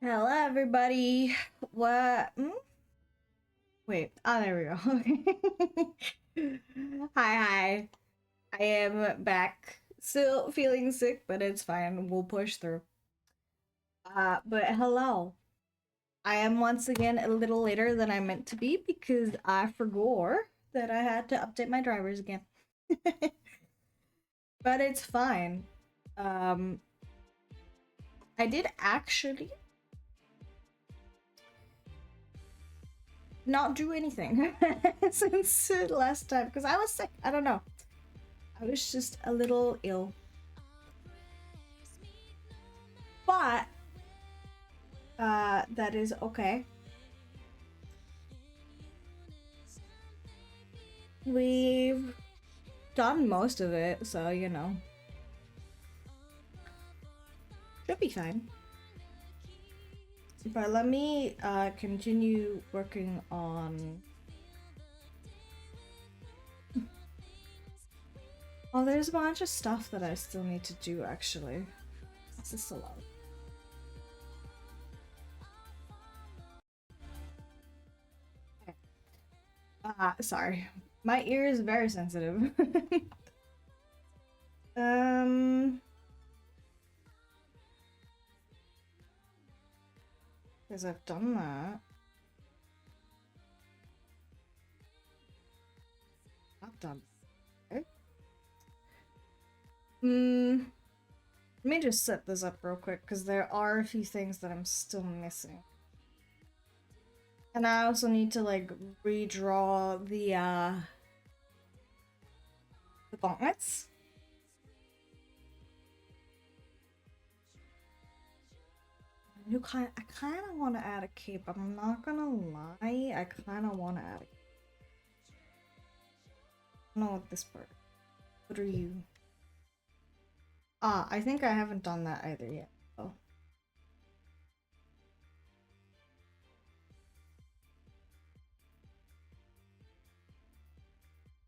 Hello, everybody. What? Wait. Oh, there we go. Hi. I am back. Still feeling sick, but it's fine. We'll push through. But hello. I am once again a little later than I meant to be because I forgot that I had to update my drivers again. But it's fine. Um, I did actually not do anything since last time because I was sick. I don't know. I was just a little ill. But that is okay. We've done most of it, so should be fine. But let me continue working on. Oh, there's a bunch of stuff that I still need to do actually. This is so loud. Sorry. My ear is very sensitive. um, because I've done that. Not done. Okay. Let me just set this up real quick because there are a few things that I'm still missing. And I also need to like redraw the gauntlets. I kind of want to add a cape. I'm not gonna lie. I kind of want to add a cape. I don't know what this part. What are you? I think I haven't done that either yet. Oh.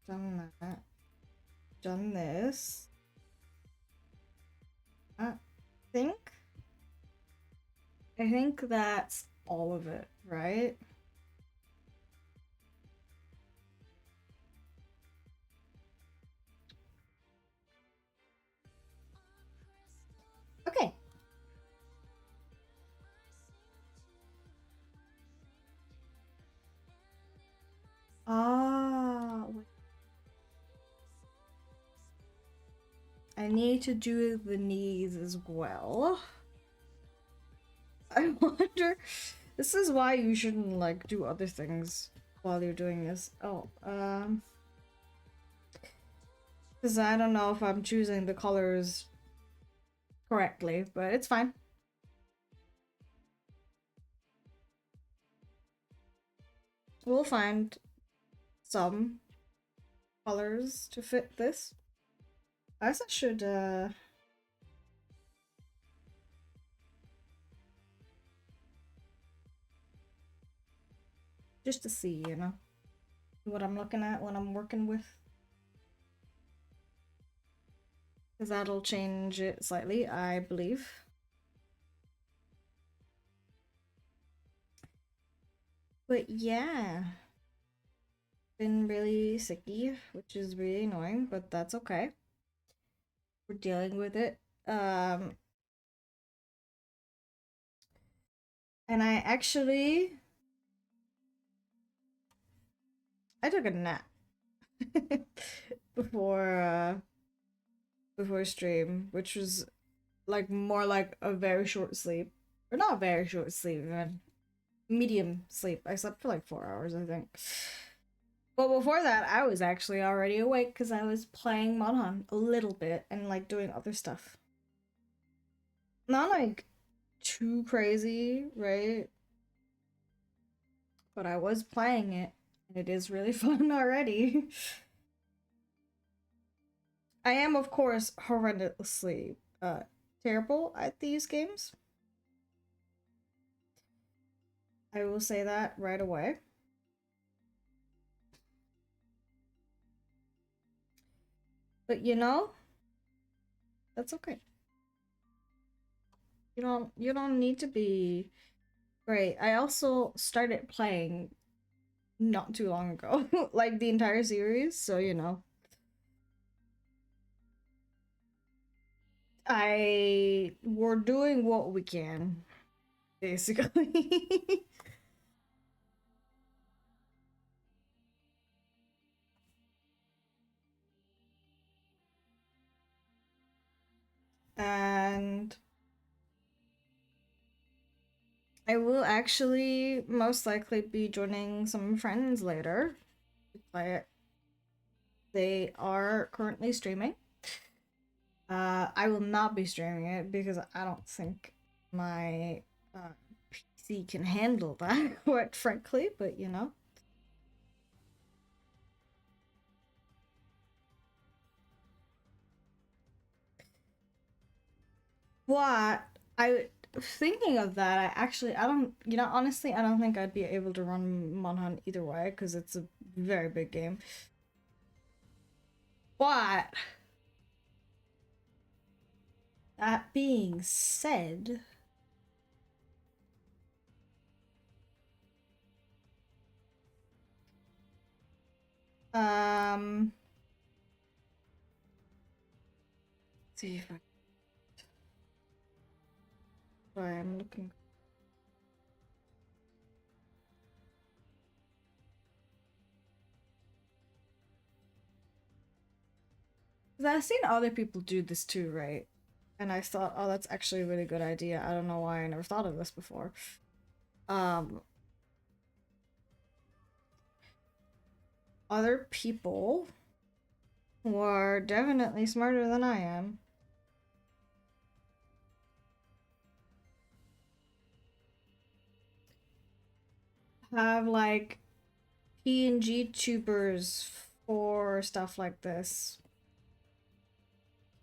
Done that. Done this. I think. I think that's all of it, right? Okay. Wait. I need to do the knees as well. I wonder. This is why you shouldn't like do other things while you're doing this. Because I don't know if I'm choosing the colors correctly, but it's fine. We'll find some colors to fit this. I guess I should just to see, what I'm looking at when I'm working with. Because that'll change it slightly, I believe. But yeah, been really sicky, which is really annoying, but that's okay. We're dealing with it. And I took a nap before before stream, which was like more like a very short sleep. Or not very short sleep, even medium sleep. I slept for like 4 hours, I think. But before that, I was actually already awake because I was playing Monhan a little bit and like doing other stuff. Not like too crazy, right? But I was playing it, and it is really fun already. I am, of course, horrendously terrible at these games. I will say that right away. But that's okay. You don't need to be great. I also started playing not too long ago, like the entire series, so we're doing what we can, basically. And I will actually most likely be joining some friends later to play it. They are currently streaming. I will not be streaming it because I don't think my PC can handle that, quite frankly, but What I thinking of that, I don't, honestly, I don't think I'd be able to run Monhan either way because it's a very big game. But that being said, um, let's see if I. Sorry, I'm looking. 'Cause I've seen other people do this too, right? And I thought, oh, that's actually a really good idea. I don't know why I never thought of this before. Um, Other people who are definitely smarter than I am have like PNG tubers for stuff like this.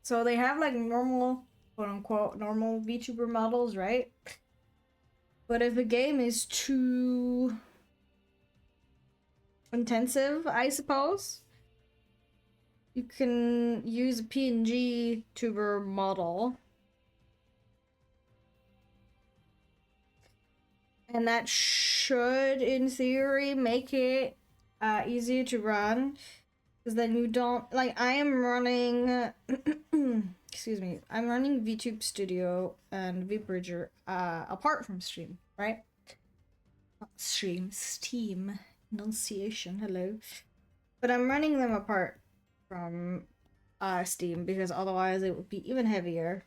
So they have like normal, quote unquote, normal VTuber models, right? But if a game is too intensive, I suppose, you can use a PNG tuber model. And that should, in theory, make it easier to run. Because then you don't, like, I am running, excuse me, I'm running VTube Studio and VBridger apart from Stream, right? Not Stream, Steam. Enunciation, hello. But I'm running them apart from Steam because otherwise it would be even heavier.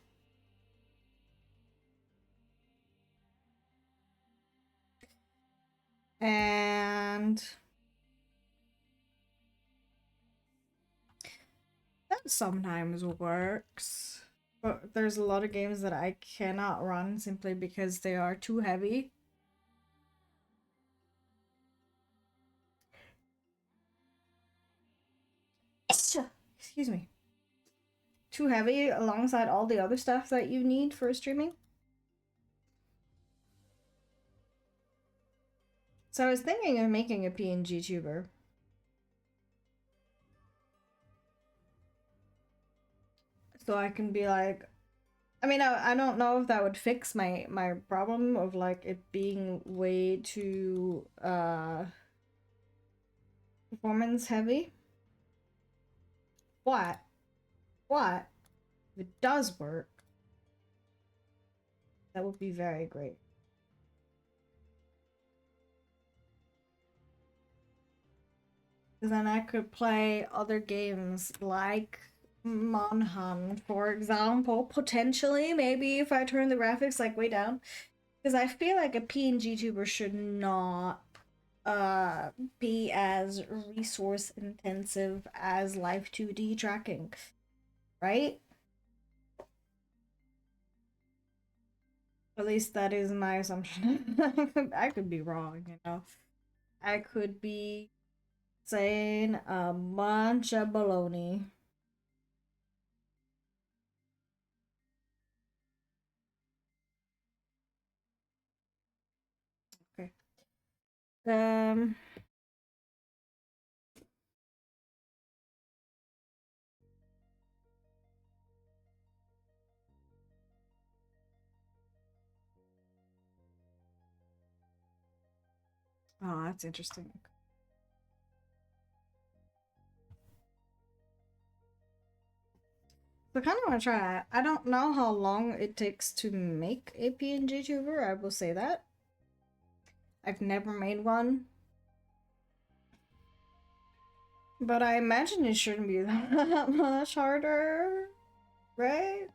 And that sometimes works. But there's a lot of games that I cannot run simply because they are too heavy. Excuse me. Too heavy alongside all the other stuff that you need for streaming. So I was thinking of making a PNG tuber. So I can be like, I mean, I don't know if that would fix my problem of like it being way too performance heavy. What? What? If it does work, that would be very great. Because then I could play other games like Monhan, for example, potentially, maybe if I turn the graphics like way down. Because I feel like a PNG tuber should not be as resource intensive as Life 2D tracking, right? At least that is my assumption. I could be wrong. I could be saying a bunch of baloney. Okay. Um Oh, that's interesting. So I kind of want to try it. I don't know how long it takes to make a PNG tuber, I will say that. I've never made one. But I imagine it shouldn't be that much harder, right?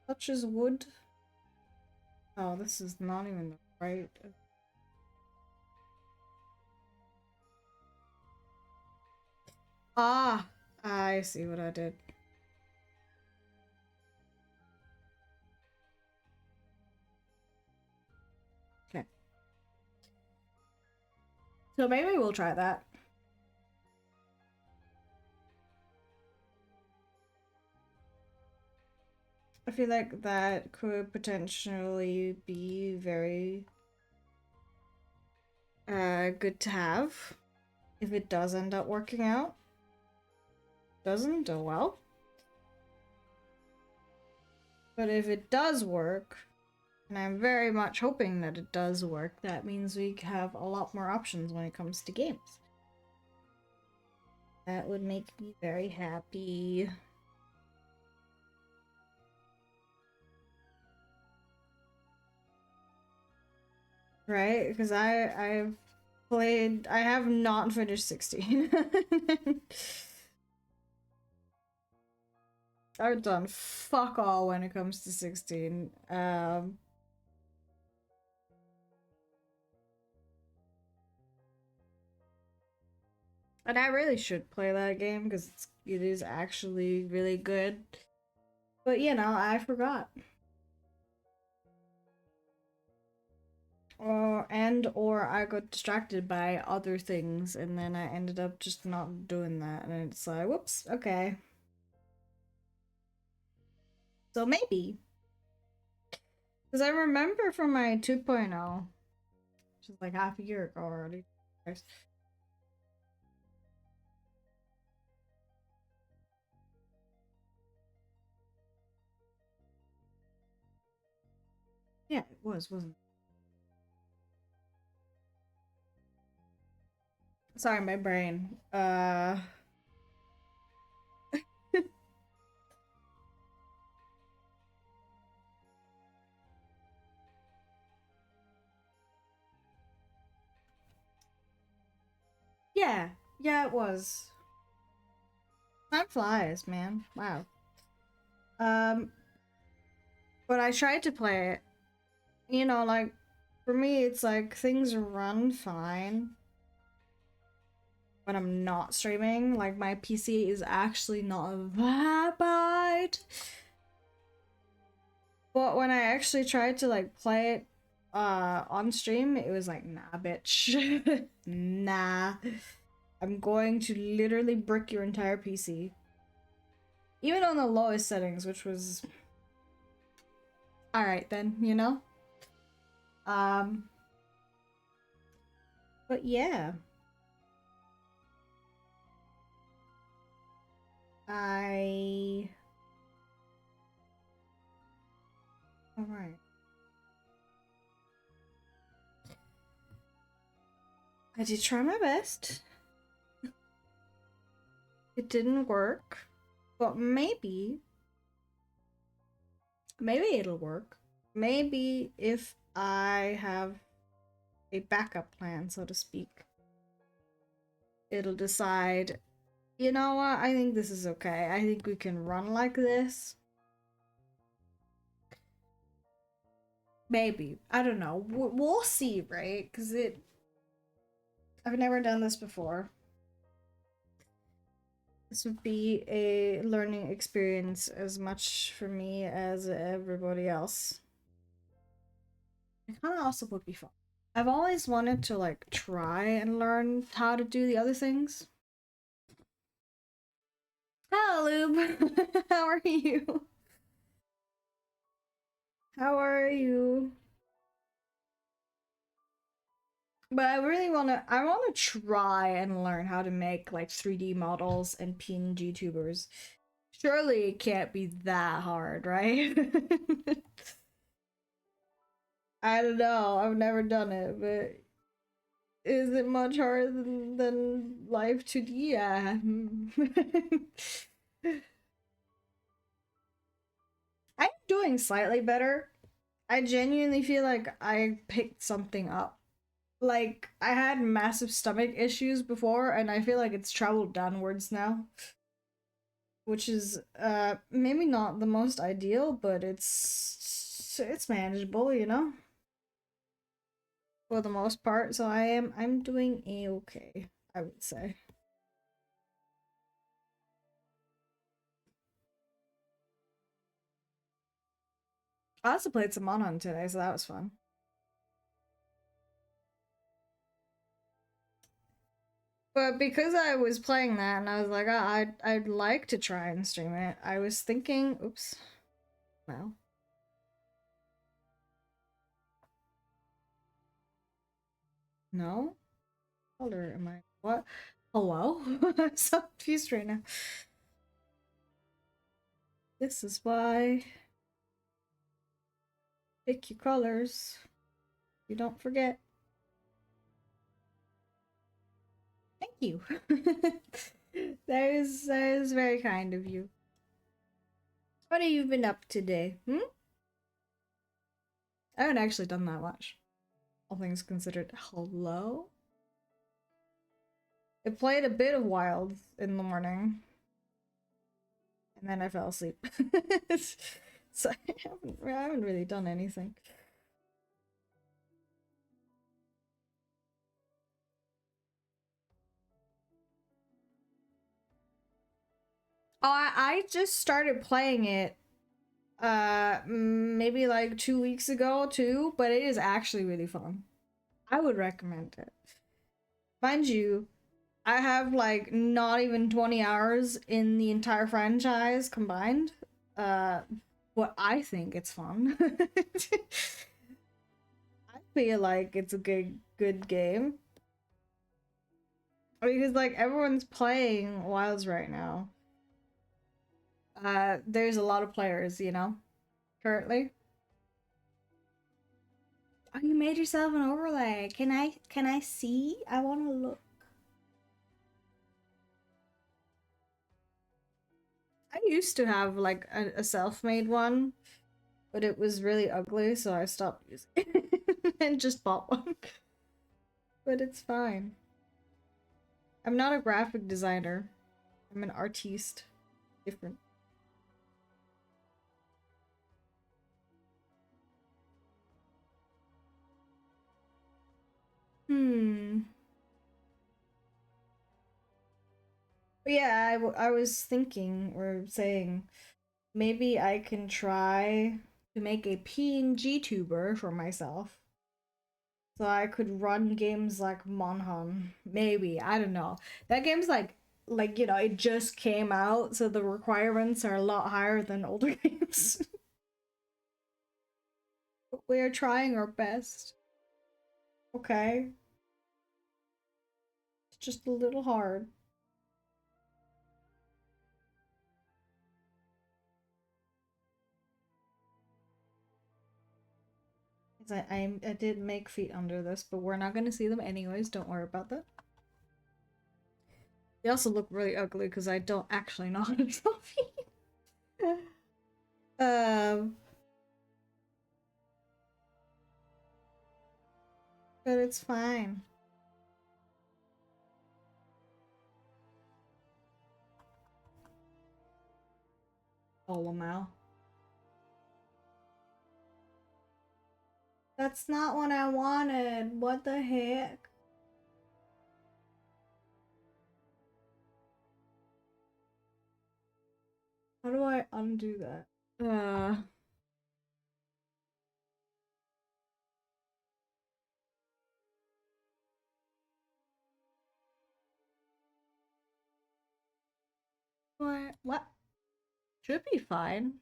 Such as wood. Oh, this is not even the right. Ah, I see what I did. Okay. So maybe we'll try that. I feel like that could potentially be very good to have if it does end up working out. Doesn't? Oh well. But if it does work, and I'm very much hoping that it does work, that means we have a lot more options when it comes to games. That would make me very happy. Right? Because I've played, I have not finished 16. I've done fuck all when it comes to 16. And I really should play that game because it is actually really good. But you know, I forgot. Or I got distracted by other things and then I ended up just not doing that and it's like, whoops, okay. So maybe. Because I remember from my 2.0, which is like half a year ago already. Yeah, it was, wasn't it? Sorry, my brain. Yeah, yeah, it was. Time flies, man. Wow. Um, but I tried to play it. You know, like for me, it's like things run fine when I'm not streaming. Like my PC is actually not that bad. But when I actually tried to like play it on stream, it was like, nah, bitch. Nah. I'm going to literally brick your entire PC. Even on the lowest settings, which was alright then, you know? Um but yeah. I alright. I did try my best. It didn't work. But maybe it'll work. Maybe if I have a backup plan, so to speak, it'll decide, you know what, I think this is okay. I think we can run like this. Maybe. I don't know. We'll see, right? Because I've never done this before. This would be a learning experience as much for me as everybody else. It kind of also would be fun. I've always wanted to like try and learn how to do the other things. Hello, Lube. How are you? How are you? But I want to try and learn how to make like 3D models and PNG tubers. Surely it can't be that hard, right? I don't know. I've never done it, but is it much harder than Live 2D? Yeah. I'm doing slightly better. I genuinely feel like I picked something up. Like, I had massive stomach issues before, and I feel like it's traveled downwards now. Which is maybe not the most ideal, but it's manageable, you know, for the most part. So I'm doing a okay, I would say. I also played some Monon today, so that was fun. But because I was playing that and I was like, I'd like to try and stream it. I was thinking, oops, well, no, color am I? What? Hello? I'm so confused right now. This is why pick your colors. You don't forget. Thank you. that is very kind of you. What have you been up today? Hmm? I haven't actually done that much. All things considered. Hello? I played a bit of Wild in the morning. And then I fell asleep. So I haven't really done anything. Oh, I just started playing it maybe like 2 weeks ago too, but it is actually really fun. I would recommend it. Mind you, I have like not even 20 hours in the entire franchise combined. Uh but I think it's fun. I feel like it's a good game. Because like everyone's playing Wilds right now. There's a lot of players, you know, currently. Oh, you made yourself an overlay. Can I see? I wanna look. I used to have like a self-made one, but it was really ugly, so I stopped using it and just bought one. But it's fine. I'm not a graphic designer. I'm an artiste. Different. Hmm. But yeah, I was thinking or saying maybe I can try to make a PNG tuber for myself. So I could run games like Monhun. Maybe. I don't know. That game's like, you know, it just came out, so the requirements are a lot higher than older games. But we're trying our best. Okay. It's just a little hard. I did make feet under this, but we're not gonna see them anyways. Don't worry about that. They also look really ugly because I don't actually know how to draw feet. um, but it's fine. Oh, Lamau. That's not what I wanted. What the heck? How do I undo that? What? Should be fine,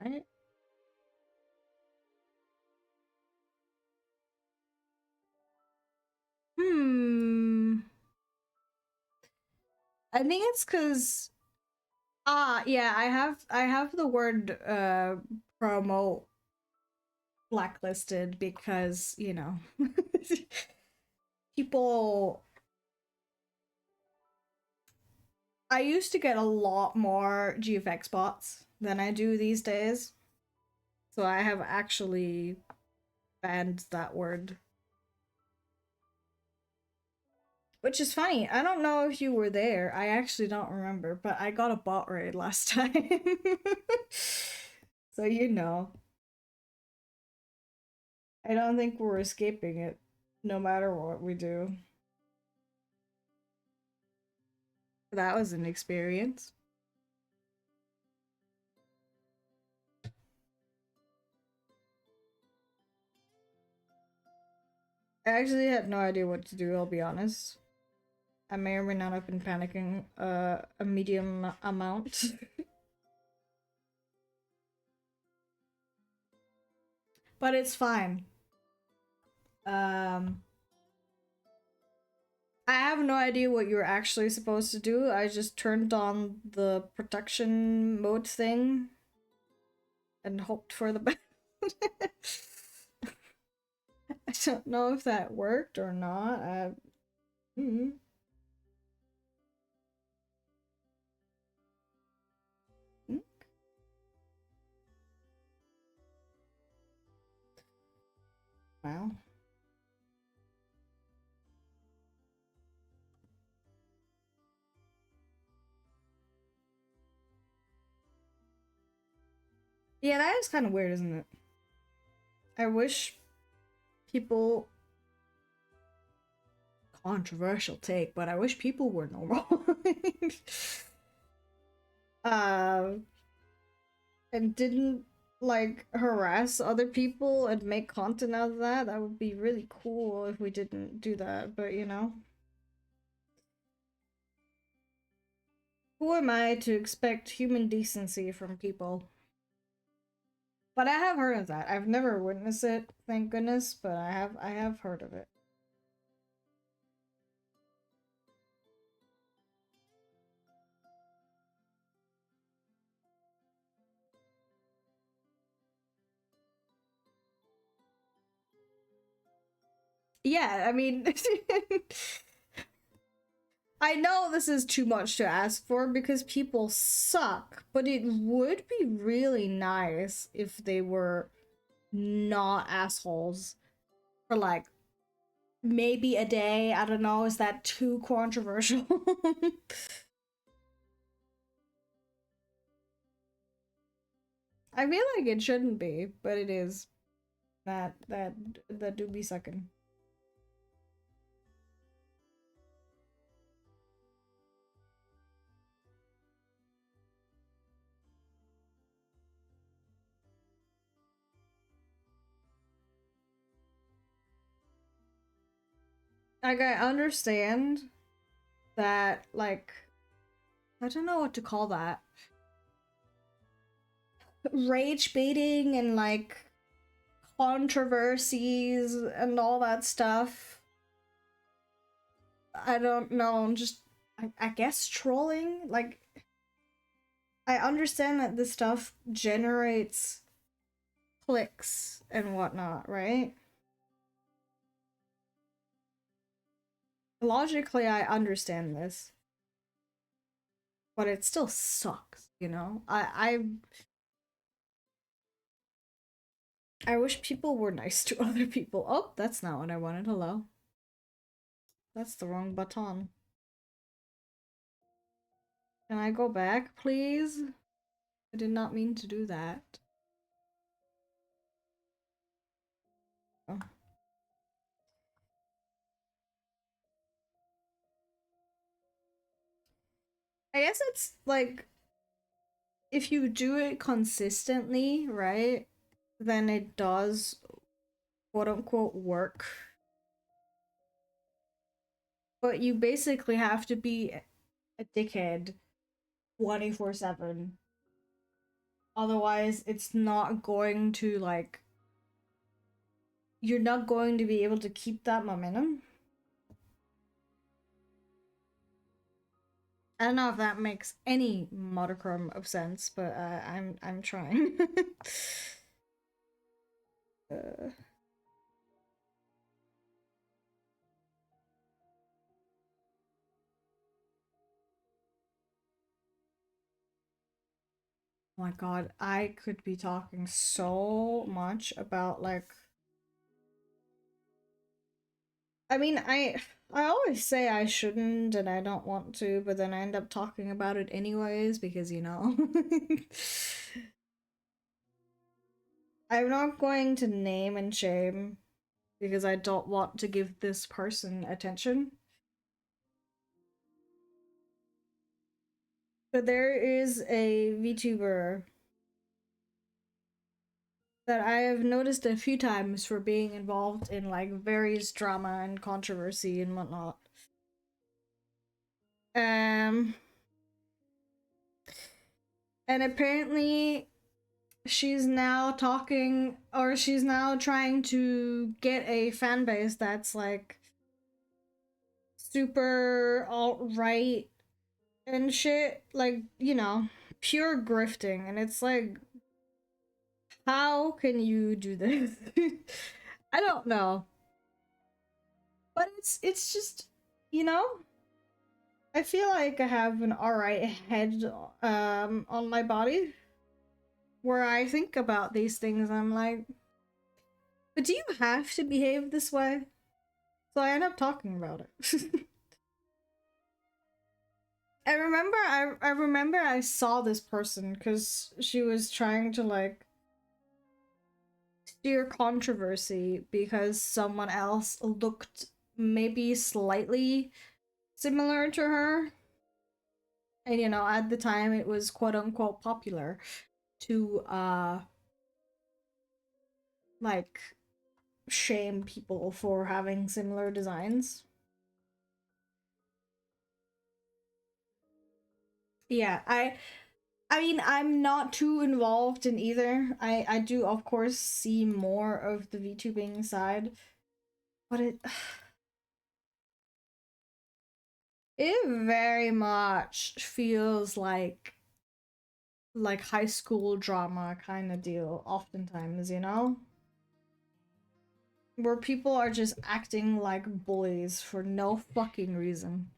right? Hmm. I think it's because yeah, I have the word promote blacklisted because, you know, people. I used to get a lot more GFX bots than I do these days. So I have actually banned that word. Which is funny. I don't know if you were there. I actually don't remember, but I got a bot raid last time. So you know. I don't think we're escaping it, no matter what we do. That was an experience. I actually had no idea what to do, I'll be honest. I may or may not have been panicking a medium amount. But it's fine. Um, I have no idea what you're actually supposed to do. I just turned on the protection mode thing and hoped for the best. I don't know if that worked or not. Mm. Wow. Yeah, that is kind of weird, isn't it? I wish people controversial take, but I wish people were normal. uh, and didn't like harass other people and make content out of that. That would be really cool if we didn't do that, but you know. Who am I to expect human decency from people? But I have heard of that. I've never witnessed it, thank goodness, but I have heard of it. Yeah, I mean I know this is too much to ask for because people suck, but it would be really nice if they were not assholes for like maybe a day. I don't know, is that too controversial? I feel like it shouldn't be, but it is. That do be sucking. Like I understand that like I don't know what to call that. Rage baiting and like controversies and all that stuff. I don't know, just I guess trolling. Like I understand that this stuff generates clicks and whatnot, right? Logically, I understand this, but it still sucks, you know. I wish people were nice to other people. Oh, that's not what I wanted. Hello, that's the wrong button. Can I go back, please? I did not mean to do that. Oh. I guess it's like if you do it consistently, right? Then it does quote unquote work. But you basically have to be a dickhead 24/7. Otherwise, it's not going to like you're not going to be able to keep that momentum. I don't know if that makes any modicum of sense, but I'm trying. Uh, oh my god, I could be talking so much about like I mean, I always say I shouldn't and I don't want to, but then I end up talking about it anyways because you know. I'm not going to name and shame because I don't want to give this person attention. But there is a VTuber that I have noticed a few times for being involved in like various drama and controversy and whatnot. Um, and apparently she's now talking or she's now trying to get a fan base that's like super alt-right and shit, like, you know, pure grifting. And it's like, how can you do this? I don't know, but it's just, you know, I feel like I have an alright head on my body where I think about these things. I'm like, but do you have to behave this way? So I end up talking about it. I remember I saw this person because she was trying to like steer controversy because someone else looked maybe slightly similar to her. And you know, at the time it was quote unquote popular to like shame people for having similar designs. Yeah, I mean, I'm not too involved in either. I do of course see more of the VTubing side, but it very much feels like high school drama kind of deal oftentimes, you know? Where people are just acting like bullies for no fucking reason.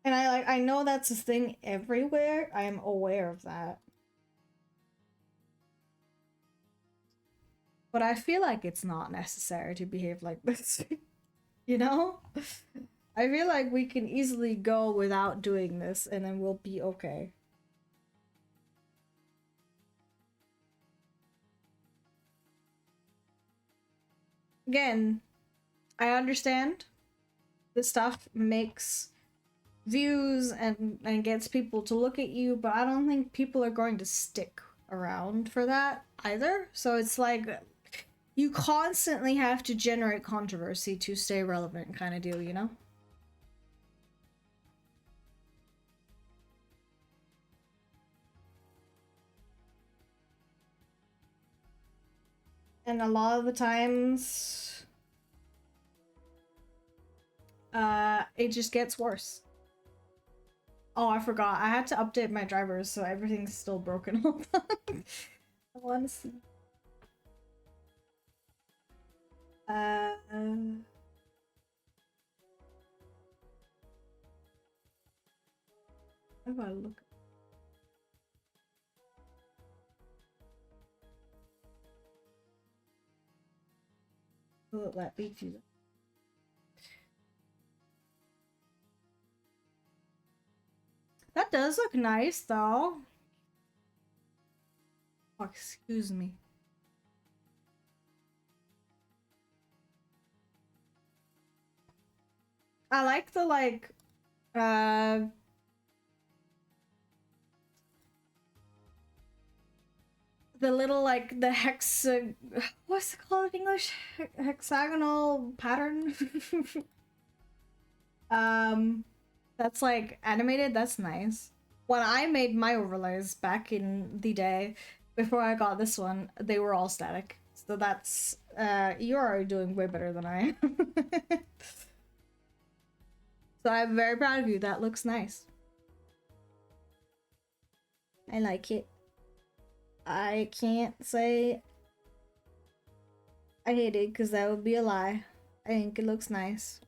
And I know that's a thing everywhere. I am aware of that. But I feel like it's not necessary to behave like this. You know? I feel like we can easily go without doing this and then we'll be okay. Again, I understand this stuff makes views and gets people to look at you, but I don't think people are going to stick around for that either. So it's like you constantly have to generate controversy to stay relevant kind of deal, you know? And a lot of the times it just gets worse. Oh, I forgot. I had to update my drivers, so everything's still broken. Hold on. I want to see. Uh, how do I look? Will it let me do that? That does look nice, though. Oh, excuse me. I like the uh the little like the hex what's it called in English? Hexagonal pattern. um that's like animated. That's nice. When I made my overlays back in the day before I got this one, they were all static. So that's you're already doing way better than I am. So I'm very proud of you. That looks nice. I like it. I can't say I hate it because that would be a lie. I think it looks nice.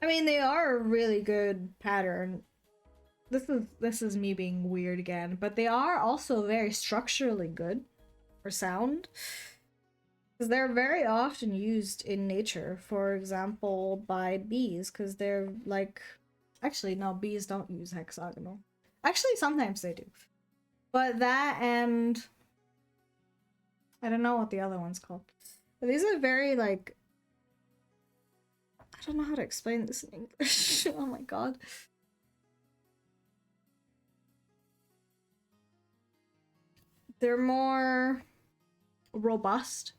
I mean, they are a really good pattern. This is me being weird again, but they are also very structurally good for sound. Because they're very often used in nature, for example, by bees, because they're like. Actually, no, bees don't use hexagonal. Actually, sometimes they do. But that and. I don't know what the other one's called. But these are very, like. I don't know how to explain this in English. Oh my god. They're more robust.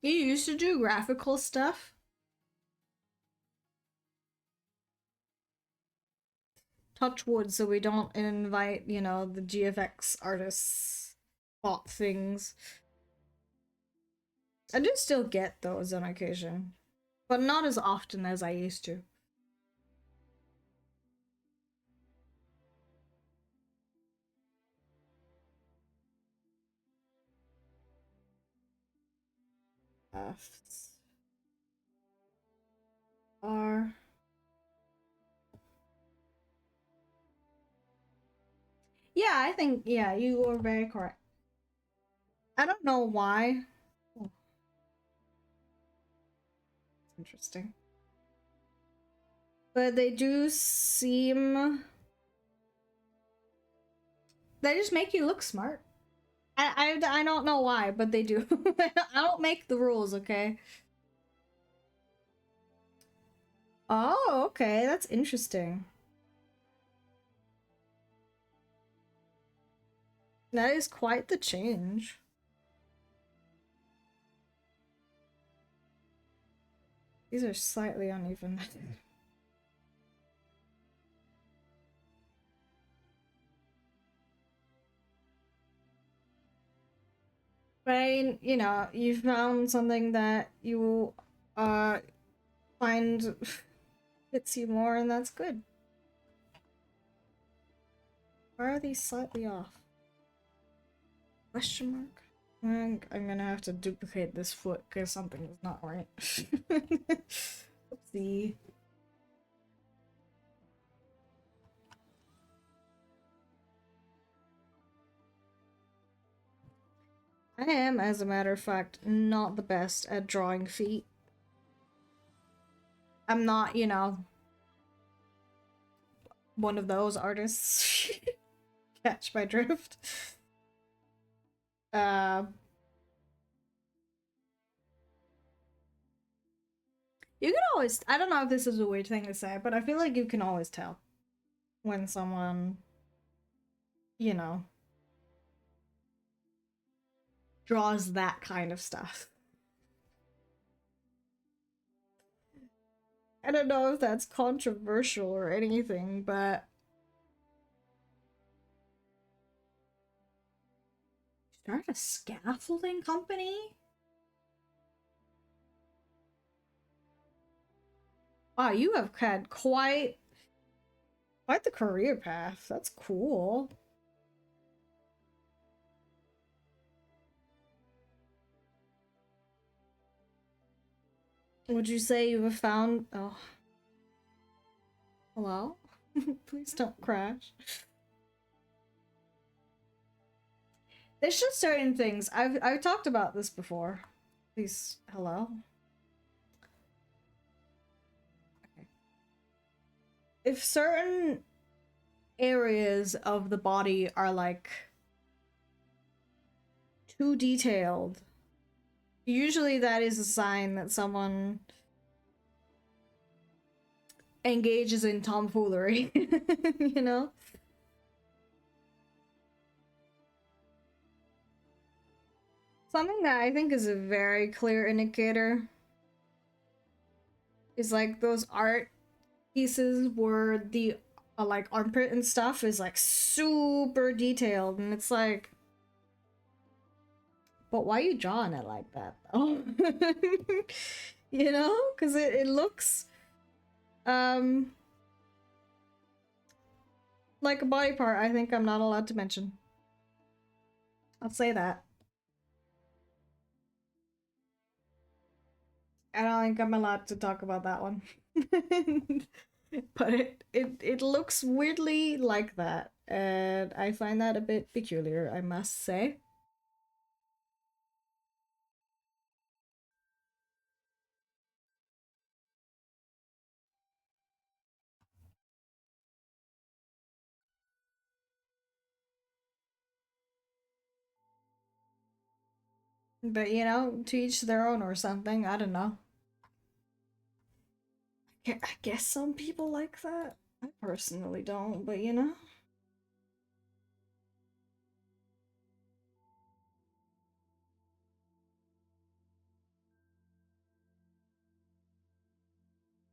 You used to do graphical stuff. Touch wood so we don't invite, you know, the GFX artists bought things. I do still get those on occasion, but not as often as I used to. F's are. Yeah, I think, yeah, you were very correct. I don't know why. Oh, interesting. But they do seem. They just make you look smart. I don't know why, but they do. I don't make the rules, okay? Oh, okay, that's interesting. That is quite the change. These are slightly uneven. But I mean, you know, you found something that you find fits you more, and that's good. Why are these slightly off? Question mark? I'm gonna have to duplicate this foot because something is not right. Oopsie. I am, as a matter of fact, not the best at drawing feet. I'm not, you know, one of those artists. Catch my drift. Uh, you can always. I don't know if this is a weird thing to say, but I feel like you can always tell when someone, you know, draws that kind of stuff. I don't know if that's controversial or anything, but. Start a scaffolding company? Wow, you have had quite the career path. That's cool. Would you say you have found? Oh, hello. Please don't crash. There's just certain things I've talked about this before. Please, hello. Okay. If certain areas of the body are like too detailed, usually that is a sign that someone engages in tomfoolery. You know? Something that I think is a very clear indicator is like those art pieces where the like armpit and stuff is like super detailed, and it's like, but why are you drawing it like that though? You know, because it looks Um, like a body part, I think I'm not allowed to mention. I'll say that. I don't think I'm allowed to talk about that one. But it looks weirdly like that, and I find that a bit peculiar, I must say. But you know, to each their own or something. I don't know. I guess some people like that. I personally don't, but you know.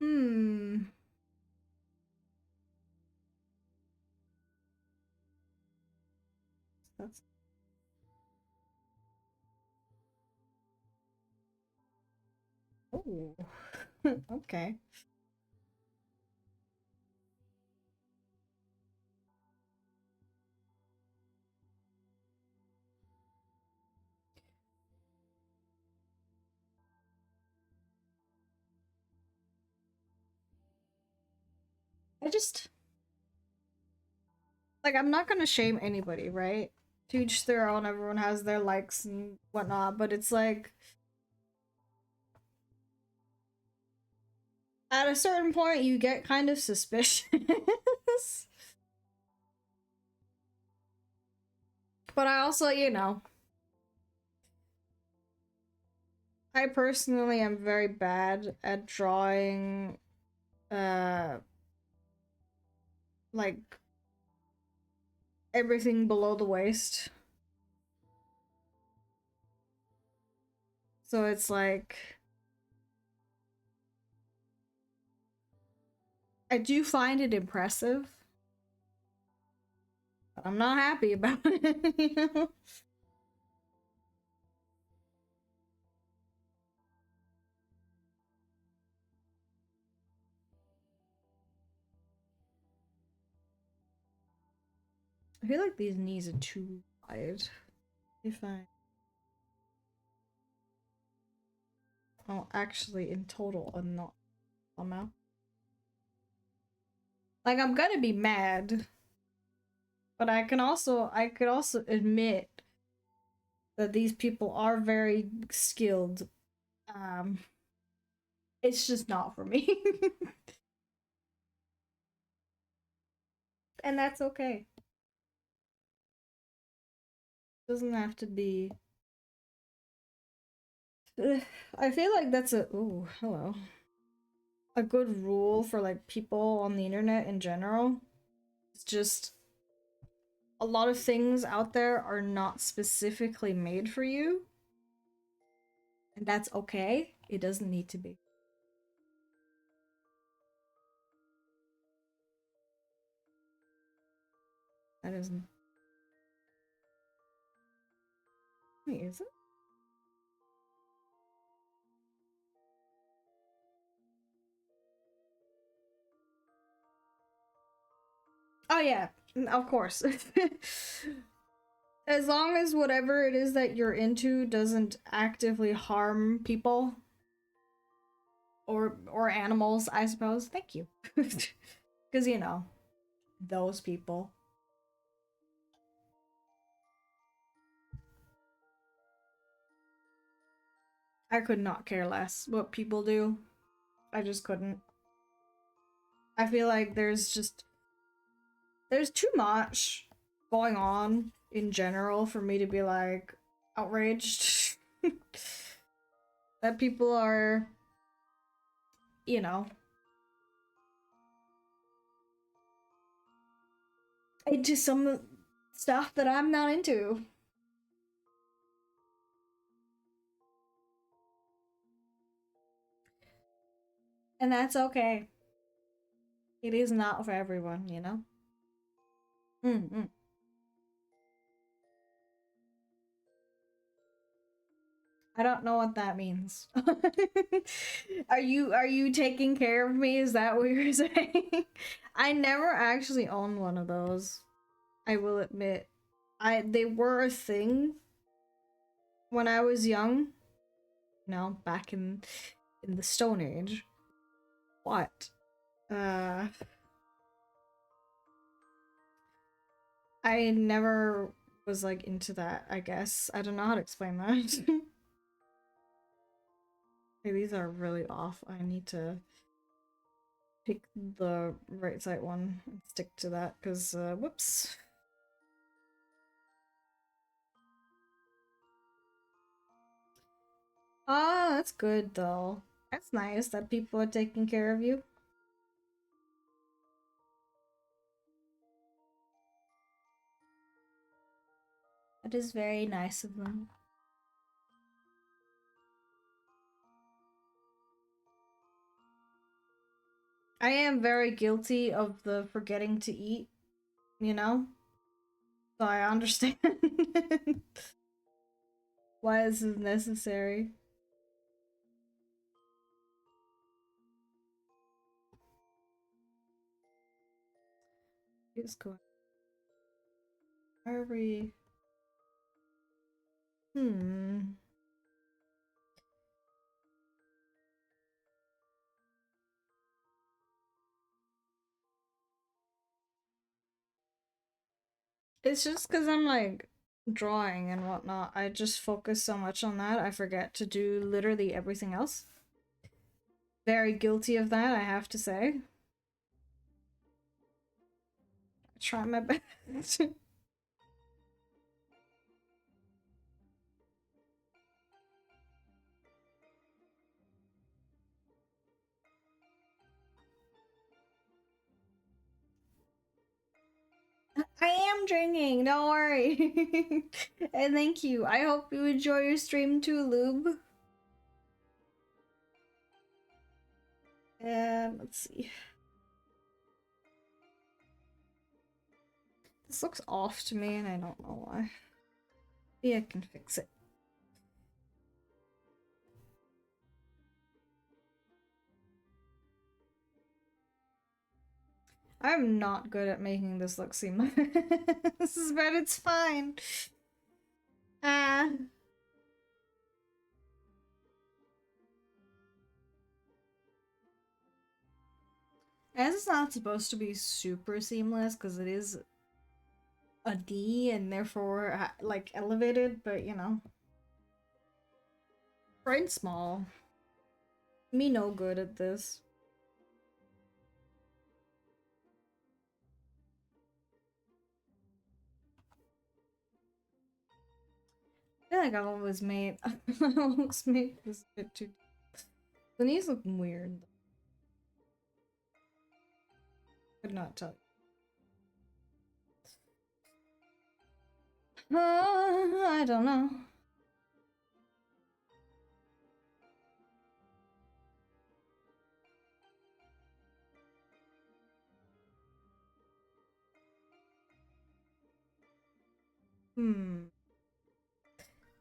Hmm. That's oh. Okay. I just like I'm not gonna shame anybody, right? To each their own. Everyone has their likes and whatnot, but it's like at a certain point you get kind of suspicious. But I also, you know, I personally am very bad at drawing uh like everything below the waist. So it's like I do find it impressive, but I'm not happy about it, you know? I feel like these knees are too wide. If I oh actually in total I'm not somehow. Like I'm gonna be mad, but I could also admit that these people are very skilled. Um it's just not for me. And that's okay. Doesn't have to be. I feel like that's a oh hello a good rule for like people on the internet in general. It's just a lot of things out there are not specifically made for you, and that's okay. It doesn't need to be. That isn't. Wait, is it? Oh yeah, of course. As long as whatever it is that you're into doesn't actively harm people or animals, I suppose. Thank you. Because you know, those people. I could not care less what people do. I just couldn't. I feel like there's too much going on in general for me to be like outraged that people are, you know, into some stuff that I'm not into. And that's okay. It is not for everyone, you know? Mm I don't know what that means. Are you taking care of me? Is that what you're saying? I never actually owned one of those. I will admit. They were a thing when I was young. You know, back in the Stone Age. What? I never was like into that, I guess. I don't know how to explain that. Okay, these are really off. I need to pick the right side one and stick to that because whoops. Ah, that's good though. That's nice that people are taking care of you. That is very nice of them. I am very guilty of the forgetting to eat, you know? So I understand why this is necessary. It's going. Are we? Hmm. It's just because I'm like drawing and whatnot. I just focus so much on that, I forget to do literally everything else. Very guilty of that, I have to say. I try my best. I am drinking, don't worry. And thank you. I hope you enjoy your stream too, Lube. And let's see. This looks off to me and I don't know why. Maybe I can fix it. I'm not good at making this look seamless, but it's fine. Ah. As it's not supposed to be super seamless because it is a D and therefore like elevated, but you know, bright and small. Me no good at this. I feel like I've always made I almost made this a bit too. The knees look weird. Could not tell. I don't know. Hmm.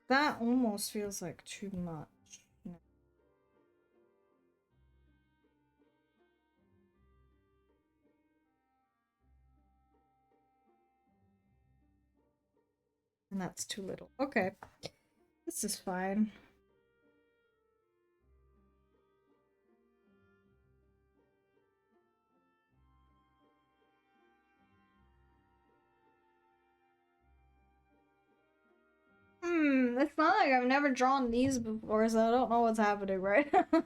That almost feels like too much. No. And that's too little. Okay. This is fine. It's not like I've never drawn these before, so I don't know what's happening right now.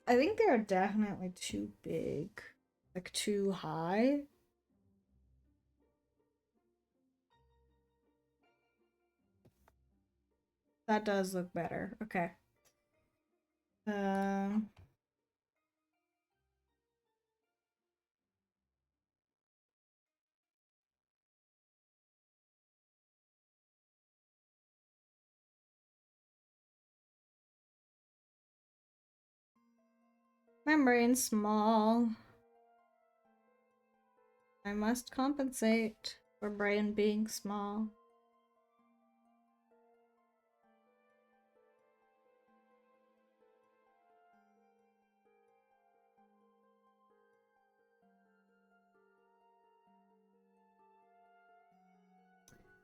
I think they're definitely too big. Like too high. That does look better. Okay. Um my brain's small. I must compensate for brain being small.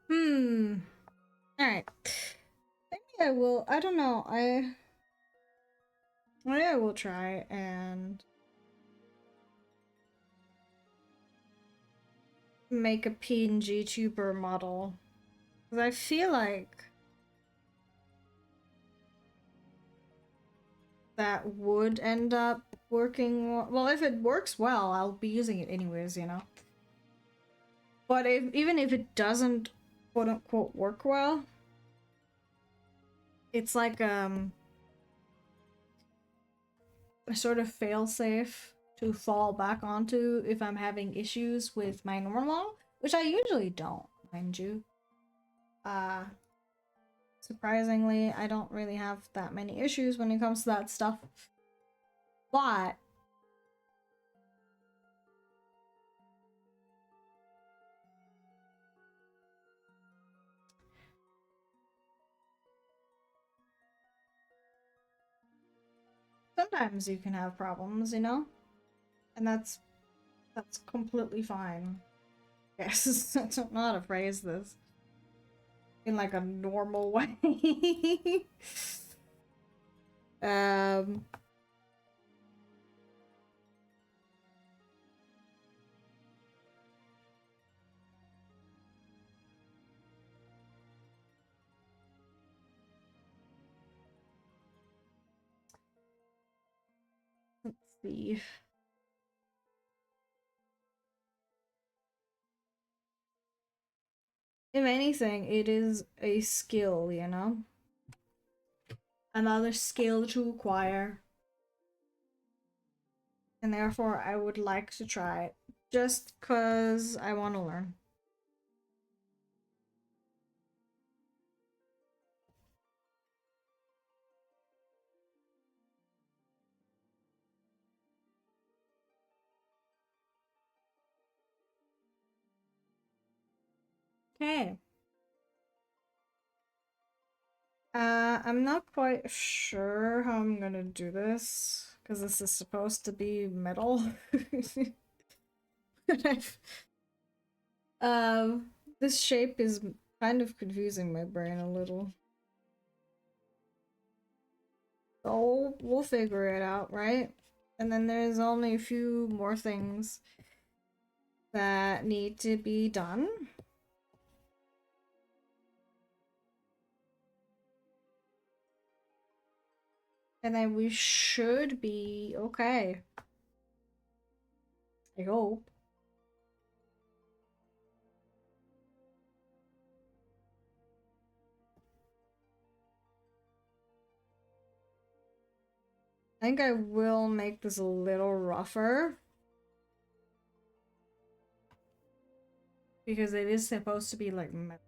Hmm. Alright. Maybe I will. I don't know. Maybe I will try and make a PNG tuber model. Because I feel like that would end up working. Well, if it works well, I'll be using it anyways, you know? But even if it doesn't quote unquote work well, it's like a sort of failsafe to fall back onto if I'm having issues with my normal, which I usually don't, mind you. Surprisingly, I don't really have that many issues when it comes to that stuff. But sometimes you can have problems, you know? And that's completely fine. Yes, I don't know how to phrase this in like a normal way. um let's see. If anything, it is a skill, you know? Another skill to acquire. And therefore I would like to try it. Just cause I want to learn. Okay. I'm not quite sure how I'm gonna do this, because this is supposed to be metal. This shape is kind of confusing my brain a little. So we'll figure it out, right? And then there's only a few more things that need to be done. And then we should be okay. I hope. I think I will make this a little rougher. Because it is supposed to be like metal.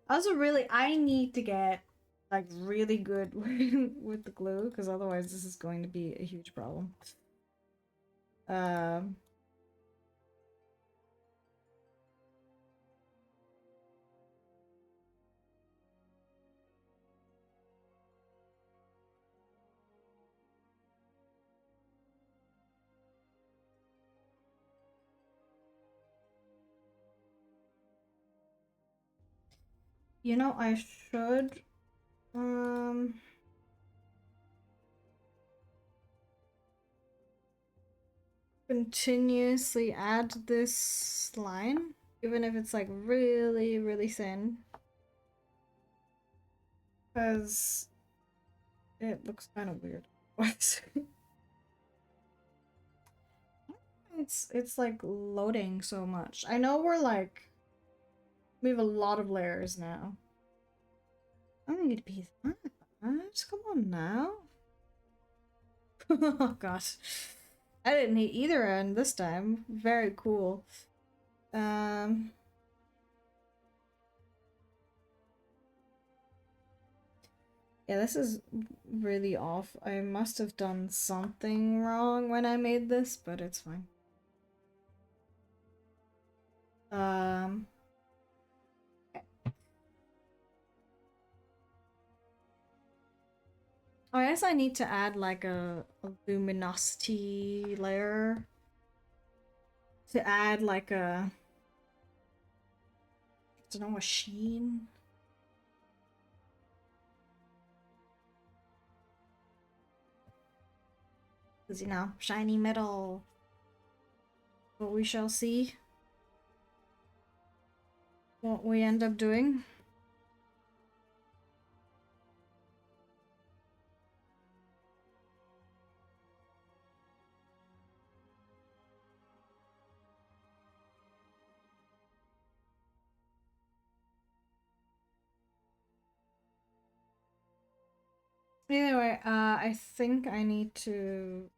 Also, really, I need to get like really good with the glue, because otherwise this is going to be a huge problem. Um, you know, I should continuously add this line, even if it's like really, really thin, because it looks kind of weird. It's like loading so much. I know we have a lot of layers now. I don't need to be that fast. Come on now. Oh gosh. I didn't hit either end this time. Very cool. Um Yeah, this is really off. I must have done something wrong when I made this, but it's fine. Um Oh, I guess I need to add like a luminosity layer to add like a Don't know, a sheen. Because, you know, shiny metal. But we shall see what we end up doing. Anyway, I think I need to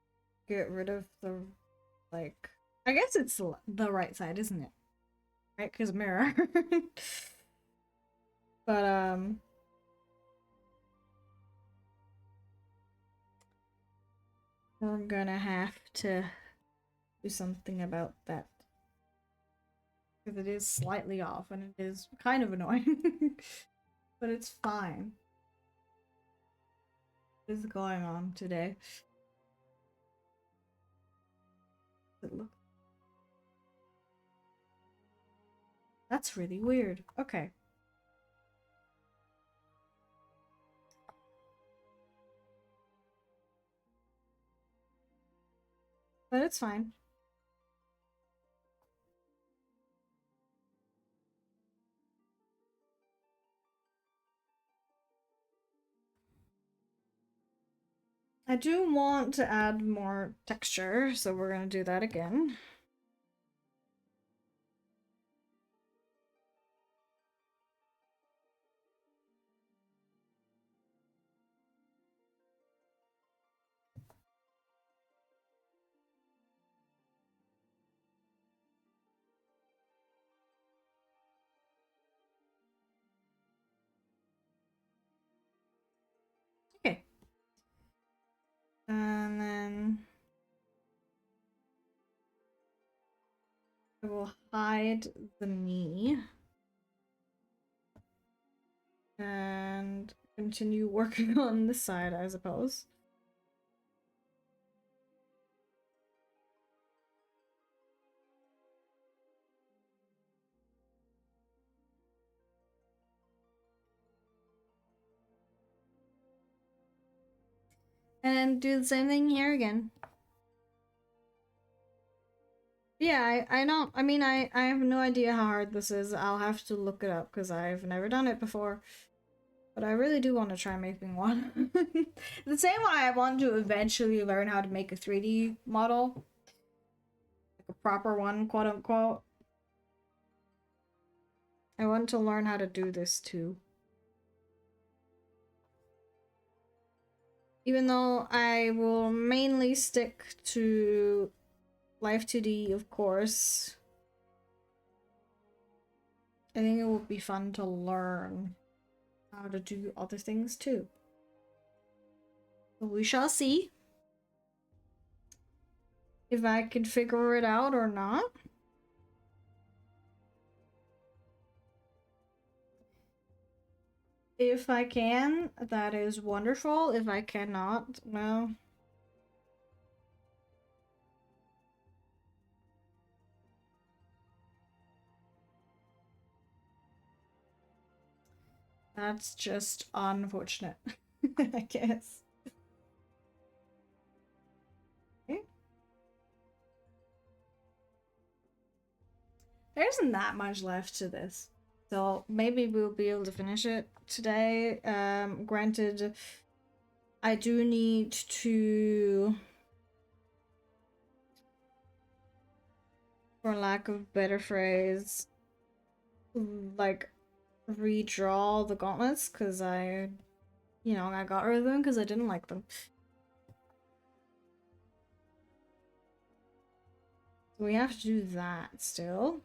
get rid of the, like, I guess it's the right side, isn't it? Right, because mirror. But, we're gonna have to do something about that. Because it is slightly off, and it is kind of annoying. But it's fine. What is going on today? Look. That's really weird. Okay. But it's fine. I do want to add more texture, so we're gonna do that again. Okay. And then I will hide the knee. And continue working on this side, I suppose. And do the same thing here again. Yeah, I don't, I mean, I have no idea how hard this is. I'll have to look it up because I've never done it before. But I really do want to try making one. The same way I want to eventually learn how to make a 3D model. Like a proper one, quote unquote. I want to learn how to do this too. Even though I will mainly stick to Live 2D, of course. I think it would be fun to learn how to do other things too. But we shall see if I can figure it out or not. If I can, that is wonderful. If I cannot, well. That's just unfortunate, I guess. Okay. There isn't that much left to this. So maybe we'll be able to finish it today. Granted, I do need to, for lack of better phrase, like redraw the gauntlets because I got rid of them because I didn't like them. So we have to do that still.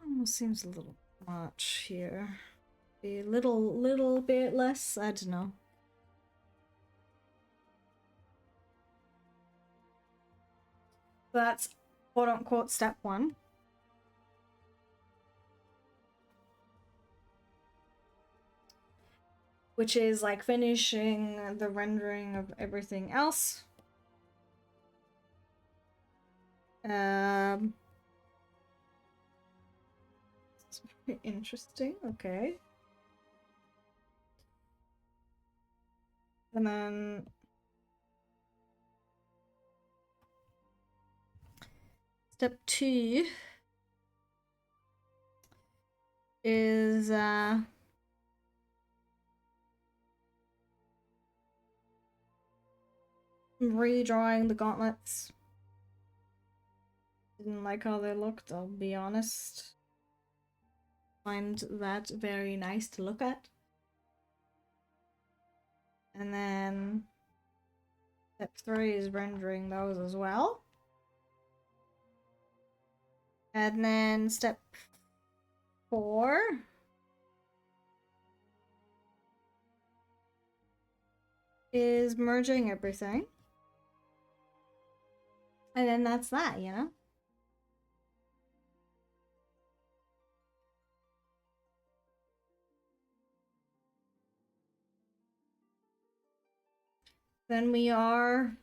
Almost seems a little much here. A little bit less, I don't know. That's quote unquote step one. Which is like finishing the rendering of everything else. Interesting, okay. And then step 2 is redrawing the gauntlets. Didn't like how they looked, I'll be honest. Find that very nice to look at. And then step 3 is rendering those as well. And then step 4 is merging everything. And then that's that, you know? Then we are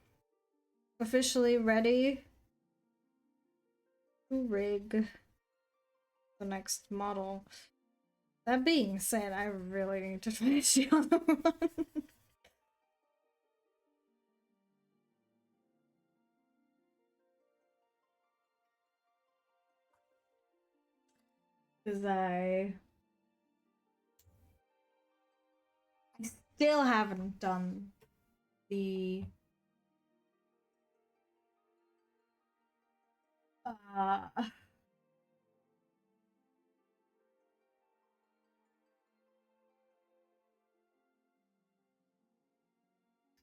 officially ready to rig the next model. That being said, I really need to finish the other one. Because I still haven't done the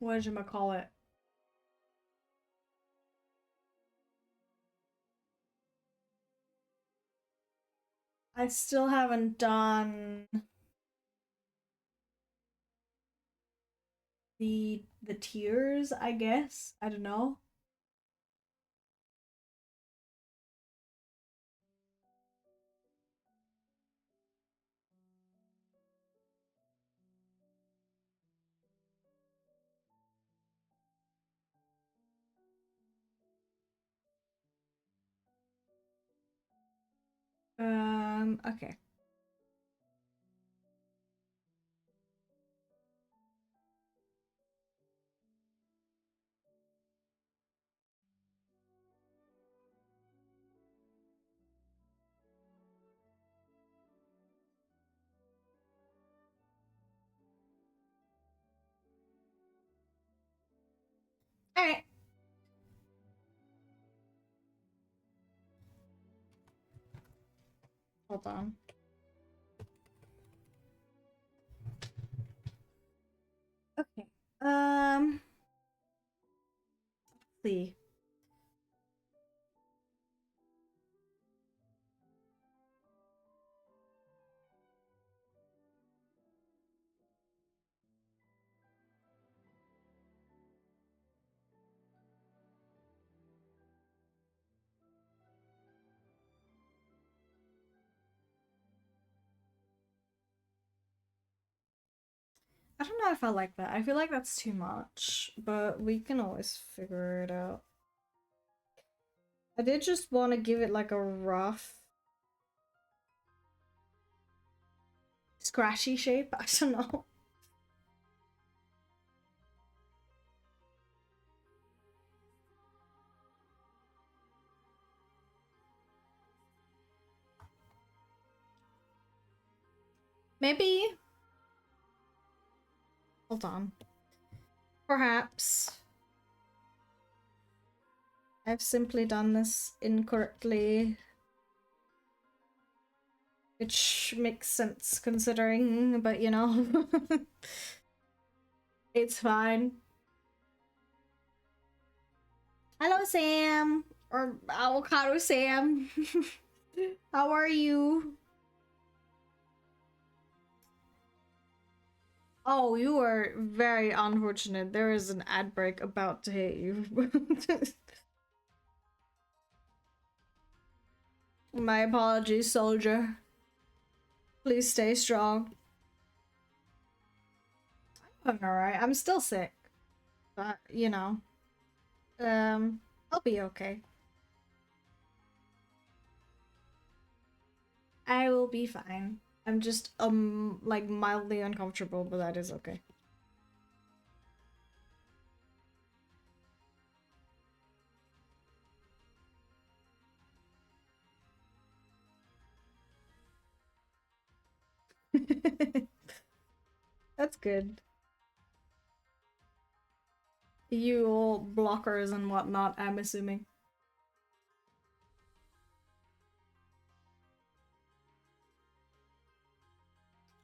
whatchamacallit? I still haven't done the tiers, I guess. I don't know. Okay. Alright. Hold on. Okay. Let's see. I don't know if I like that. I feel like that's too much, but we can always figure it out. I did just want to give it like a rough scratchy shape. I don't know. Maybe. Hold on. Perhaps I've simply done this incorrectly. Which makes sense considering, but you know. It's fine. Hello, Sam! Or Avocado Sam! How are you? Oh, you are very unfortunate. There is an ad break about to hit you. My apologies, soldier. Please stay strong. I'm alright. I'm still sick. But, you know. I'll be okay. I will be fine. I'm just like mildly uncomfortable, but that is okay. That's good. You all blockers and whatnot, I'm assuming.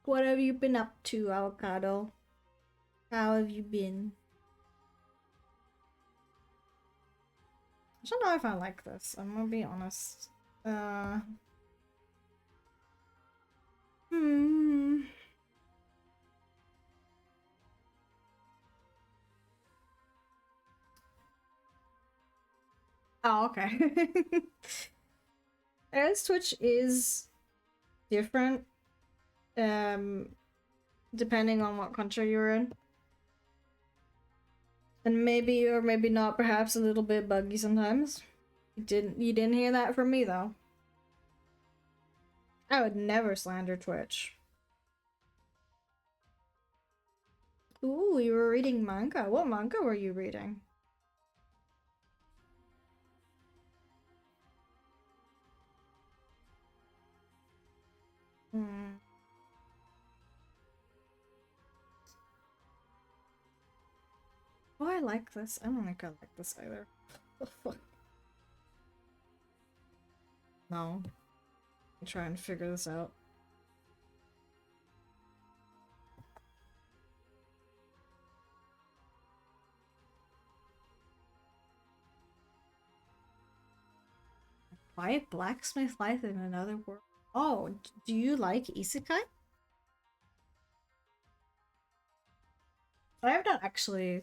What have you been up to, Avocado? How have you been? I don't know if I like this. I'm gonna be honest. Uh. Hmm. Oh, okay. As Twitch is different, um, depending on what country you're in. And maybe or maybe not, perhaps a little bit buggy sometimes. You didn't hear that from me though. I would never slander Twitch. Ooh, you were reading manga. What manga were you reading? Hmm. Oh, I like this. I don't think I like this either. The fuck? No. I'm trying to figure this out. Why blacksmith life in another world? Oh, do you like isekai? I have not actually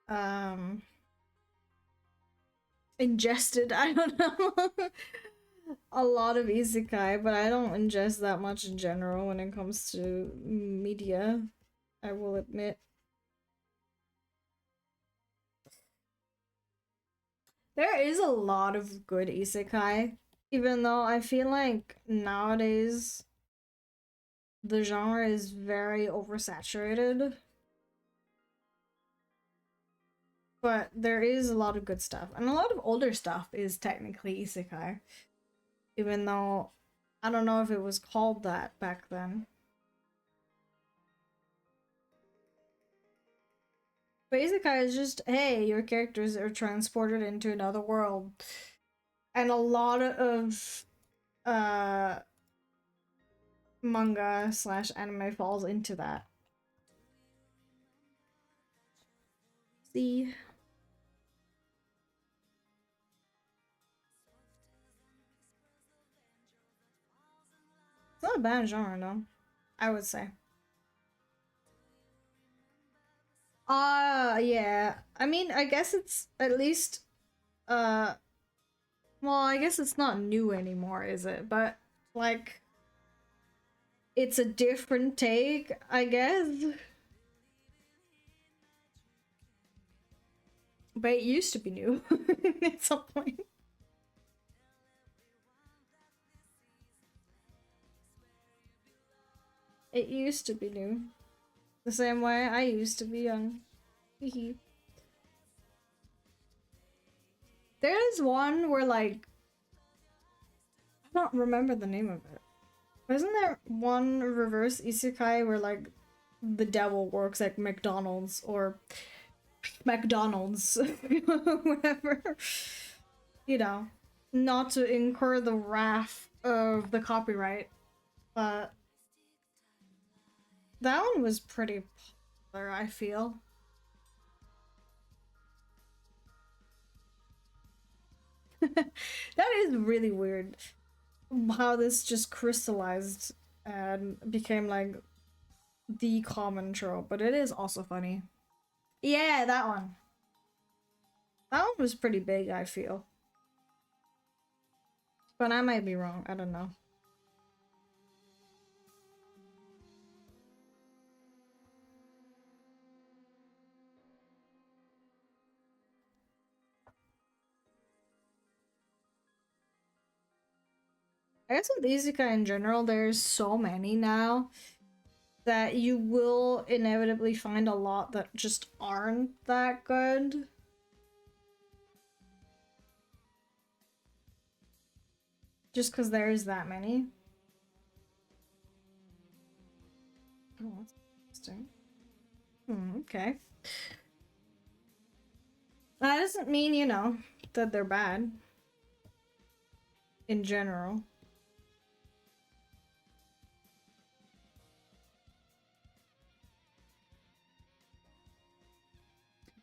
um ingested, I don't know, a lot of isekai, but I don't ingest that much in general when it comes to media, I will admit. There is a lot of good isekai, even though I feel like nowadays the genre is very oversaturated. But there is a lot of good stuff, and a lot of older stuff is technically isekai, even though I don't know if it was called that back then. But isekai is just, hey, your characters are transported into another world, and a lot of uh manga slash anime falls into that. See, it's not a bad genre, though. I would say. Yeah. I mean, I guess it's at least uh well, I guess it's not new anymore, is it? But like it's a different take, I guess. But it used to be new at some point. It used to be new. The same way I used to be young. There's one where like I don't remember the name of it. Wasn't there one reverse isekai where like the devil works at McDonald's or McDonald's, whatever? You know, not to incur the wrath of the copyright, but that one was pretty popular, I feel. That is really weird how this just crystallized and became like the common trope, but it is also funny. Yeah, that one. That one was pretty big, I feel. But I might be wrong, I don't know. I guess with isekai in general, there's so many now that you will inevitably find a lot that just aren't that good. Just because there's that many. Oh, that's interesting. Okay. That doesn't mean, you know, that they're bad. In general.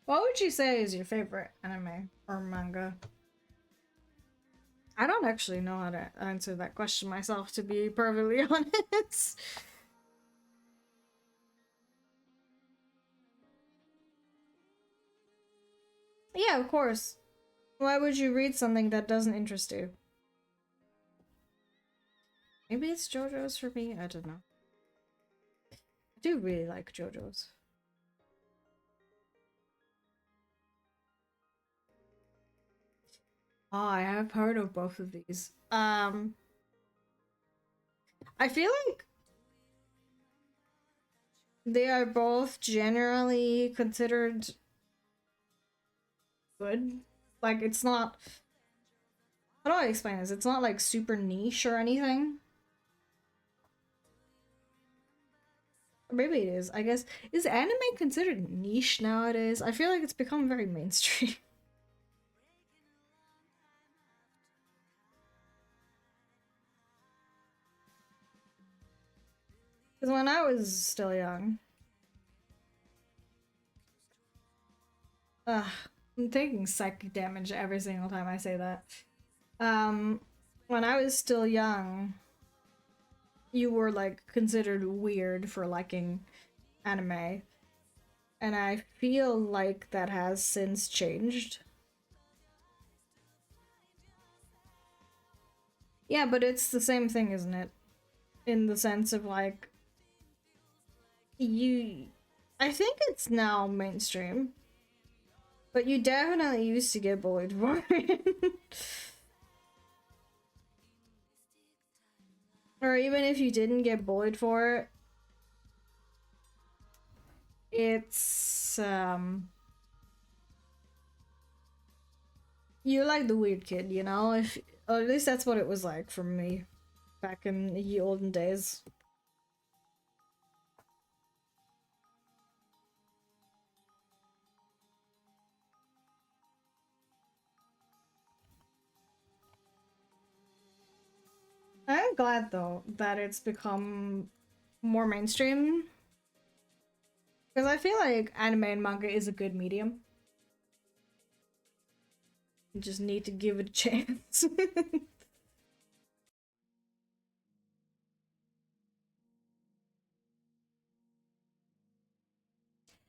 What would you say is your favorite anime or manga? I don't actually know how to answer that question myself, to be perfectly honest. Yeah, of course. Why would you read something that doesn't interest you? Maybe it's JoJo's for me? I don't know. I do really like JoJo's. Oh, I have heard of both of these. I feel like they are both generally considered good. Like, it's not. How do I explain this? It's not like super niche or anything. Or maybe it is. I guess. Is anime considered niche nowadays? I feel like it's become very mainstream. Because when I was still young. Ugh, I'm taking psychic damage every single time I say that. Um, when I was still young, you were like considered weird for liking anime. And I feel like that has since changed. Yeah, but it's the same thing, isn't it? In the sense of like, you. I think it's now mainstream. But you definitely used to get bullied for it. Or even if you didn't get bullied for it, it's you're like the weird kid, you know? If or at least that's what it was like for me back in the olden days. I'm glad though that it's become more mainstream because I feel like anime and manga is a good medium. You just need to give it a chance.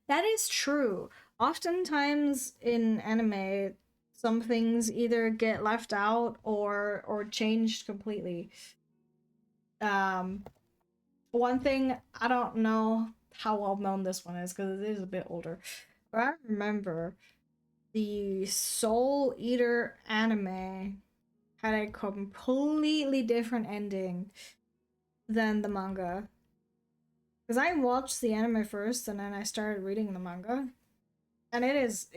That is true. Oftentimes in anime, some things either get left out or changed completely. Um, one thing I don't know how well known this one is because it is a bit older, but I remember the Soul Eater anime had a completely different ending than the manga. Because I watched the anime first and then I started reading the manga. And it is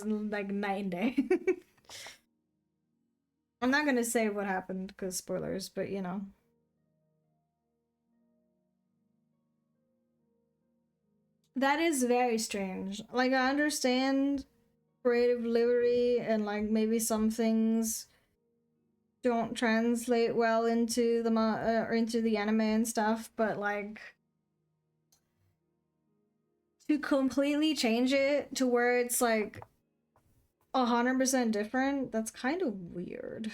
like night and day. I'm not gonna say what happened because spoilers, but you know. That is very strange. Like I understand creative liberty and like maybe some things don't translate well into the or into the anime and stuff, but like to completely change it to where it's like 100% different, that's kind of weird.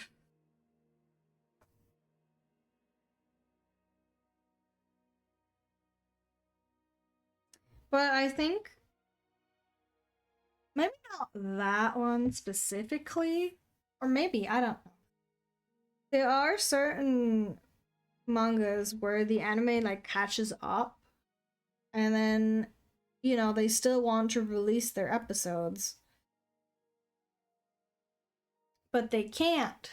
But I think maybe not that one specifically, or maybe, I don't know. There are certain mangas where the anime like catches up and then, you know, they still want to release their episodes, but they can't.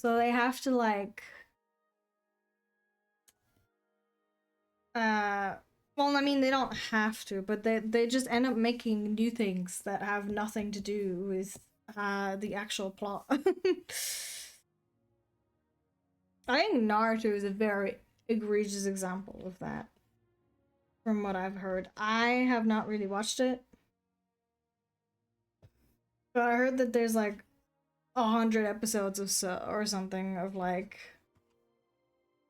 So they have to like well, I mean they don't have to, but they just end up making new things that have nothing to do with the actual plot. I think Naruto is a very egregious example of that, from what I've heard. I have not really watched it, but I heard that there's like 100 episodes of or something of like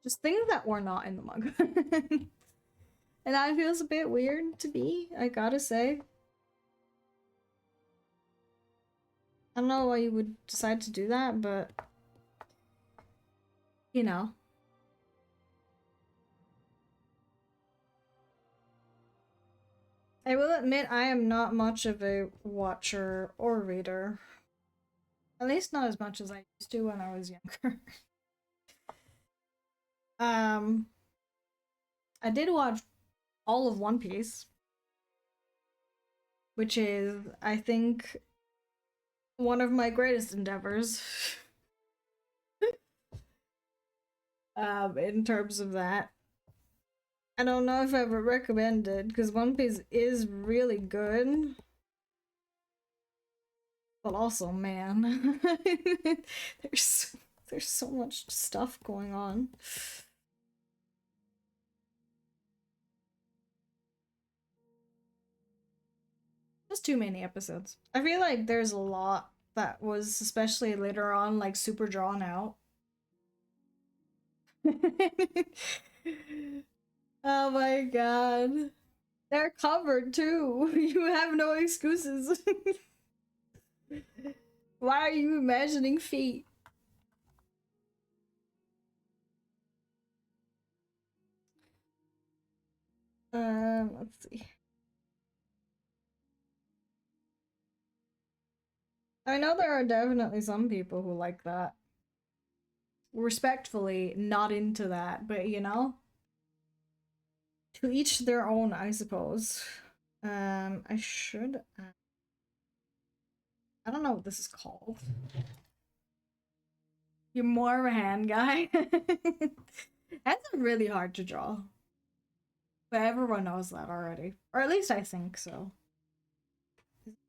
just things that were not in the manga. And that feels a bit weird to me, I gotta say. I don't know why you would decide to do that, but you know. I will admit I am not much of a watcher or reader. At least not as much as I used to when I was younger. um I did watch all of One Piece, which is I think one of my greatest endeavors. In terms of that. I don't know if I would recommend it because One Piece is really good. But also, man, there's there's so much stuff going on. Just too many episodes. I feel like there's a lot that was especially later on like super drawn out. Oh my god. They're covered too. You have no excuses. Why are you imagining feet? Let's see. I know there are definitely some people who like that. Respectfully, not into that, but you know, to each their own, I suppose. I should. I don't know what this is called. You're more of a hand guy. That's really hard to draw. But everyone knows that already. Or at least I think so.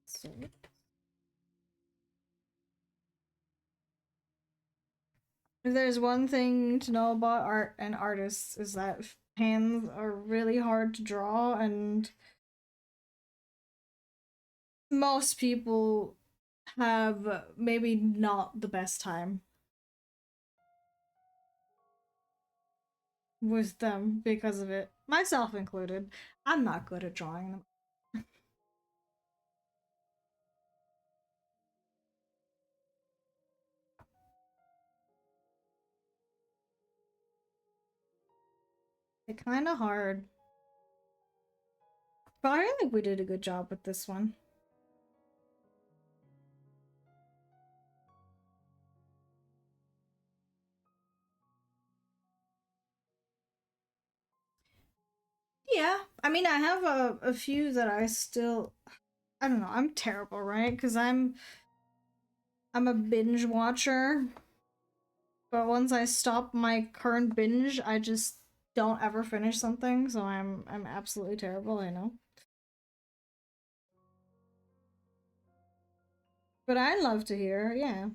So if there's one thing to know about art and artists is that hands are really hard to draw, and most people have maybe not the best time with them because of it. Myself included. I'm not good at drawing them. They're kind of hard. But I think we did a good job with this one. Yeah, I mean, I have a few that I still, I don't know. I'm terrible, right? Because I'm a binge watcher, but once I stop my current binge, I just don't ever finish something. So I'm absolutely terrible. I know, but I'd love to hear. Yeah,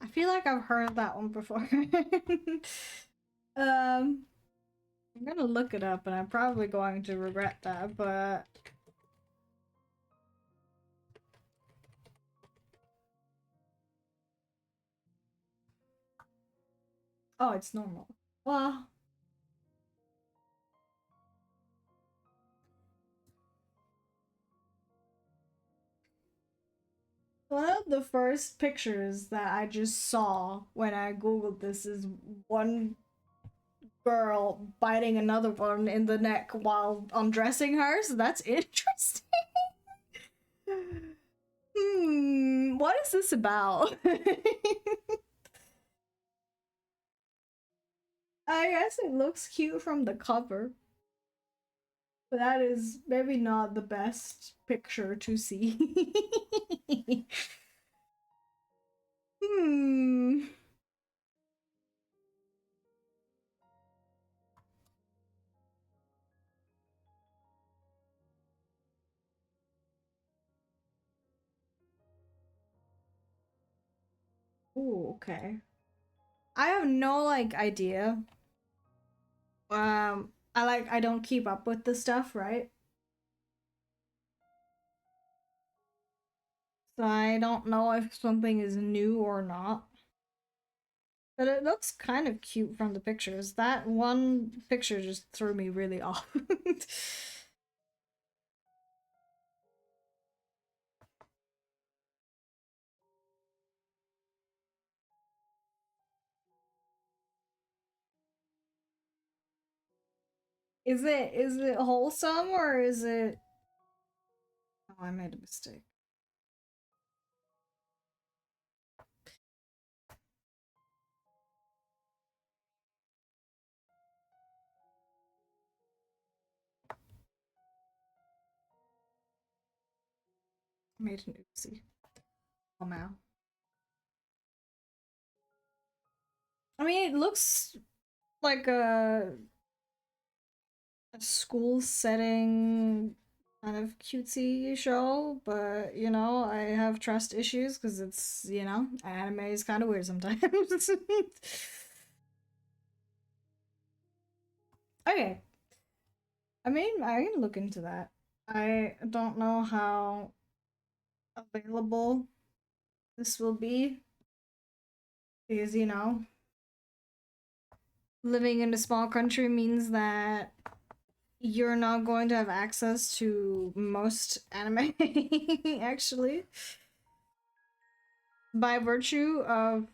I feel like I've heard that one before. I'm gonna look it up, and I'm probably going to regret that, but oh, it's normal. Well, one of the first pictures that I just saw when I googled this is one girl biting another one in the neck while undressing her, so that's interesting. What is this about? I guess it looks cute from the cover, but that is maybe not the best picture to see. hmm. Ooh, okay. I have no like idea. I don't keep up with the stuff, right? So I don't know if something is new or not. But it looks kind of cute from the pictures. That one picture just threw me really off. Is it wholesome or is it? Oh, I made a mistake. I made an oopsie. Oh man. I mean, it looks like a school setting kind of cutesy show, but you know, I have trust issues because it's, you know, anime is kind of weird sometimes. Okay. I mean, I can look into that. I don't know how available this will be because, you know, living in a small country means that you're not going to have access to most anime, actually, by virtue of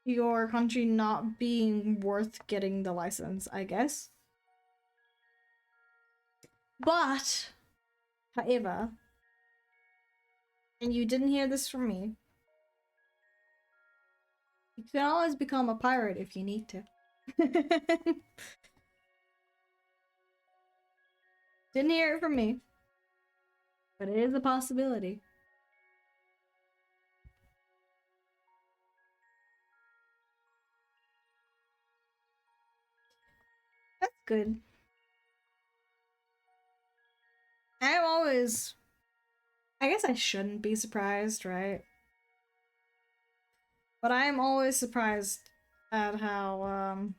your country not being worth getting the license, I guess. But, however, and you didn't hear this from me, you can always become a pirate if you need to. Didn't hear it from me, but it is a possibility. That's good. I'm always. I guess I shouldn't be surprised, right? But I am always surprised at how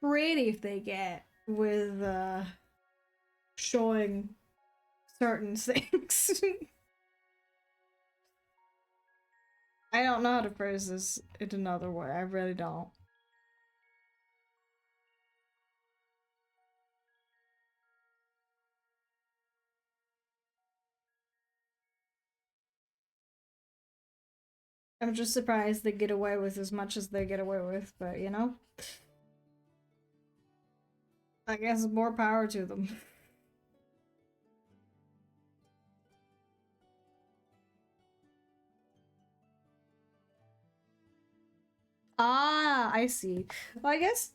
creative they get with showing certain things. I don't know how to phrase this in another way. I really don't. I'm just surprised they get away with as much as they get away with, but you know, I guess more power to them. Ah, I see. Well, I guess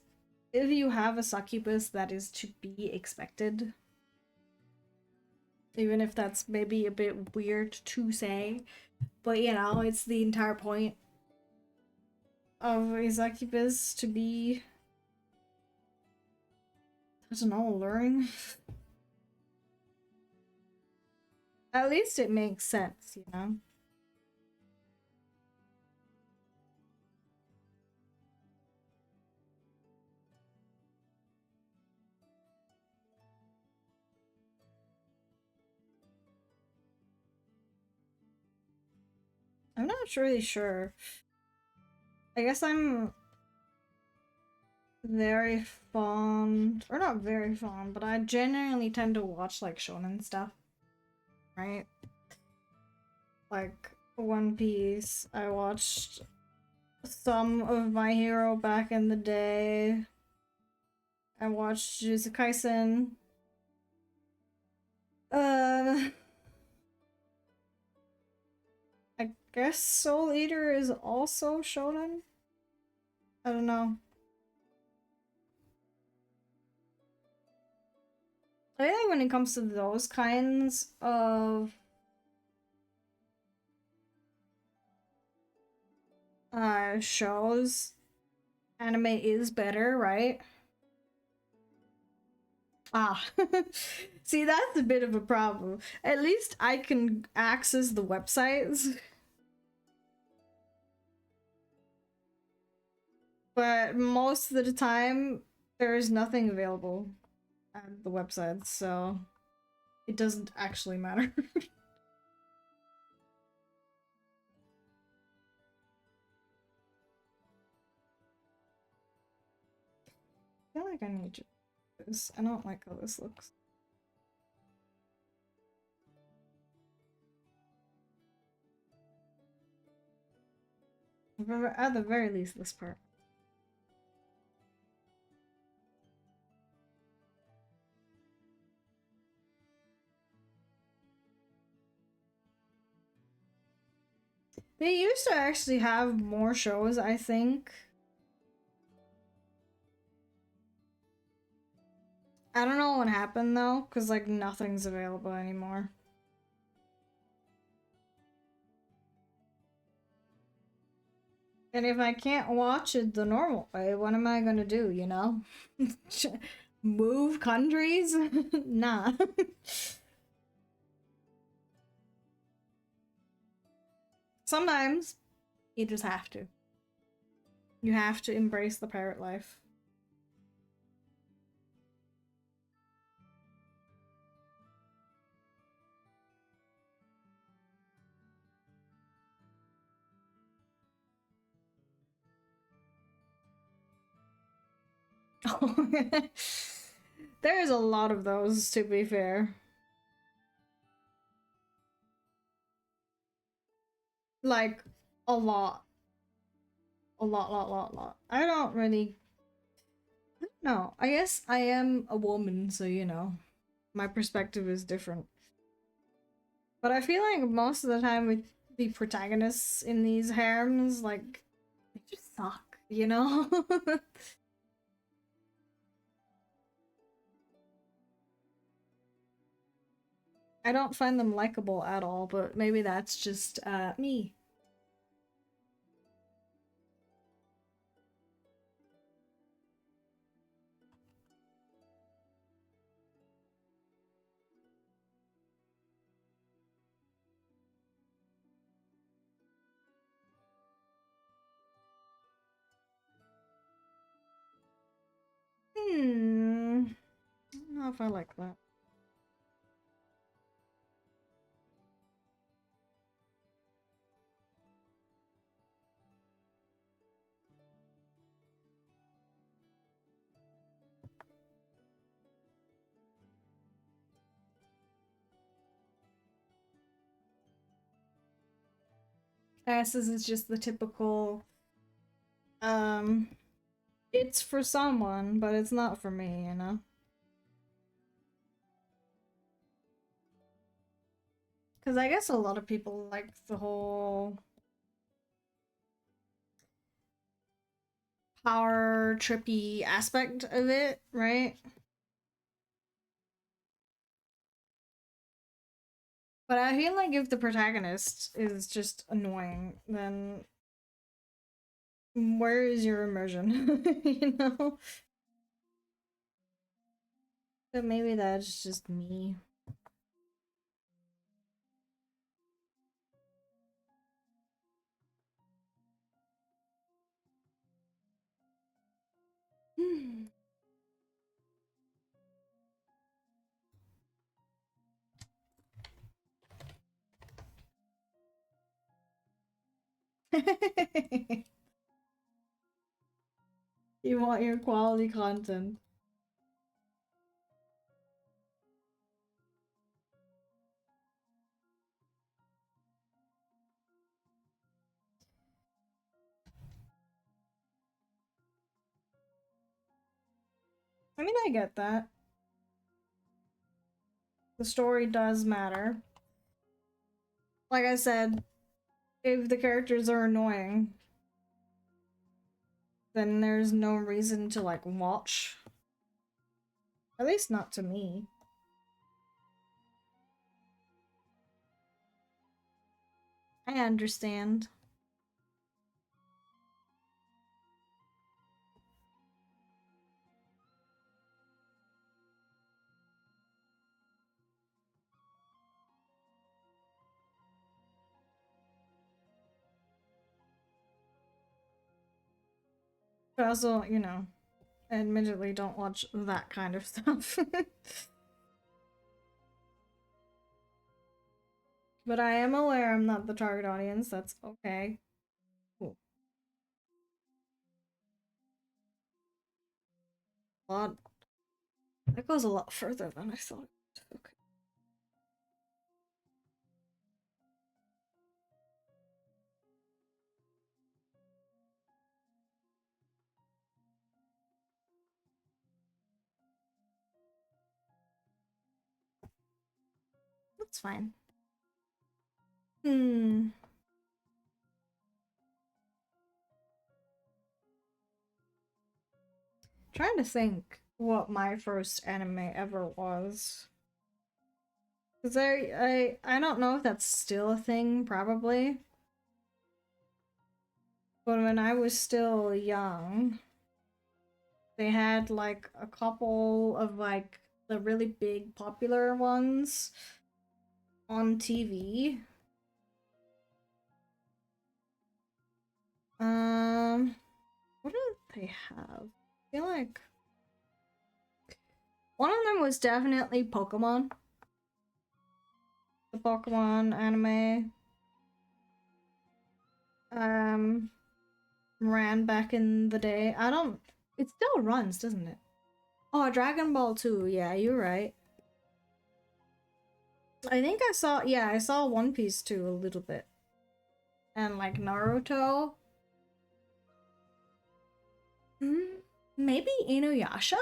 if you have a succubus, that is to be expected. Even if that's maybe a bit weird to say. But you know, it's the entire point of a succubus to be, I don't know, alluring. At least it makes sense, you know? I'm not really sure. I guess I'm very fond, or not very fond, but I genuinely tend to watch like shonen stuff, right? Like One Piece. I watched some of My Hero back in the day. I watched Jujutsu Kaisen. Uh, I guess Soul Eater is also shonen? I don't know. I think when it comes to those kinds of shows, anime is better, right? Ah. See, that's a bit of a problem. At least I can access the websites. But most of the time, there is nothing available at the websites, so it doesn't actually matter. I feel like I need to do this. I don't like how this looks. At the very least, this part. They used to actually have more shows, I think. I don't know what happened though, because like nothing's available anymore. And if I can't watch it the normal way, what am I gonna do, you know? Move countries? Nah. Sometimes you just have to. You have to embrace the pirate life. There's a lot of those, to be fair. Like, a lot. A lot. I don't really. No, I guess I am a woman, so you know, my perspective is different. But I feel like most of the time with the protagonists in these harems, like, they just suck, you know? I don't find them likable at all, but maybe that's just me. Hmm. I don't know if I like that. I guess this is just the typical, um, it's for someone, but it's not for me, you know? Because I guess a lot of people like the whole power trippy aspect of it, right? But I feel like if the protagonist is just annoying, then where is your immersion? You know? But maybe that's just me. You want your quality content. I mean, I get that. The story does matter. Like I said, if the characters are annoying, then there's no reason to, like, watch. At least not to me. I understand. But also, you know, admittedly don't watch that kind of stuff. But I am aware I'm not the target audience. That's okay. Cool. Lot. That goes a lot further than I thought. Okay. That's fine. Trying to think what my first anime ever was. Cause I don't know if that's still a thing, probably. But when I was still young, they had like a couple of like the really big popular ones on TV. What did they have? I feel like one of them was definitely Pokemon. The Pokemon anime. Ran back in the day. I don't. It still runs, doesn't it? Oh, Dragon Ball 2. Yeah, you're right. I think I saw. Yeah, I saw One Piece too a little bit. And like Naruto. Maybe Inuyasha?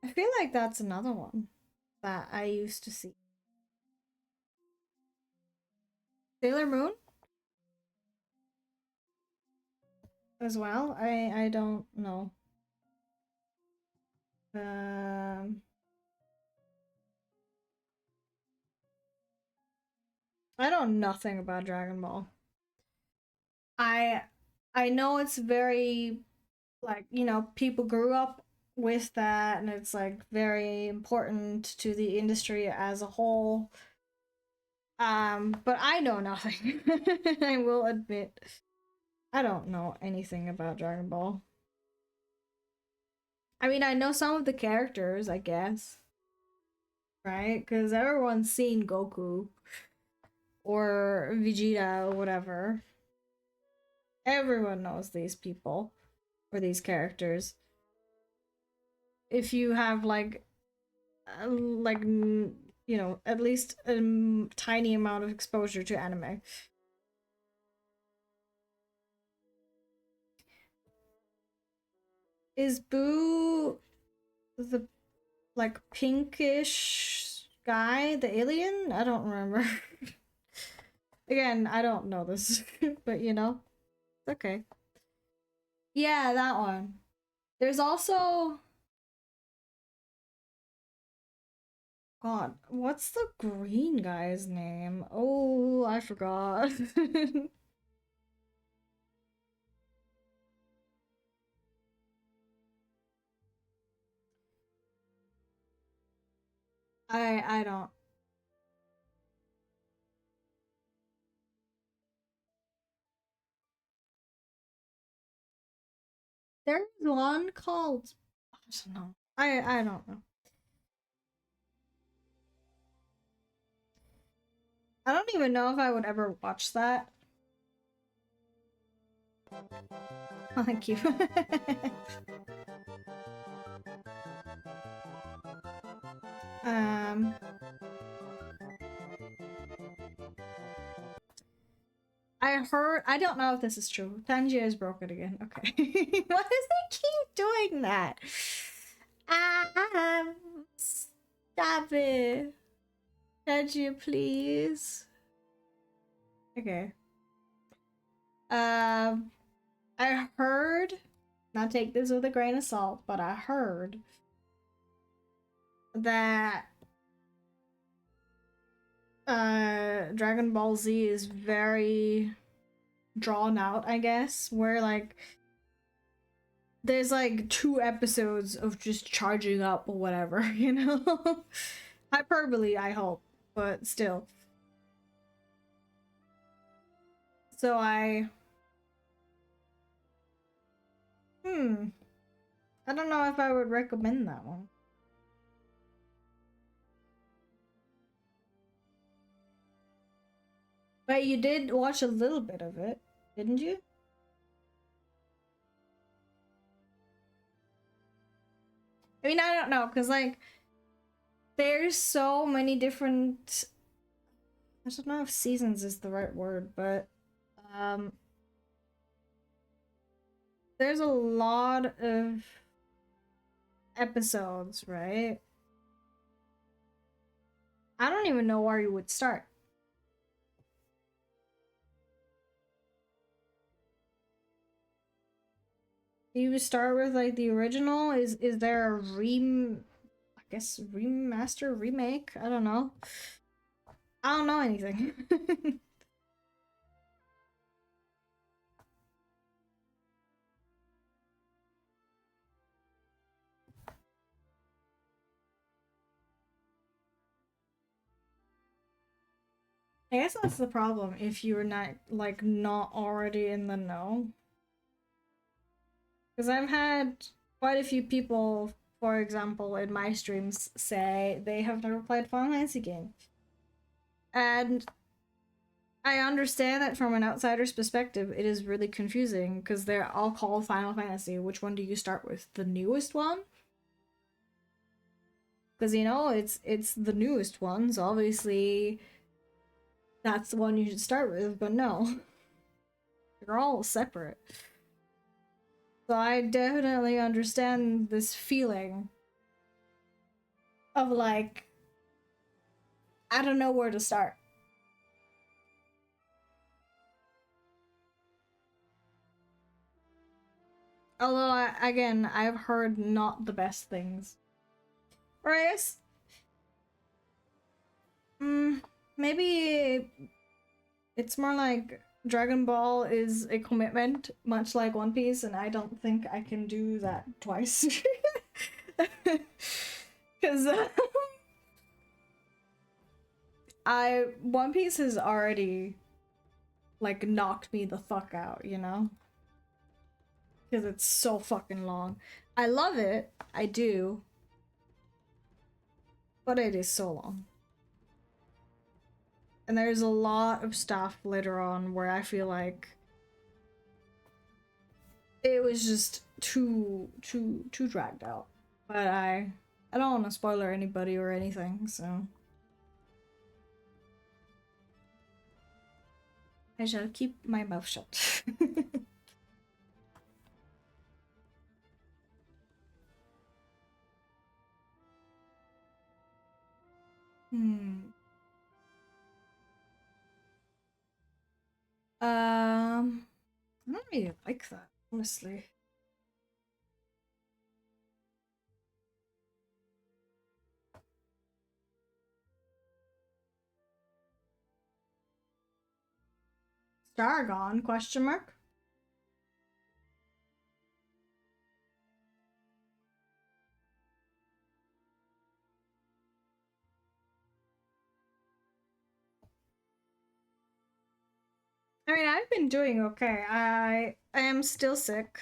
I feel like that's another one that I used to see. Sailor Moon as well. I don't know. Um I know nothing about Dragon Ball. I I know it's very, like, you know, people grew up with that and it's like very important to the industry as a whole. But I know nothing. I will admit I don't know anything about Dragon Ball. I mean, I know some of the characters, I guess, right? Because everyone's seen Goku or Vegeta or whatever. Everyone knows these people or these characters. If you have like you know, at least a tiny amount of exposure to anime. Is Boo the like pinkish guy, the alien? I don't remember. Again, I don't know this, but you know, it's okay. Yeah, that one. There's also, God, what's the green guy's name? Oh, I forgot. I don't. There's one called, I don't know. I don't know. I don't even know if I would ever watch that. Oh, thank you. um I heard, I don't know if this is true. Tangier is broken again. Okay. Why does they keep doing that? Ah, stop it. Could you please? Okay. I heard, now take this with a grain of salt, but I heard that Dragon Ball Z is very drawn out, I guess, where like there's like 2 episodes of just charging up or whatever, you know? Hyperbole, I hope, but still. So I don't know if I would recommend that one. But you did watch a little bit of it, didn't you? I mean, I don't know, because like there's so many different, I don't know if seasons is the right word, but um there's a lot of episodes, right? I don't even know where you would start. You start with like the original. Is there a I guess remaster, remake? I don't know. I don't know anything. I guess that's the problem if you're not already in the know. Because I've had quite a few people, for example, in my streams say they have never played Final Fantasy game. And I understand that from an outsider's perspective, it is really confusing because they're all called Final Fantasy. Which one do you start with? The newest one? Because you know it's the newest one, so obviously that's the one you should start with. But no, they're all separate. So I definitely understand this feeling of like I don't know where to start. Although again, I've heard not the best things. Or I guess, maybe it's more like Dragon Ball is a commitment, much like One Piece, and I don't think I can do that twice. Because I One Piece has already like knocked me the fuck out, you know? Because it's so fucking long. I love it, I do, but it is so long. And there's a lot of stuff later on where I feel like it was just too dragged out. But I don't want to spoiler anybody or anything, so I shall keep my mouth shut. hmm. I don't really like that, honestly. Stargon? Question mark. I mean, I've been doing okay. I am still sick,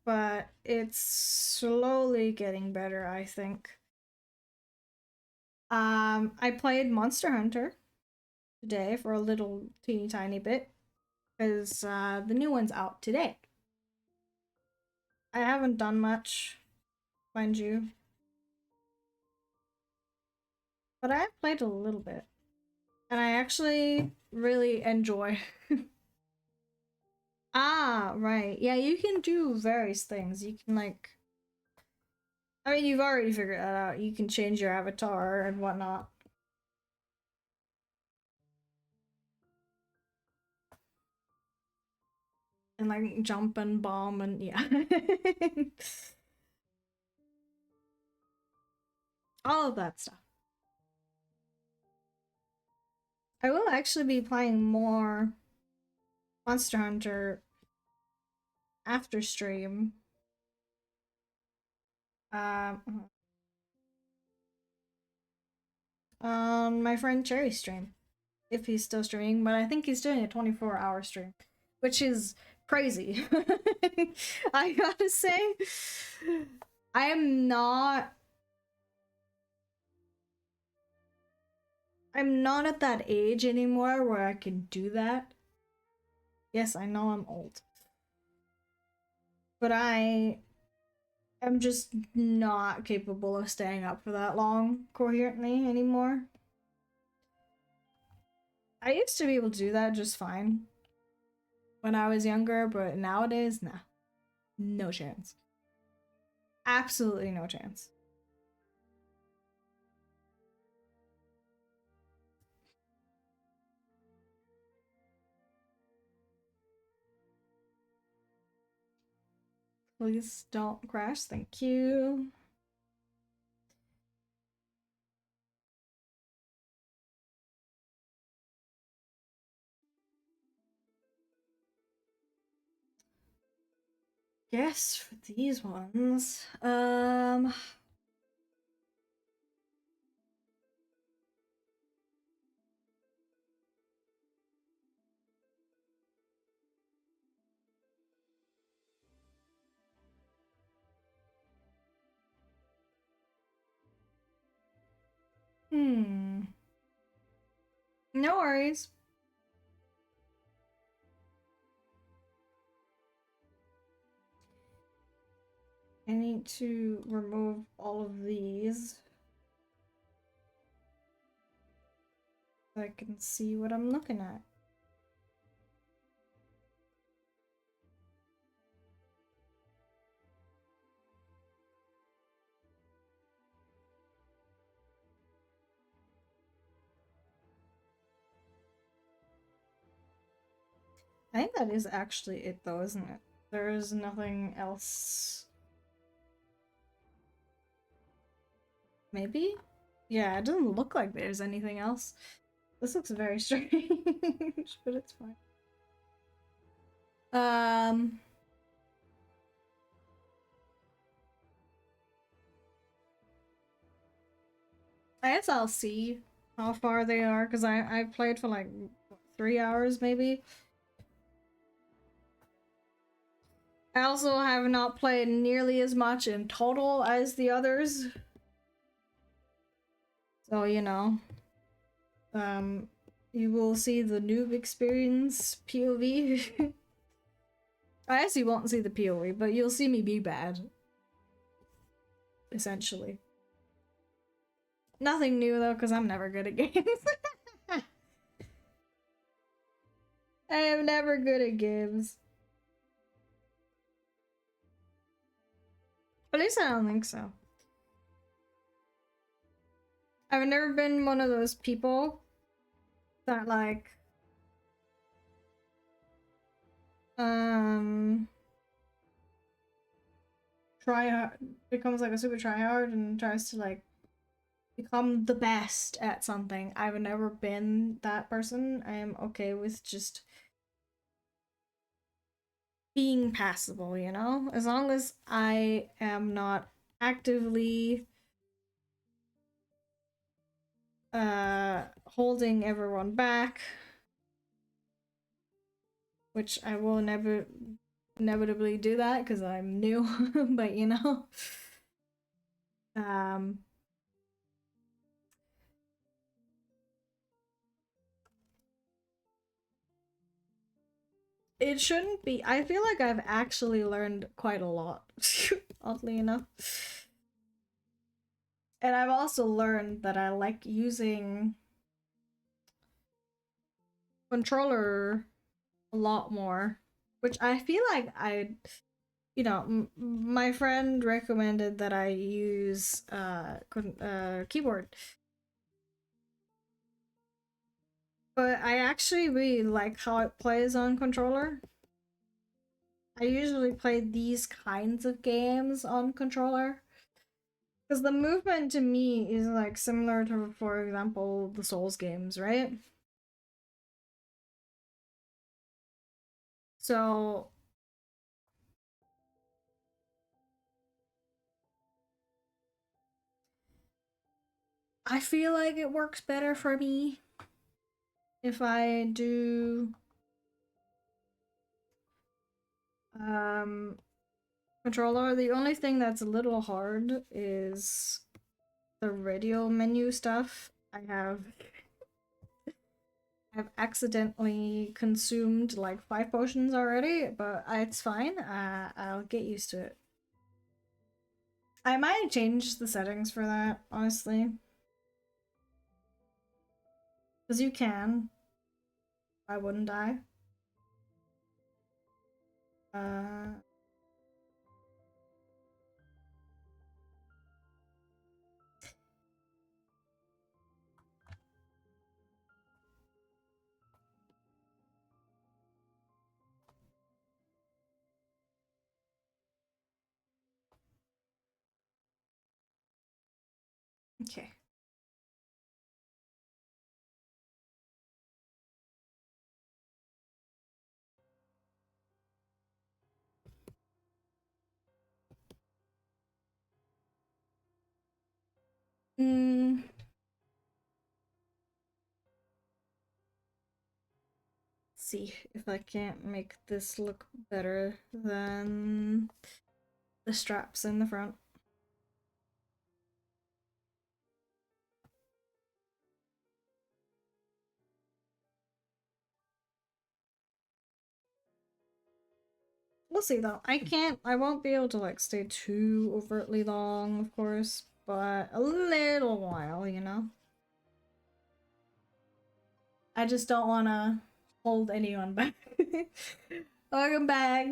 but it's slowly getting better, I think. I played Monster Hunter today for a little teeny tiny bit because the new one's out today. I haven't done much, mind you, but I have played a little bit, and I actually really enjoy. Ah, right. Yeah, you can do various things. You can like I mean, you've already figured that out. You can change your avatar and whatnot. And like jump and bomb and yeah. All of that stuff. I will actually be playing more Monster Hunter after stream. On my friend Cherry's stream, if he's still streaming, but I think he's doing a 24-hour stream, which is crazy. I gotta say, I am not. I'm not at that age anymore where I can do that. Yes, I know I'm old. But I am just not capable of staying up for that long coherently anymore. I used to be able to do that just fine when I was younger, but nowadays, nah. No chance. Absolutely no chance. Please don't crash. Thank you. Yes, for these ones. No worries. I need to remove all of these so I can see what I'm looking at. I think that is actually it though, isn't it? There is nothing else. Maybe? Yeah, it doesn't look like there's anything else. This looks very strange, but it's fine. I guess I'll see how far they are because I played for like 3 hours maybe. I also have not played nearly as much in total as the others. So, you know, you will see the noob experience POV. I guess you won't see the POV, but you'll see me be bad. Essentially. Nothing new though, because I'm never good at games. I am never good at games. At least I don't think so. I've never been one of those people that like try hard, becomes like a super tryhard and tries to like become the best at something. I've never been that person. I am okay with just being passable, you know? As long as I am not actively holding everyone back, which I will never inevitably do that because I'm new, but you know. It shouldn't be. I feel like I've actually learned quite a lot, oddly enough. And I've also learned that I like using controller a lot more, which I feel like you know, my friend recommended that I use keyboard, but I actually really like how it plays on controller. I usually play these kinds of games on controller because the movement to me is like similar to, for example, the Souls games, right? So I feel like it works better for me if I do um controller. The only thing that's a little hard is the radio menu stuff. I've accidentally consumed like 5 potions already, but it's fine. I'll get used to it. I might change the settings for that, honestly. Because you can. Why wouldn't I? Uh, okay. Mm, see if I can't make this look better than the straps in the front. We'll see though. I won't be able to like stay too overtly long, of course, but a little while, you know? I just don't want to hold anyone back. Welcome back.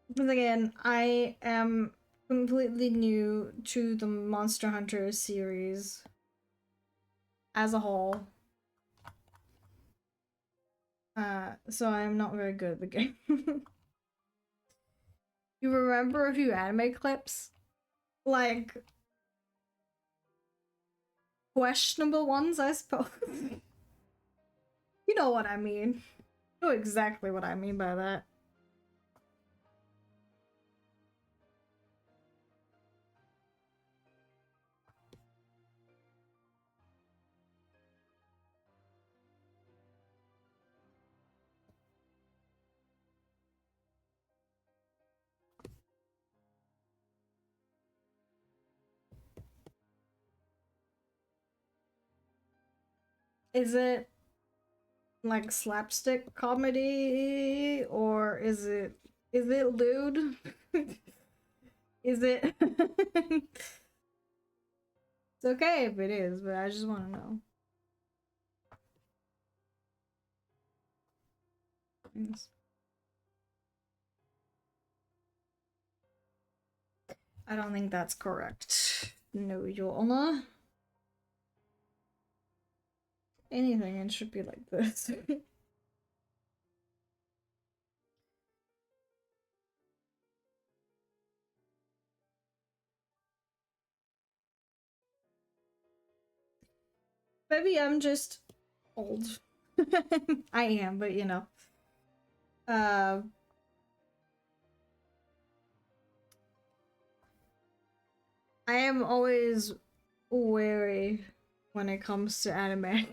Because again, I am completely new to the Monster Hunter series as a whole. So I am not very good at the game. You remember a few anime clips? Like, questionable ones, I suppose. You know what I mean. You know exactly what I mean by that. Is it like slapstick comedy or is it lewd? Is it It's okay if it is, but I just want to know. I don't think that's correct. No, Your Honor. Anything, it should be like this. Maybe I'm just old. I am, but you know. Uh, I am always wary when it comes to anime.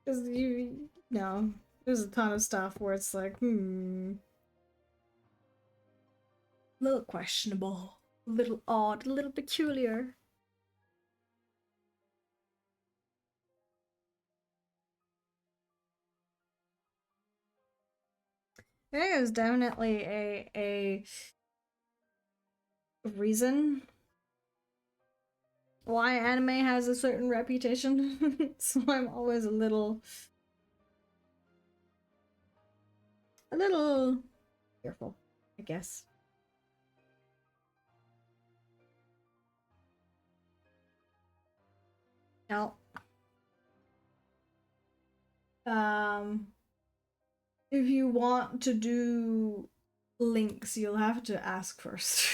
Because you know, there's a ton of stuff where it's like, a little questionable, a little odd, a little peculiar. There is definitely a reason why anime has a certain reputation. So I'm always a little a little careful, I guess. Now, if you want to do links, you'll have to ask first.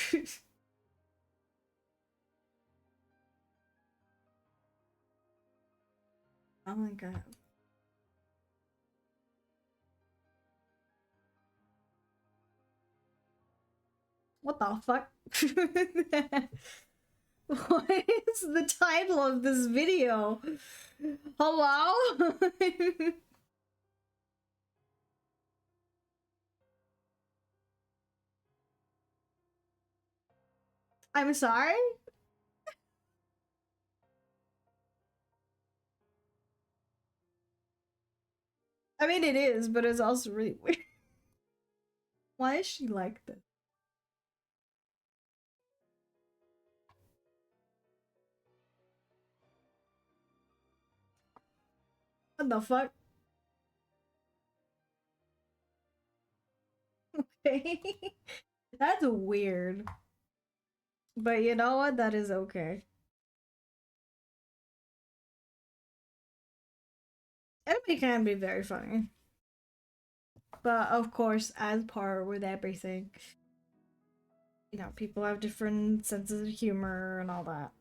Oh my god. What the fuck? What is the title of this video? Hello? I'm sorry? I mean, it is, but it's also really weird. Why is she like this? What the fuck? Okay. That's weird. But you know what? That is okay. Anime can be very funny. But of course, as par with everything, you know, people have different senses of humor and all that.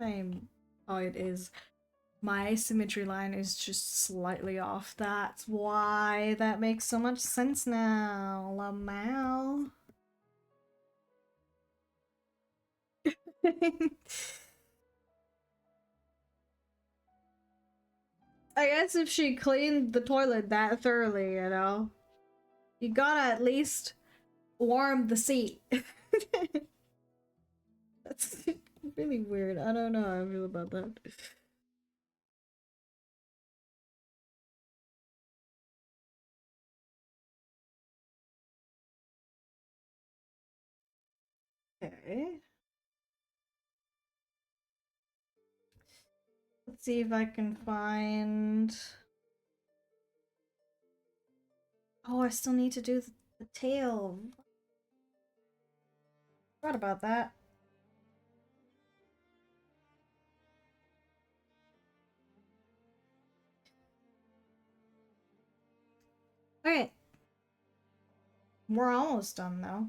Same. Oh, it is. My symmetry line is just slightly off. That's why that makes so much sense now. Lamau. I guess if she cleaned the toilet that thoroughly, you know, you gotta at least warm the seat. That's really weird. I don't know how I feel about that. Okay. Let's see if I can find. Oh, I still need to do the tail. Forgot about that. Okay. We're almost done though.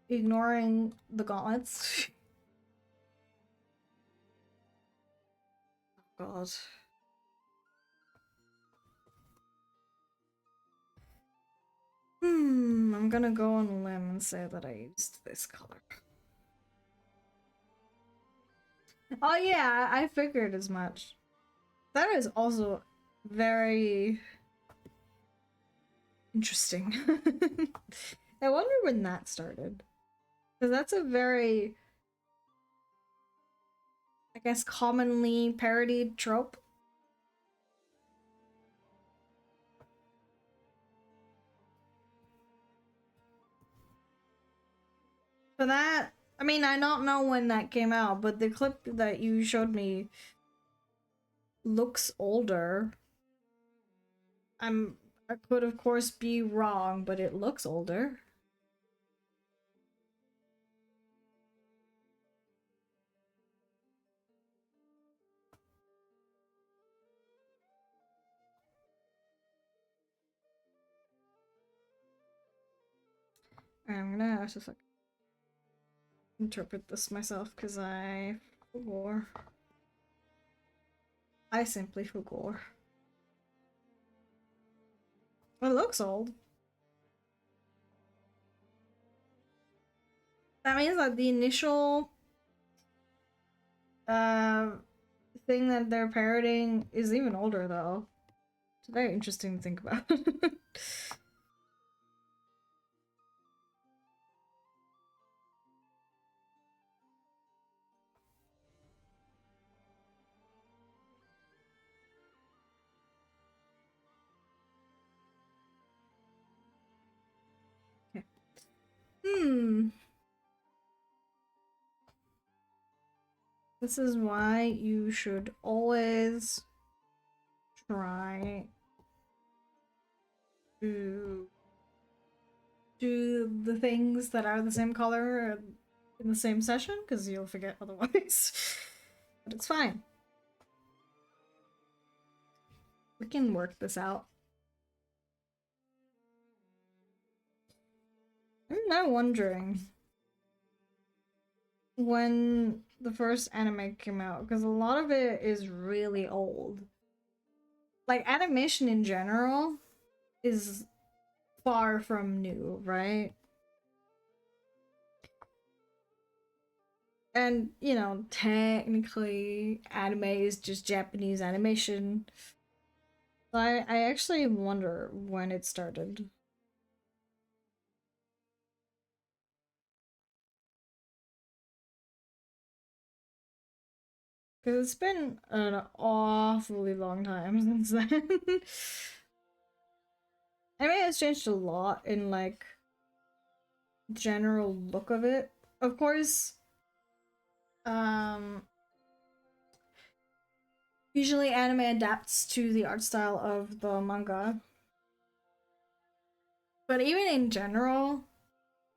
Ignoring the gauntlets. Oh god. I'm gonna go on a limb and say that I used this color. Oh yeah, I figured as much. That is also very interesting. I wonder when that started. Because that's a very, I guess, commonly parodied trope. So that, I mean, I don't know when that came out, but the clip that you showed me looks older. I could of course be wrong, but it looks older. I'm gonna have to interpret this myself because I forgot. I simply forgot. It looks old. That means that the initial uh thing that they're parroting is even older though. It's very interesting to think about. Okay. Hmm. This is why you should always try to do the things that are the same color in the same session, because you'll forget otherwise. But it's fine. We can work this out. I'm now wondering when the first anime came out, because a lot of it is really old. Like, animation in general is far from new, right? And, you know, technically, anime is just Japanese animation. I actually wonder when it started. Because it's been an awfully long time since then. Anime has changed a lot in, like, general look of it. Of course, um, usually anime adapts to the art style of the manga. But even in general,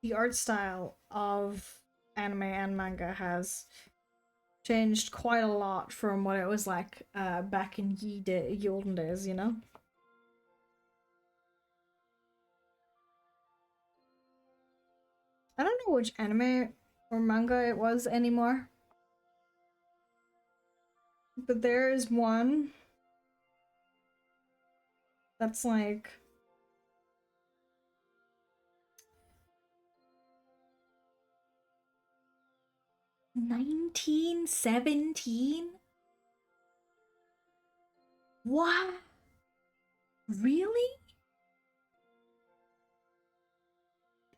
the art style of anime and manga has changed quite a lot from what it was like back in ye olden days, you know? I don't know which anime or manga it was anymore. But there is one that's like 1917? What? Really?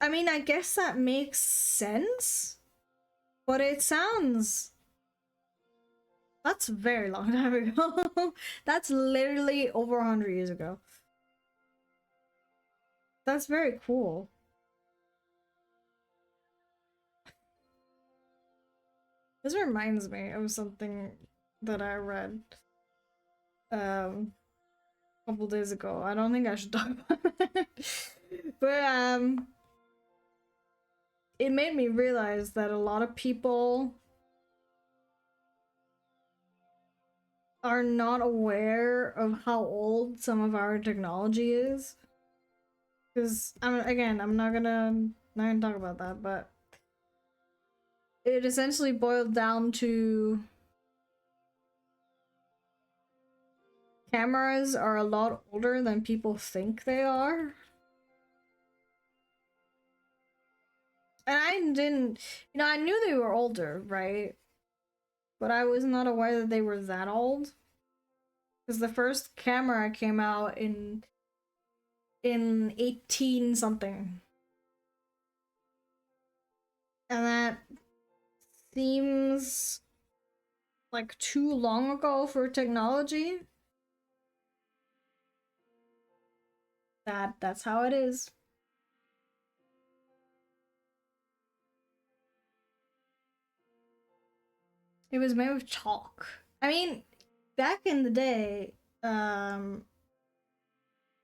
I mean, I guess that makes sense, but it sounds. That's a very long time ago. That's literally over 100 years ago. That's very cool. This reminds me of something that I read a couple days ago. I don't think I should talk about it. But it made me realize that a lot of people are not aware of how old some of our technology is. Because I'm not gonna talk about that, but it essentially boiled down to cameras are a lot older than people think they are. And I didn't, I knew they were older, right? But I was not aware that they were that old. Because the first camera came out in 18 something. And that seems like too long ago for technology. That's how it is. It was made with chalk. I mean, back in the day, all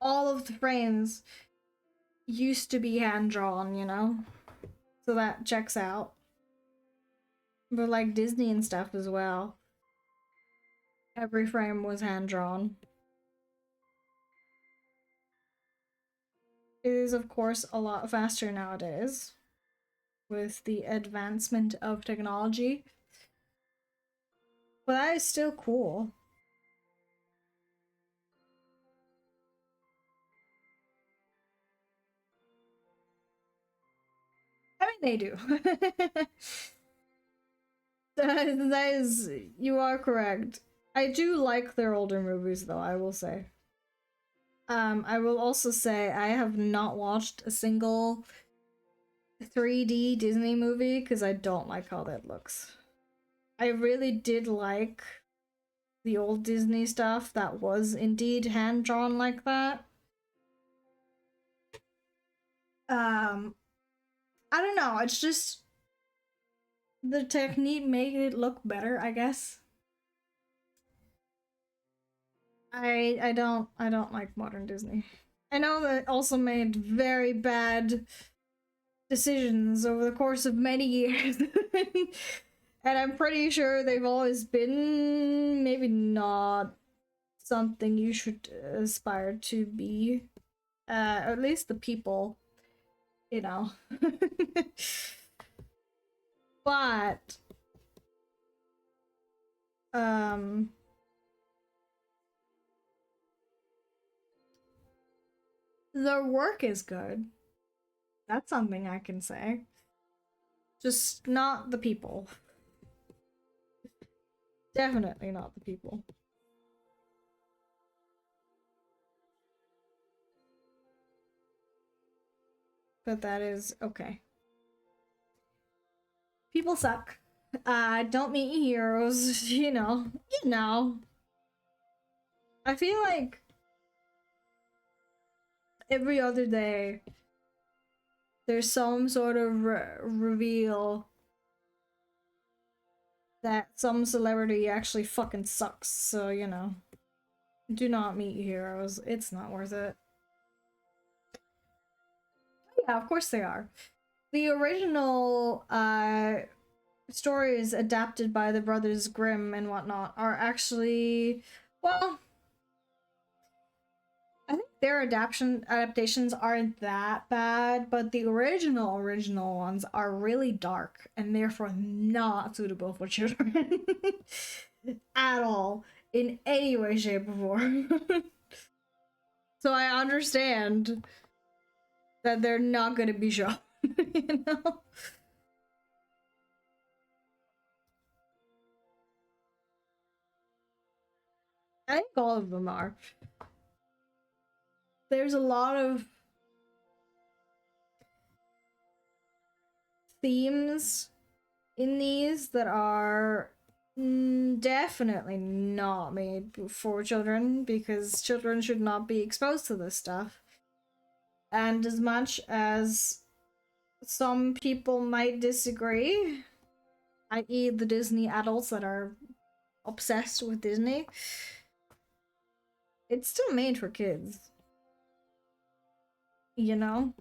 of the frames used to be hand drawn, you know? So that checks out. But like Disney and stuff as well. Every frame was hand drawn. It is, of course, a lot faster nowadays with the advancement of technology. But that is still cool. I mean, they do. that is, you are correct. I do like their older movies, though, I will say. I will also say I have not watched a single 3D Disney movie because I don't like how that looks. I really did like the old Disney stuff that was indeed hand drawn like that. I don't know, it's just the technique made it look better, I guess. I don't like modern Disney. I know that it also made very bad decisions over the course of many years. And I'm pretty sure they've always been maybe not something you should aspire to be. At least the people, you know. But um their work is good. That's something I can say. Just not the people. Definitely not the people. But that is okay. People suck. Don't meet heroes, you know. You know. I feel like every other day there's some sort of reveal that some celebrity actually fucking sucks. So, you know, do not meet heroes. It's not worth it. Yeah, of course they are. The original stories adapted by the Brothers Grimm and whatnot are actually, well, I think their adaptations aren't that bad, but the original ones are really dark and therefore not suitable for children at all in any way, shape, or form. So I understand that they're not gonna be shown, you know. I think all of them are. There's a lot of themes in these that are definitely not made for children because children should not be exposed to this stuff. And as much as some people might disagree, i.e., the Disney adults that are obsessed with Disney, it's still made for kids. You know?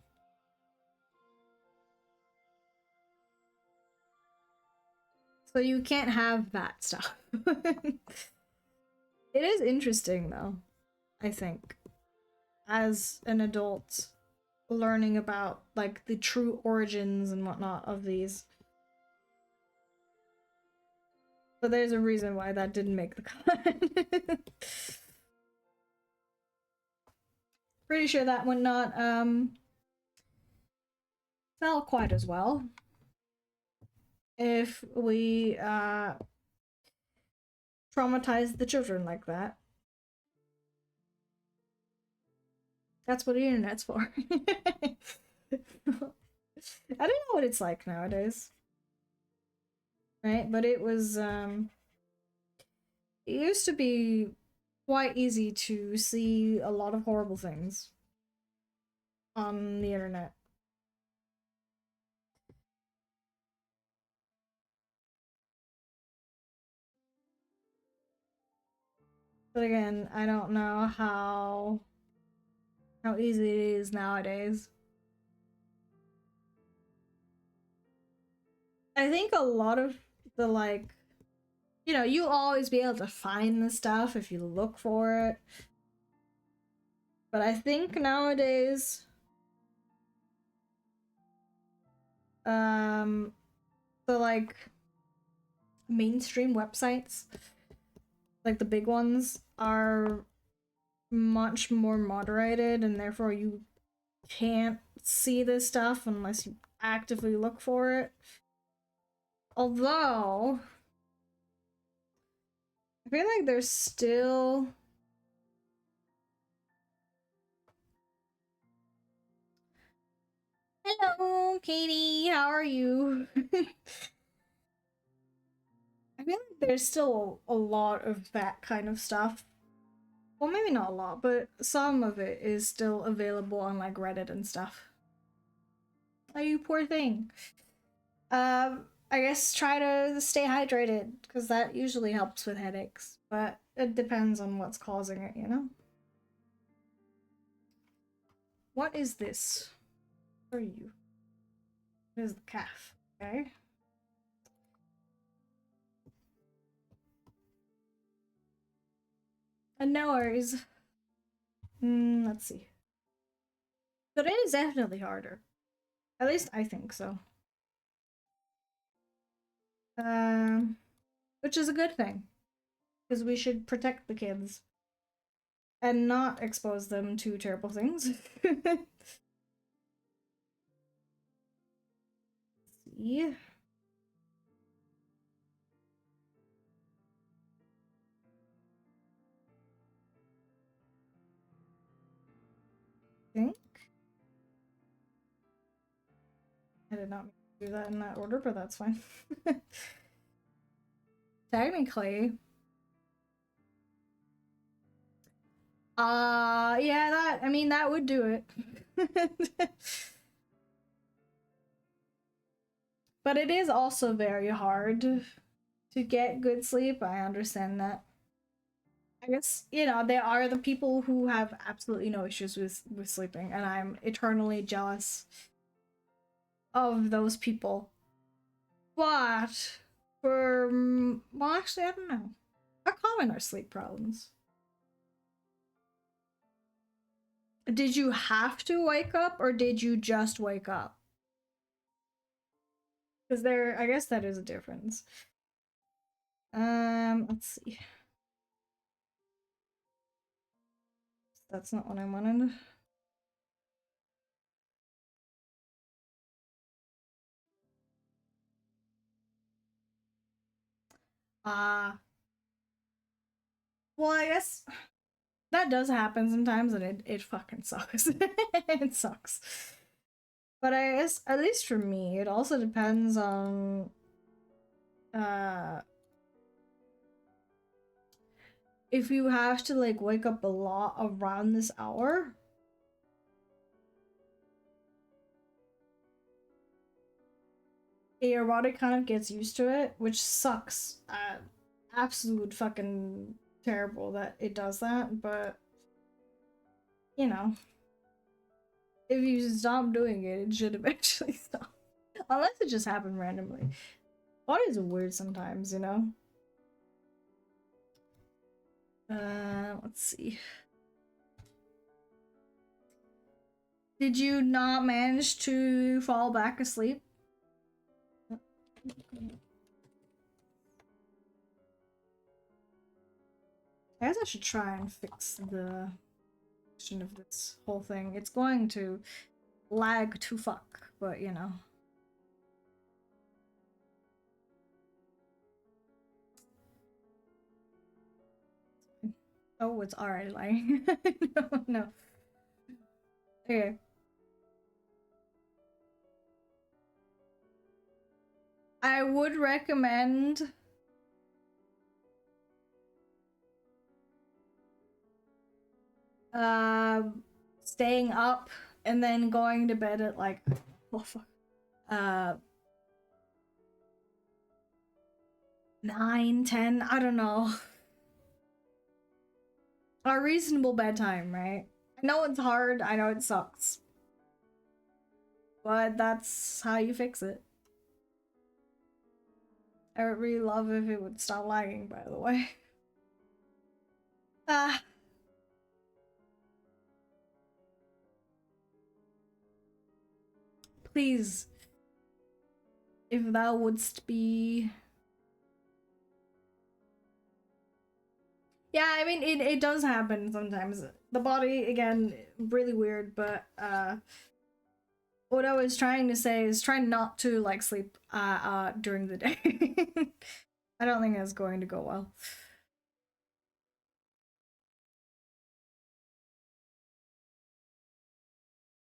So you can't have that stuff. It is interesting though, I think, as an adult learning about like the true origins and whatnot of these. But there's a reason why that didn't make the cut. Pretty sure that would not sell quite as well if we traumatized the children like that. That's what the internet's for. I don't know what it's like nowadays. Right? But it was it used to be quite easy to see a lot of horrible things on the internet. But again, I don't know how easy it is nowadays. I think a lot of the like, you know, you'll always be able to find the stuff if you look for it. But I think nowadays the like mainstream websites, like the big ones, are much more moderated and therefore you can't see this stuff unless you actively look for it. Although I feel like there's still Hello, Katie, how are you? I feel like there's still a lot of that kind of stuff. Well, maybe not a lot, but some of it is still available on like Reddit and stuff. Oh, you poor thing. I guess try to stay hydrated because that usually helps with headaches, but it depends on what's causing it, you know? What is this? What are you? What is the calf? Okay. And no worries. Let's see. Today is definitely harder. At least I think so. Which is a good thing. Because we should protect the kids. And not expose them to terrible things. See? Think? I did not do that in that order, but that's fine. Technically. Yeah, that, I mean, that would do it. But it is also very hard to get good sleep. I understand that. I guess, you know, there are the people who have absolutely no issues with sleeping, and I'm eternally jealous of those people. But for well, actually, I don't know. How common are sleep problems? Did you have to wake up, or did you just wake up? Because there, I guess that is a difference. Let's see. That's not what I wanted. Uh, well, I guess that does happen sometimes, and it fucking sucks. It sucks. But I guess, at least for me, it also depends on uh if you have to like wake up a lot around this hour. Your body kind of gets used to it, which sucks. Absolute fucking terrible that it does that, but you know, if you stop doing it, it should eventually stop. Unless it just happened randomly. Bodies are weird sometimes, you know? Let's see. Did you not manage to fall back asleep? I guess I should try and fix the function of this whole thing. It's going to lag to fuck, but you know. Oh, it's already lying. No, no. Okay. I would recommend uh, staying up and then going to bed at like oh fuck. Uh 9, 10, I don't know. A reasonable bedtime, right? I know it's hard, I know it sucks. But that's how you fix it. I would really love if it would stop lagging, by the way. Ah. Please. If thou wouldst be. Yeah, I mean it does happen sometimes. The body again, really weird, but what I was trying to say is try not to like sleep during the day. I don't think that's going to go well.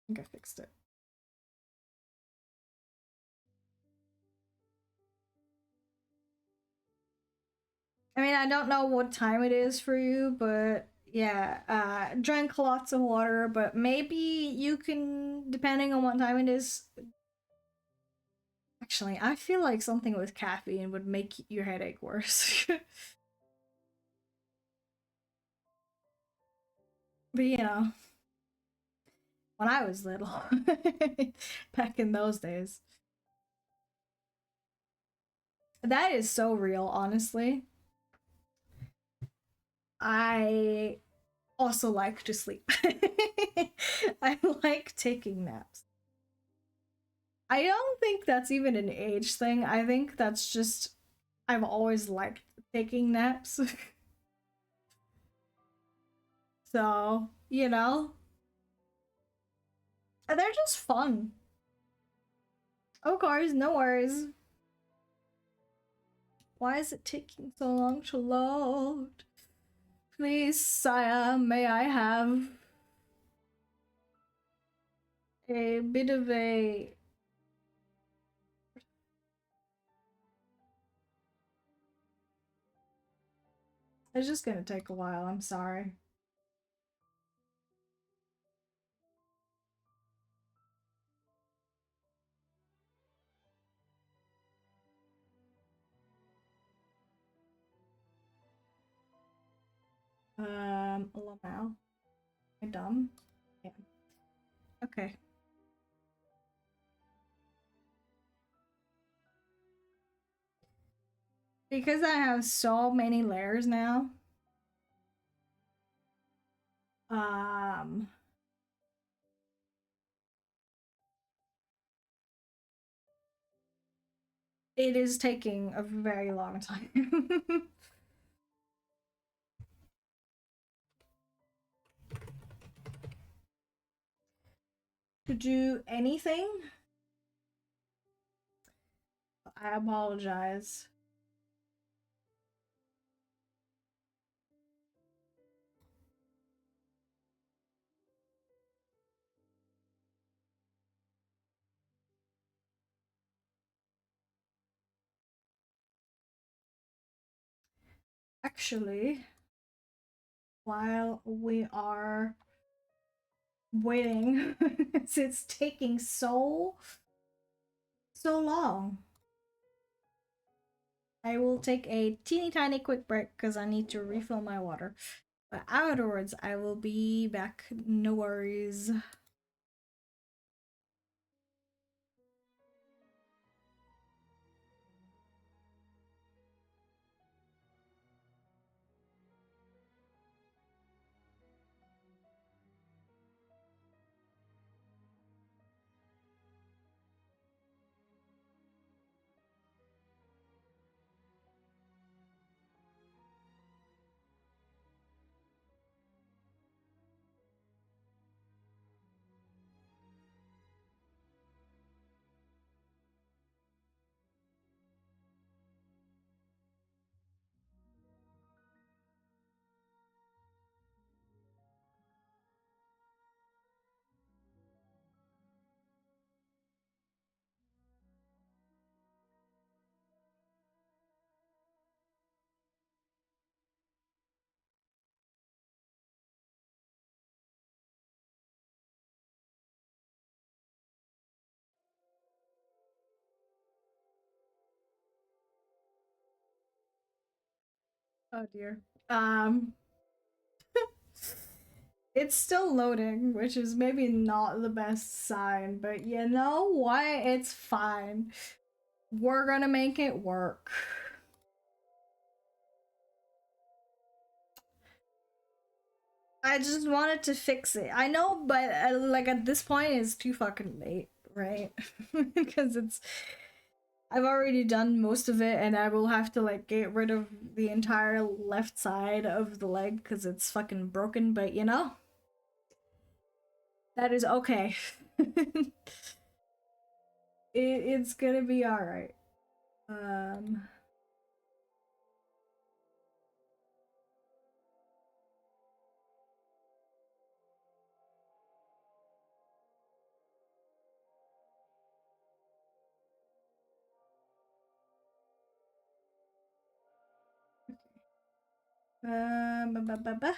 I think I fixed it. I mean, I don't know what time it is for you, but yeah, drink lots of water, but maybe you can, depending on what time it is. Actually, I feel like something with caffeine would make your headache worse. But you know, when I was little, back in those days. That is so real, honestly. I also like to sleep. I like taking naps. I don't think that's even an age thing. I think that's just I've always liked taking naps. So, you know, they're just fun. Of course, no worries. Why is it taking so long to load? Please, sire, may I have a bit of a. It's just gonna take a while, I'm sorry. Lamau. Am I dumb? Yeah. Okay. Because I have so many layers now, um, it is taking a very long time. To do anything? I apologize. Actually, while we are waiting, it's taking so long. I will take a teeny tiny quick break because I need to refill my water. But afterwards, I will be back. No worries. Oh dear. Um, it's still loading, which is maybe not the best sign, but you know what? It's fine. We're gonna make it work. I just wanted to fix it. I know, but like at this point, it's too fucking late, right? Because I've already done most of it, and I will have to like get rid of the entire left side of the leg because it's fucking broken. But you know, that is okay. It's gonna be all right. Um. Ba, ba, ba, ba.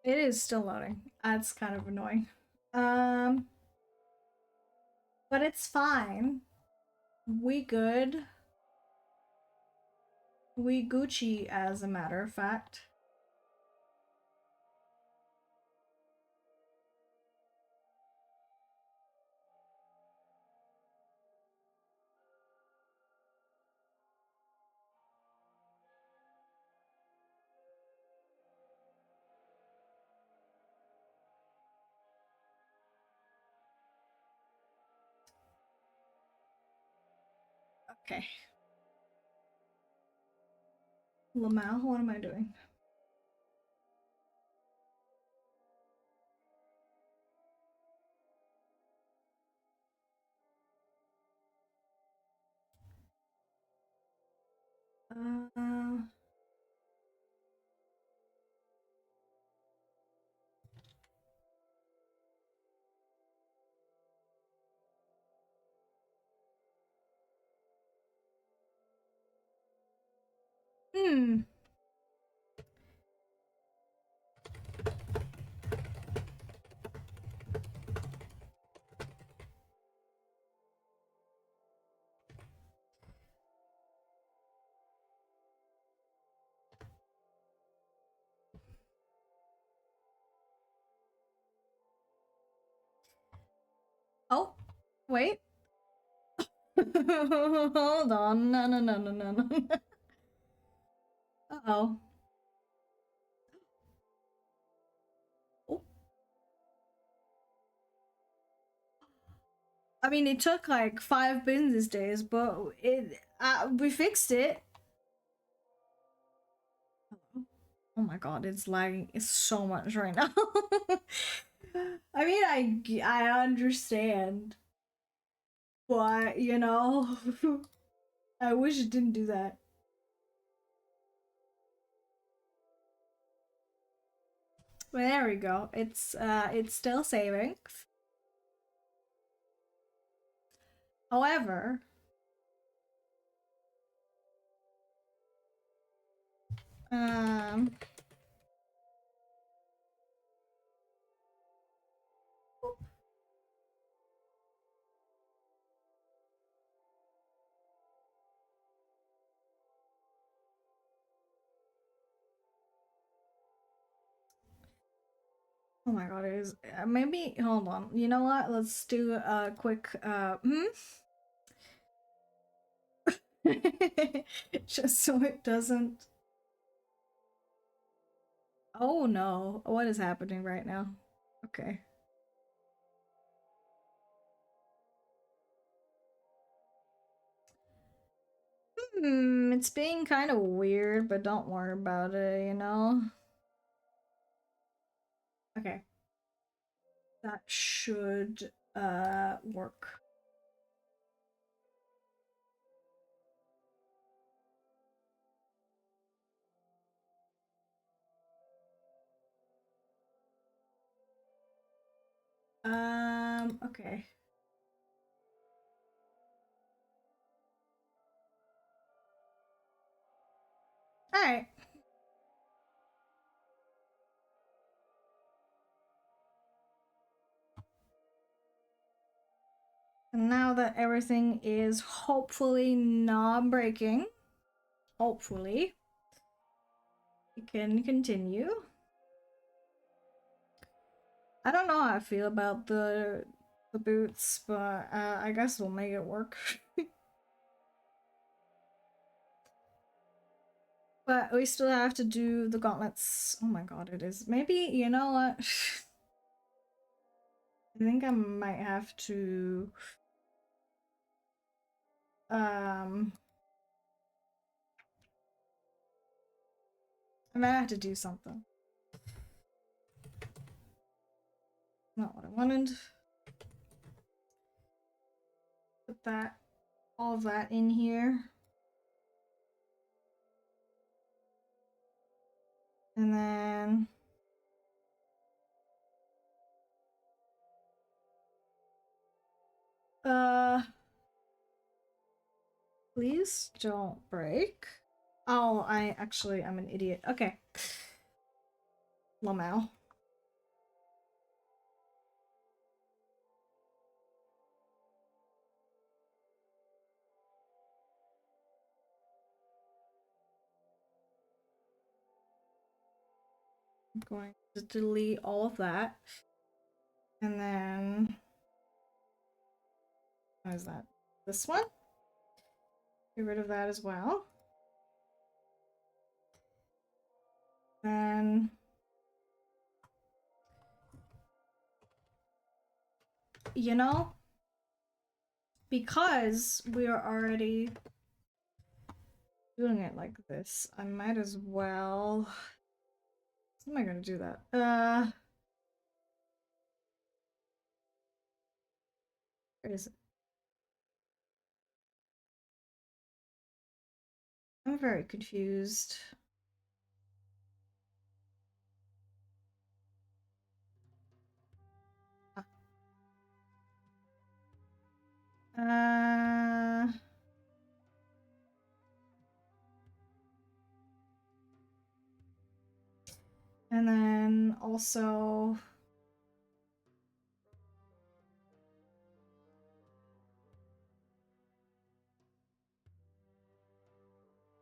It is still loading. That's kind of annoying. Um, but it's fine. We good. We Gucci, as a matter of fact. Okay. Lamau, what am I doing? Uh, hmm. Oh, wait. Hold on. No, no, no, no, no, no. Uh-oh. Oh. I mean, it took like 5 bins these days, but we fixed it. Oh my god, it's lagging so much right now. I mean, I understand, but you know, I wish it didn't do that. But there we go. It's still saving. However, um, oh my god, it is. Maybe hold on. You know what? Let's do a quick. Just so it doesn't. Oh no! What is happening right now? Okay. It's being kind of weird, but don't worry about it. You know. Okay. That should work. Okay. All right. And now that everything is hopefully not breaking, hopefully, we can continue. I don't know how I feel about the boots, but I guess we'll make it work. But we still have to do the gauntlets. Oh my god, it is. Maybe, you know what? I think I might have to um I might have to do something. Not what I wanted. Put that all of that in here. And then uh please don't break. Oh, I'm an idiot. Okay. Lamau. I'm going to delete all of that. And then, what is that? This one? Get rid of that as well. And you know, because we are already doing it like this, I might as well. How am I gonna do that? Where is it? I'm very confused. Uh, and then also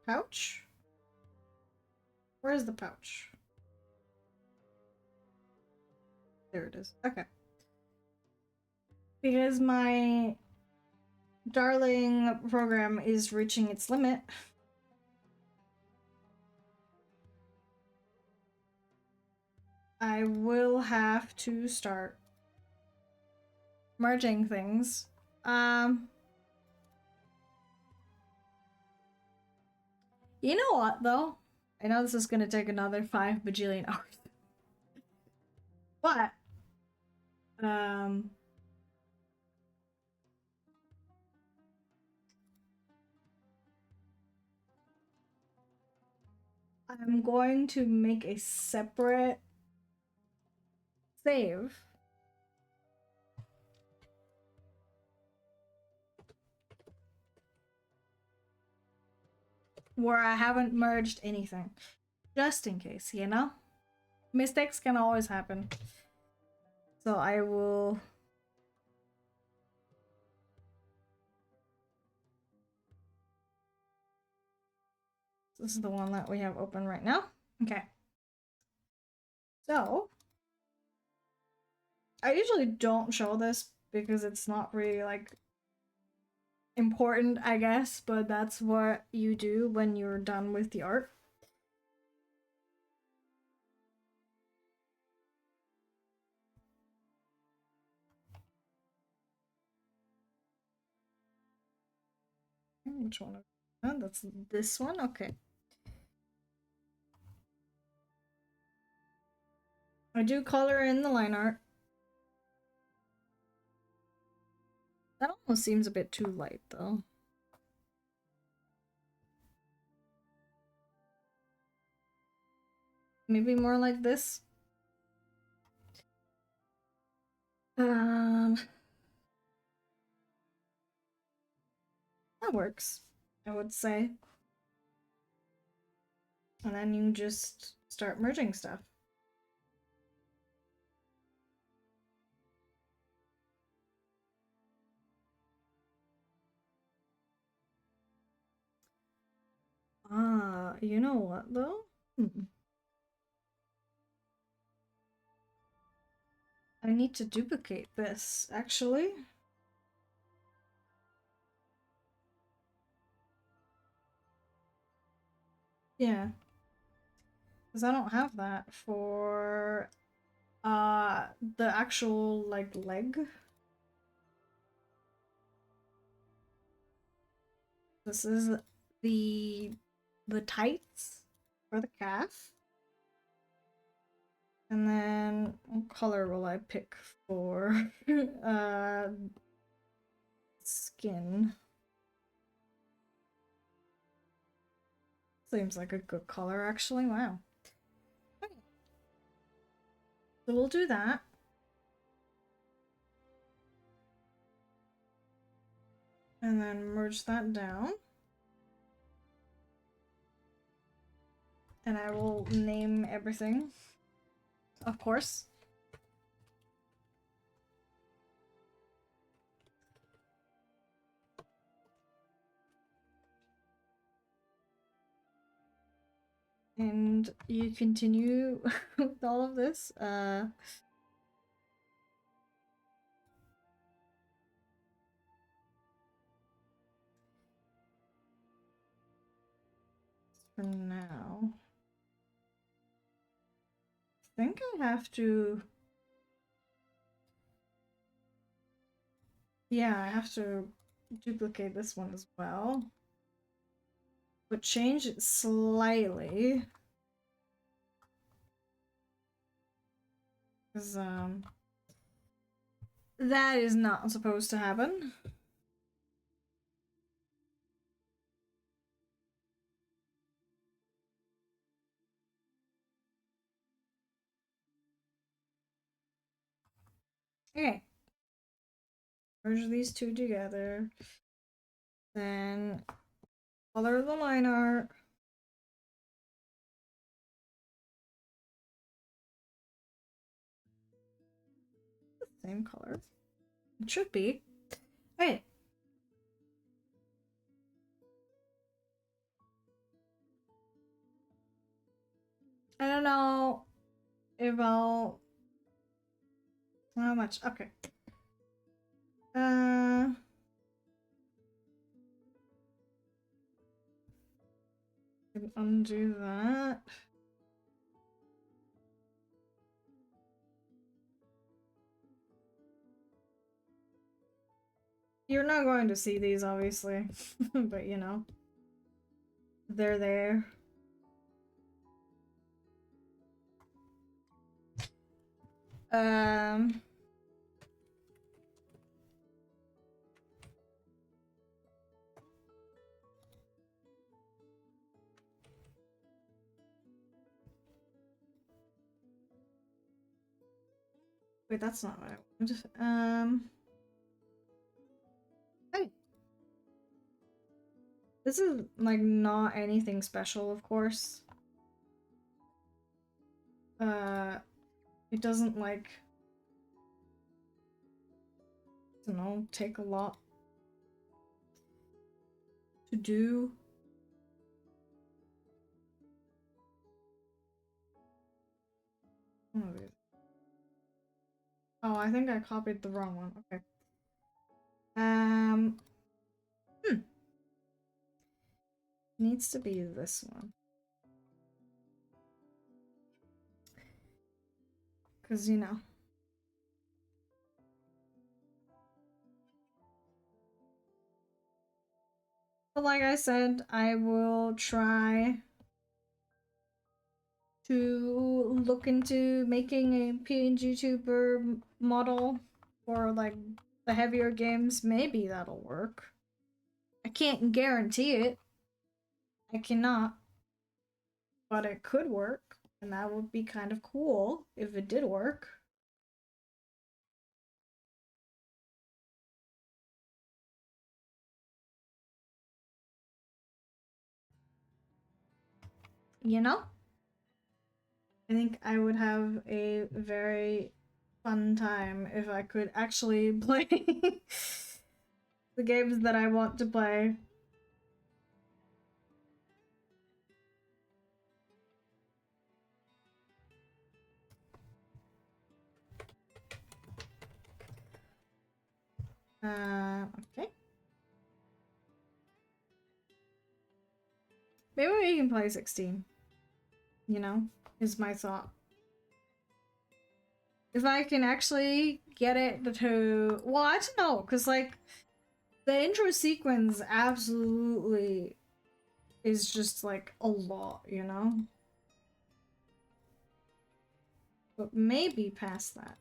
pouch? Where's the pouch? There it is. Okay. Because my darling program is reaching its limit. I will have to start merging things. You know what though? I know this is gonna take another 5 bajillion hours. But I'm going to make a separate save where I haven't merged anything. Just in case, you know? Mistakes can always happen. So I will... This is the one that we have open right now. Okay. So, I usually don't show this because it's not really, like, important, I guess, but that's what you do when you're done with the art. Which one? Oh, that's this one? Okay. I do color in the line art. That almost seems a bit too light, though. Maybe more like this? That works, I would say. And then you just start merging stuff. You know what though? I need to duplicate this, actually. Yeah. Because I don't have that for the actual like leg. This is the tights for the calf. And then what color will I pick for skin? Seems like a good color actually. Wow. Okay. So we'll do that. And then merge that down. And I will name everything, of course. and you continue with all of this. For now, I think I have to. Yeah, I have to duplicate this one as well, but change it slightly. Because that is not supposed to happen. Okay. Merge these two together. Then color the line art. Same color. It should be. Okay. I don't know if I'll. How much? Okay. Can undo that. You're not going to see these, obviously, but you know, they're there. Um. Wait, that's not what I wanted. Hey. This is, like, not anything special, of course. It doesn't, like, I don't know, take a lot to do. Oh, I think I copied the wrong one. Okay. Hmm. Needs to be this one. Because, you know. But like I said, I will try to look into making a PNG tuber model for, like, the heavier games. Maybe that'll work. I can't guarantee it. I cannot. But it could work, and that would be kind of cool if it did work. You know? I think I would have a very fun time if I could actually play the games that I want to play. Okay. Maybe we can play 16. You know, is my thought. If I can actually get it to. Well, I don't know, because, like, the intro sequence absolutely is just, like, a lot, you know? But maybe past that.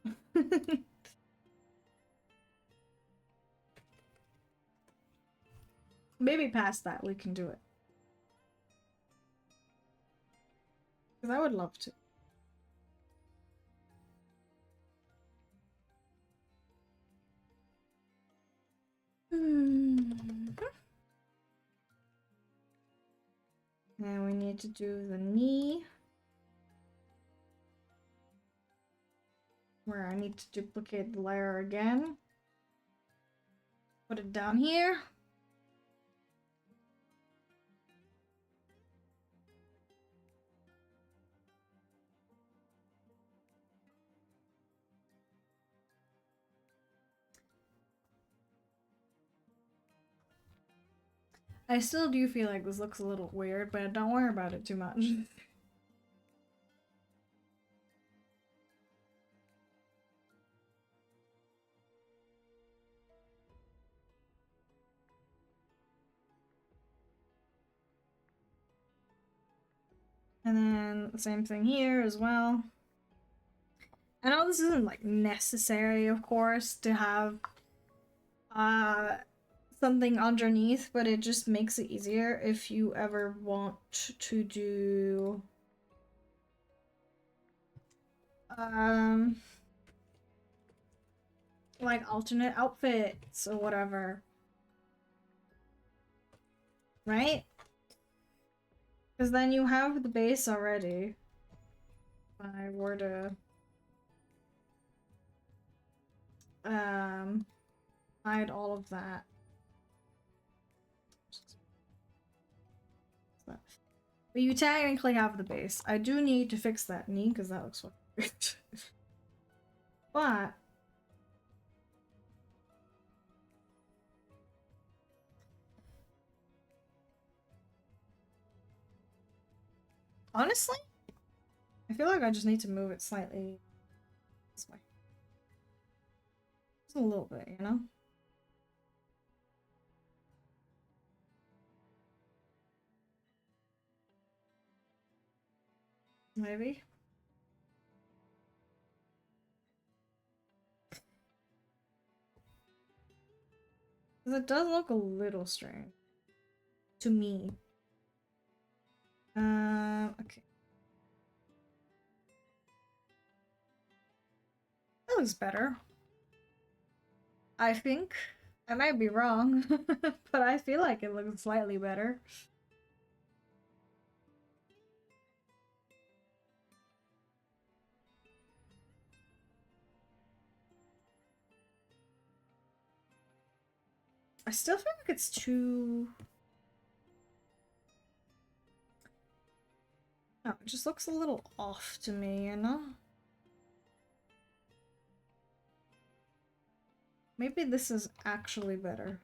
Maybe past that we can do it. Because I would love to. Now we need to do the knee. Where I need to duplicate the layer again. Put it down here. I still do feel like this looks a little weird, but don't worry about it too much. And then the same thing here as well. I know this isn't like necessary, of course, to have uh something underneath, but it just makes it easier if you ever want to do um like alternate outfits or whatever. Right? Because then you have the base already. If I were to um hide all of that. But you technically have the base. I do need to fix that knee because that looks fucking weird. But honestly, I feel like I just need to move it slightly this way. Just a little bit, you know? Maybe. Because it does look a little strange. To me. Okay. That looks better. I think. I might be wrong, but I feel like it looks slightly better. I still feel like it's too... No, it just looks a little off to me, you know? Maybe this is actually better.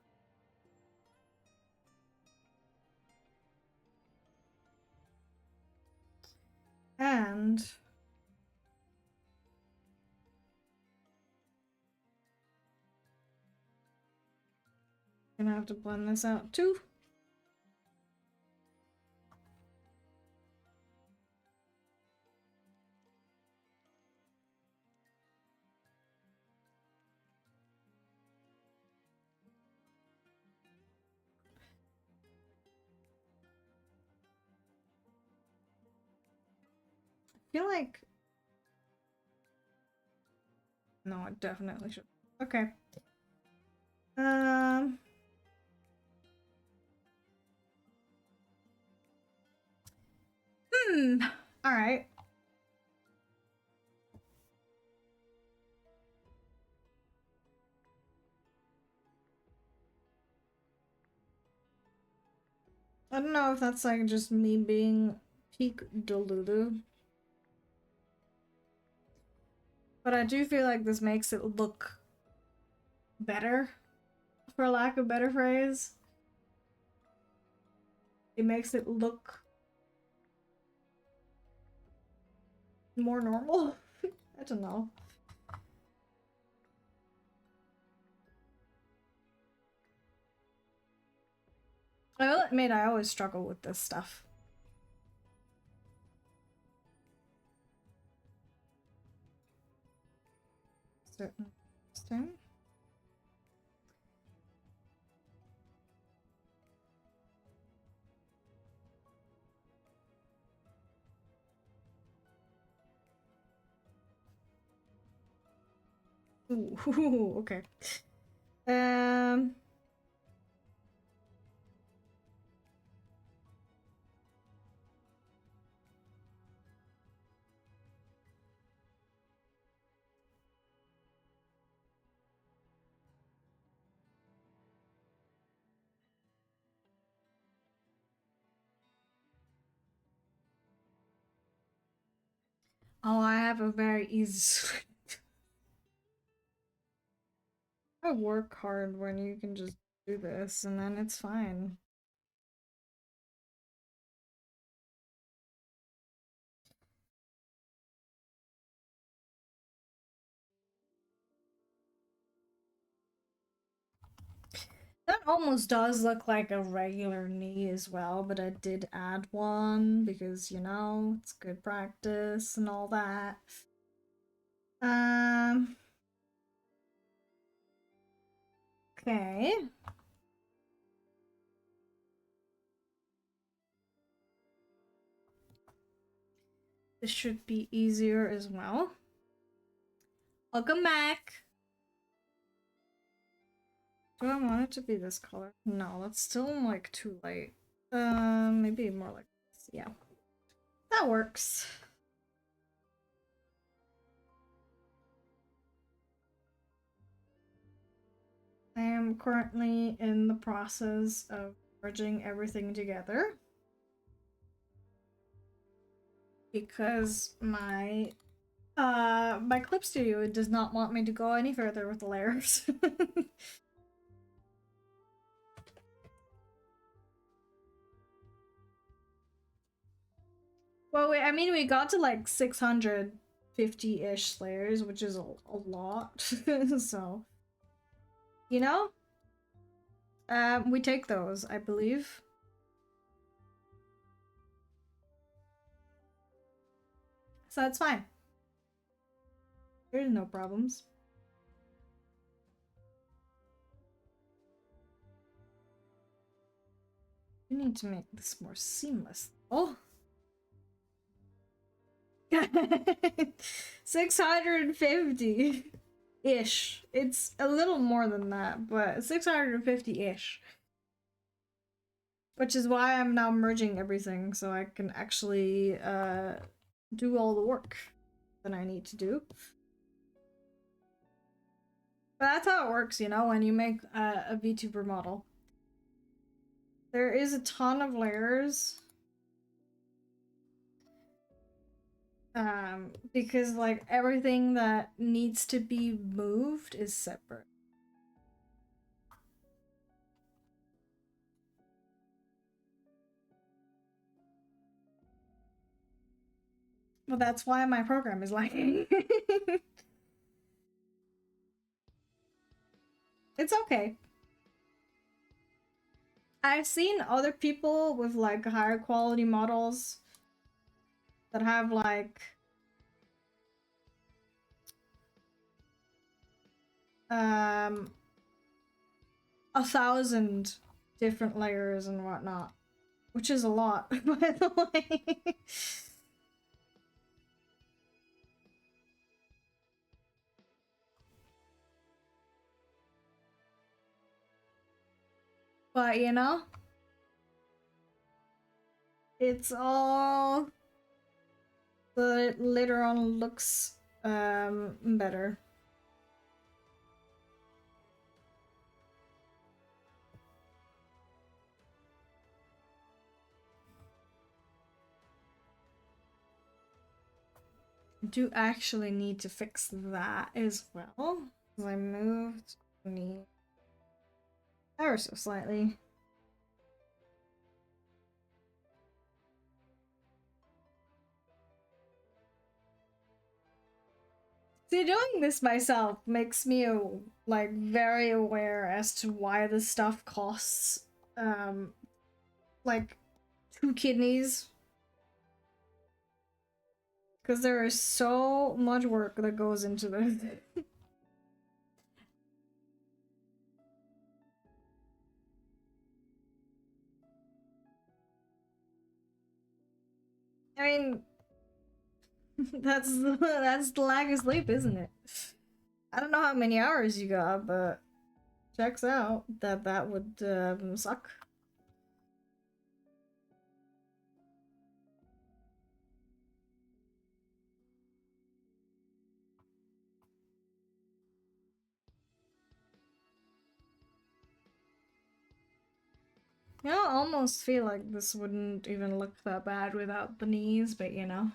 And... gonna have to blend this out too. I feel like... No, I definitely should. Okay. Um... Alright. I don't know if that's like just me being peak Delulu. But I do feel like this makes it look better, for lack of a better phrase. It makes it look more normal. I don't know. I will admit I always struggle with this stuff. Certain stone. Ooh, okay. Um. Oh, I have a very easy. I work hard when you can just do this, and then it's fine. That almost does look like a regular knee as well, but I did add one because, you know, it's good practice and all that. Um, okay. This should be easier as well. Welcome back. Do I want it to be this color? No, that's still like too light. Maybe more like this. Yeah. That works. I am currently in the process of merging everything together because my Clip Studio does not want me to go any further with the layers. Well, I mean, we got to like 650-ish layers, which is a lot. So, you know, we take those, I believe. So that's fine. There's no problems. We need to make this more seamless. Oh. 650-ish. It's a little more than that, but 650-ish. Which is why I'm now merging everything so I can actually do all the work that I need to do. But that's how it works, you know, when you make a VTuber model. There is a ton of layers. Because like everything that needs to be moved is separate. Well, that's why my program is lagging. It's okay. I've seen other people with like higher quality models that have like 1,000 different layers and whatnot, which is a lot, by the way. But you know, it's all so it later on looks better. I do actually need to fix that as well. Because I moved the ever so slightly. See, doing this myself makes me like very aware as to why this stuff costs like 2 kidneys. Because there is so much work that goes into this. I mean, that's the lack of sleep, isn't it? I don't know how many hours you got, but checks out that would suck. You know, I almost feel like this wouldn't even look that bad without the knees, but you know.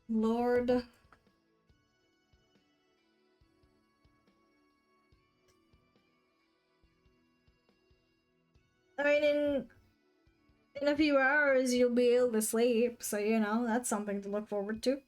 Lord. I mean, in a few hours you'll be able to sleep, so you know, that's something to look forward to.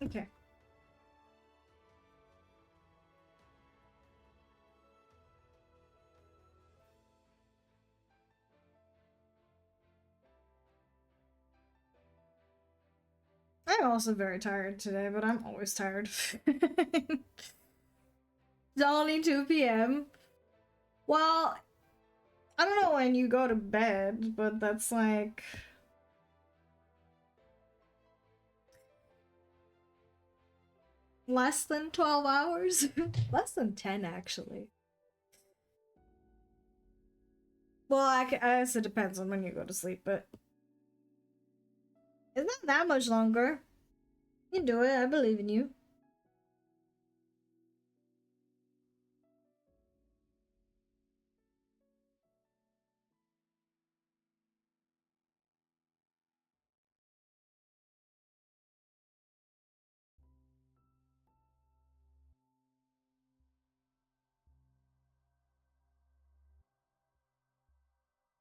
Okay. I'm also very tired today, but I'm always tired. It's only 2 p.m. Well, I don't know when you go to bed, but that's like less than 12 hours. Less than 10, actually. Well, I guess it depends on when you go to sleep, but it's not that much longer. You can do it. I believe in you.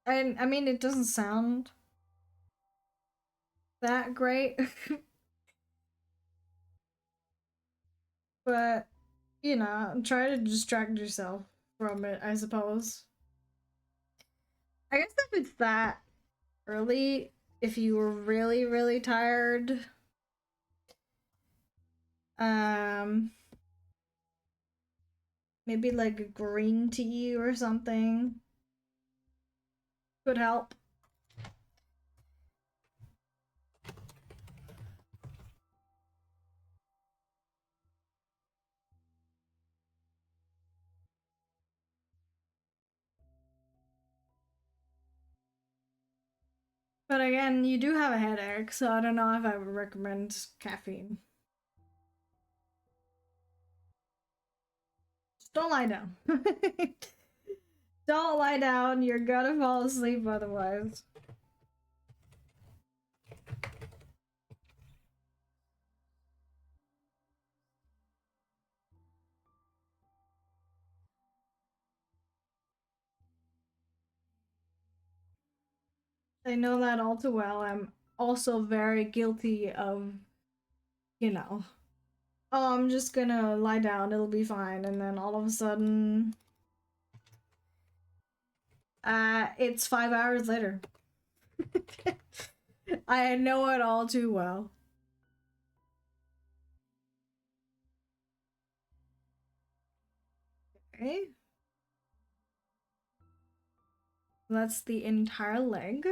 And I mean, it doesn't sound that great, but you know, try to distract yourself from it, I suppose. I guess if it's that early, if you were really, really tired, um, maybe like a green tea or something could help. But again, you do have a headache, so I don't know if I would recommend caffeine. Just don't lie down. Don't lie down, you're gonna fall asleep otherwise. I know that all too well. I'm also very guilty of, you know, oh, I'm just gonna lie down, it'll be fine. And then all of a sudden, it's 5 hours later. I know it all too well. Okay. That's the entire leg.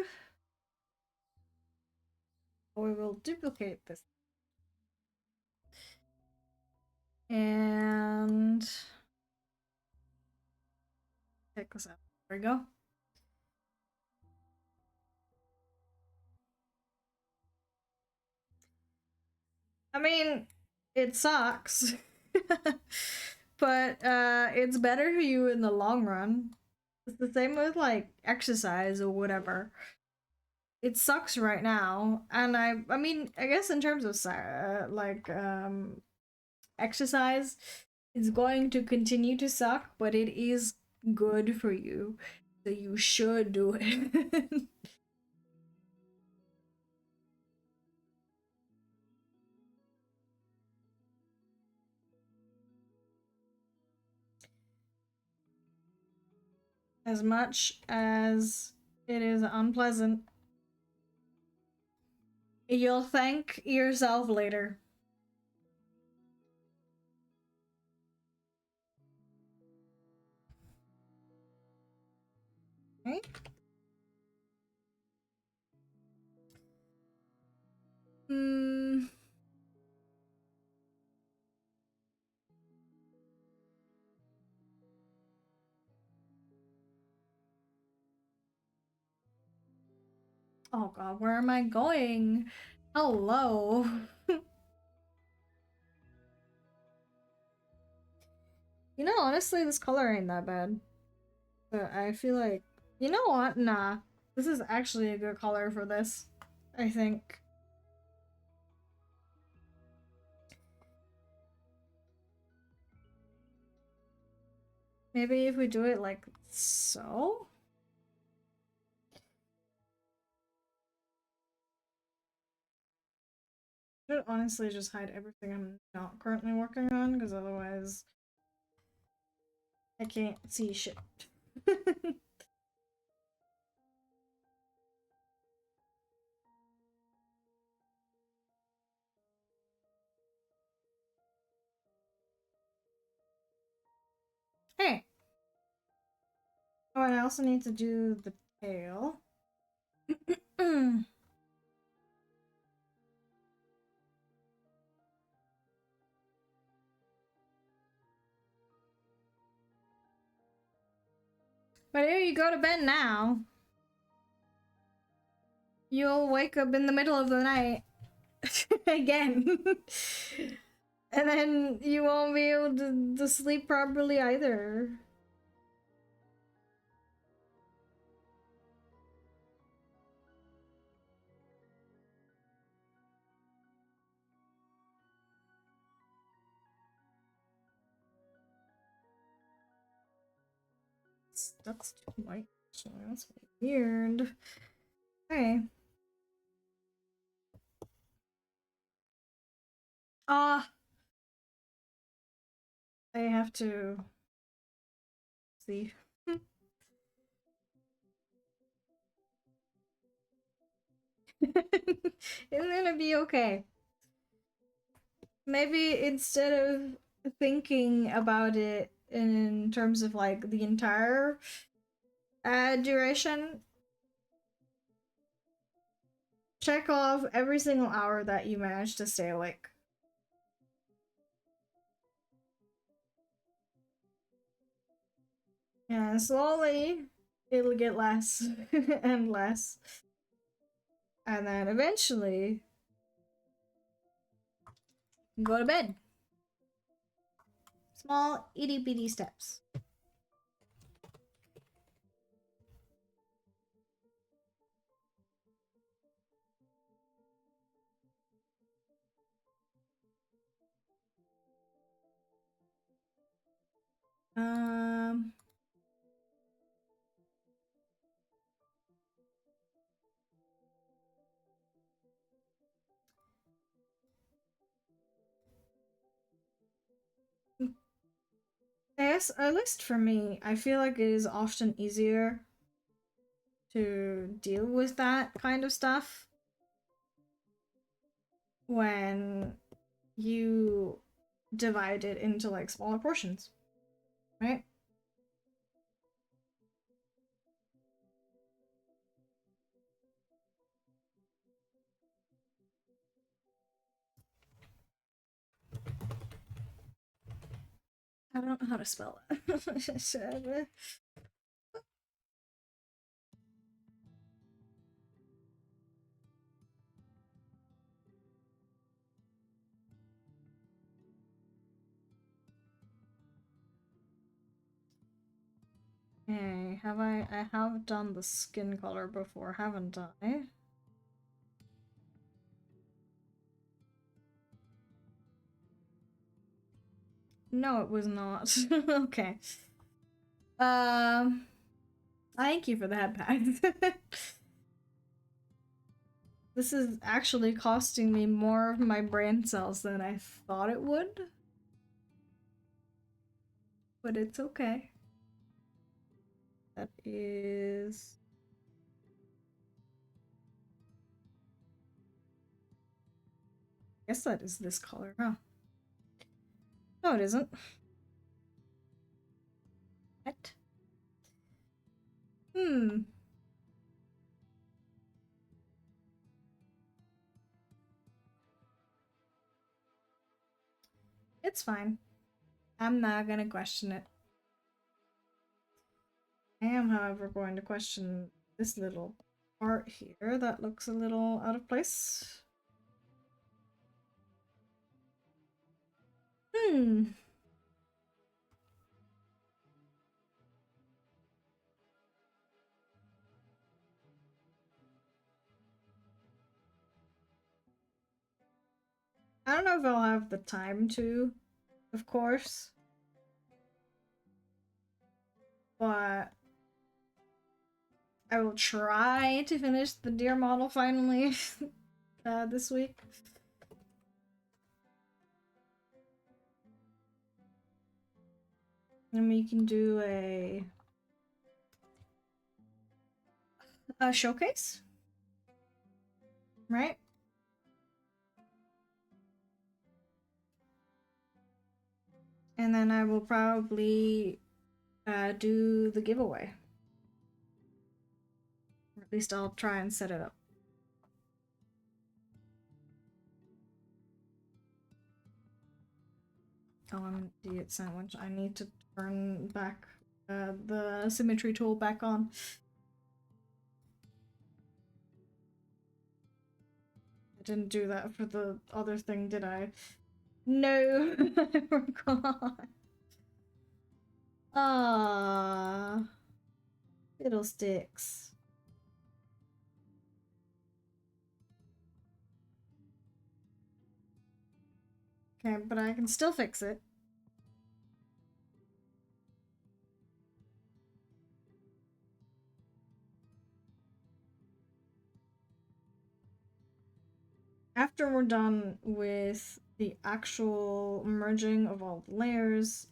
We will duplicate this. And take this out. There we go. I mean, it sucks. But it's better for you in the long run. It's the same with like exercise or whatever. It sucks right now, and I mean, I guess in terms of like exercise, it's going to continue to suck, but it is good for you, so you should do it. As much as it is unpleasant, you'll thank yourself later. Okay? Hmm. Oh god, where am I going? Hello. You know, honestly, this color ain't that bad. But I feel like, you know what? Nah. This is actually a good color for this, I think. Maybe if we do it like so? Should honestly just hide everything I'm not currently working on, because otherwise I can't see shit. Hey! Oh, and I also need to do the tail. But here you go to bed now. You'll wake up in the middle of the night again. And then you won't be able to sleep properly either. That's too white. That's weird. Okay. Ah, I have to see. It's gonna be okay. Maybe instead of thinking about it in terms of like the entire duration, check off every single hour that you manage to stay awake. And slowly it'll get less and less. And then eventually go to bed. Small itty bitty steps. Um Yes, at least for me, I feel like it is often easier to deal with that kind of stuff when you divide it into like smaller portions, right? I don't know how to spell it. Okay, I have done the skin color before, haven't I? No, it was not. Okay. Thank you for the head pack. This is actually costing me more of my brain cells than I thought it would. But it's okay. That is... I guess that is this color, huh? No, it isn't. What? Hmm. It's fine. I'm not gonna question it. I am, however, going to question this little part here that looks a little out of place. Hmm. I don't know if I'll have the time to, of course. But I will try to finish the deer model finally this week. And we can do a showcase, right? And then I will probably do the giveaway. Or at least I'll try and set it up. Oh, I'm an idiot sandwich. I need to turn back the symmetry tool back on. I didn't do that for the other thing, did I? No, I forgot. Ah, fiddlesticks. Okay, but I can still fix it. After we're done with the actual merging of all the layers,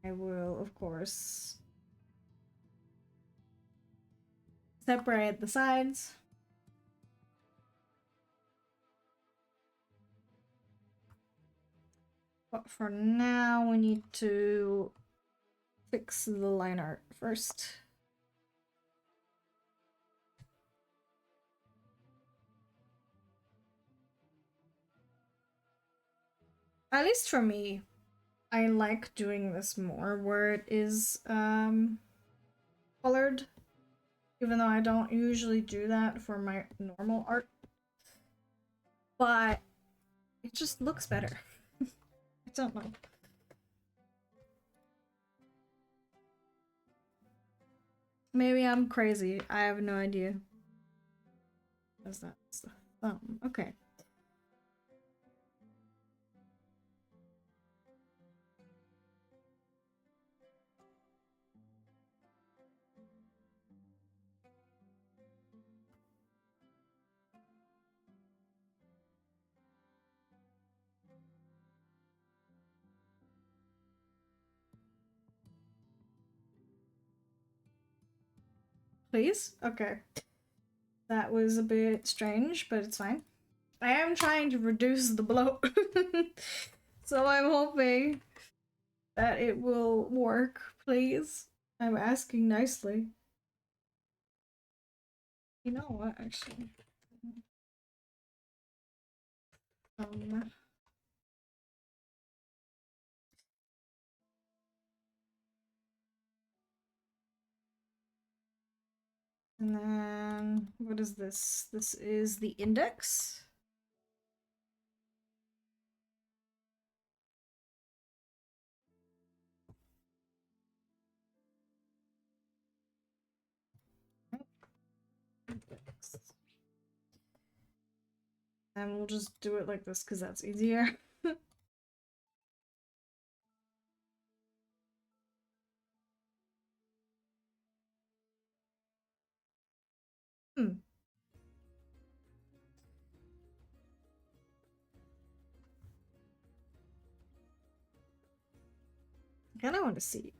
I will, of course, separate the sides. But for now, we need to fix the line art first. At least for me, I like doing this more where it is colored, even though I don't usually do that for my normal art. But it just looks better. I don't know. Maybe I'm crazy. I have no idea. That's the thumb. Okay. Please? Okay. That was a bit strange, but it's fine. I am trying to reduce the bloat. So I'm hoping that it will work, please. I'm asking nicely. You know what, actually? Um, and then, what is this? This is the index. And we'll just do it like this because that's easier. Hmm. I kind of want to see.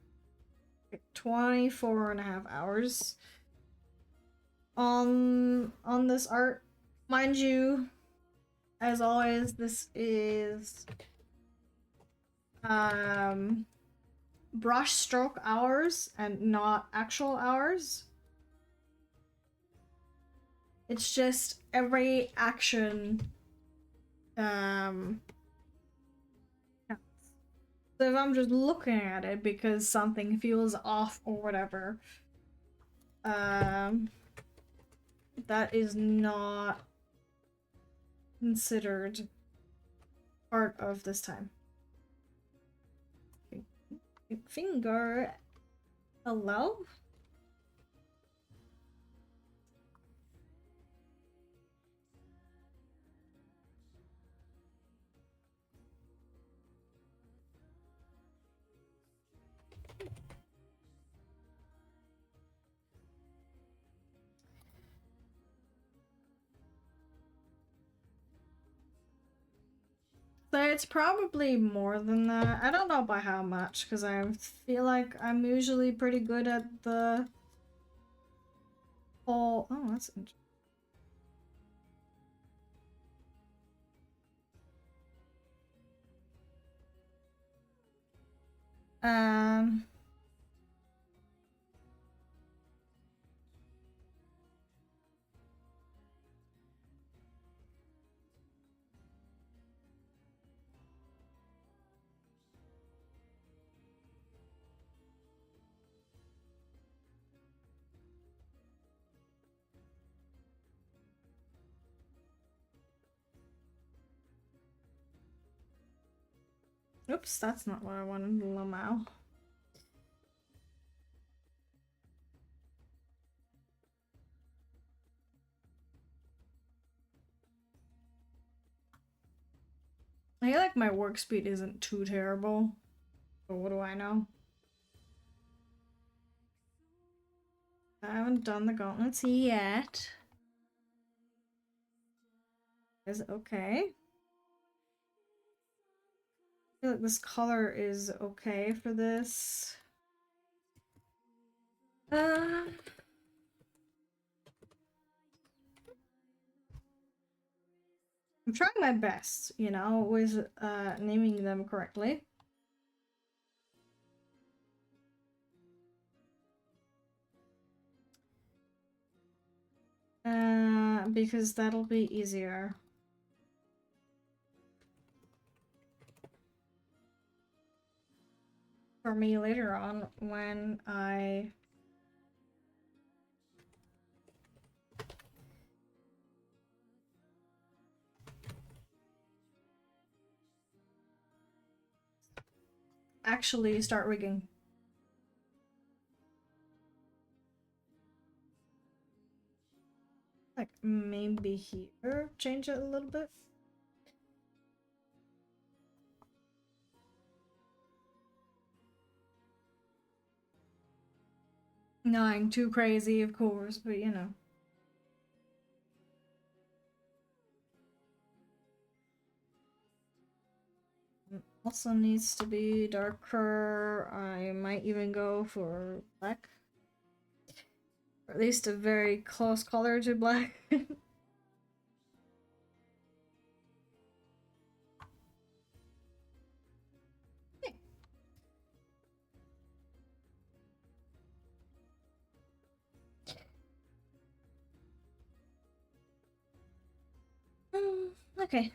Like 24 and a half hours on this art. Mind you, as always, this is brush stroke hours and not actual hours. It's just every action counts. So if I'm just looking at it because something feels off or whatever, that is not considered part of this time. Finger. Hello? So it's probably more than that. I don't know by how much, because I feel like I'm usually pretty good at the whole... Oh, that's interesting. Um... Oops, that's not what I wanted, Lamau. I feel like my work speed isn't too terrible, but what do I know? I haven't done the gauntlets yet. Is it okay? I feel like this color is okay for this. I'm trying my best, you know, with naming them correctly. Because that'll be easier. For me later on when I actually start rigging. Like maybe here, change it a little bit. Nothing too crazy, of course, but you know. Also needs to be darker. I might even go for black. Or at least a very close color to black. Okay.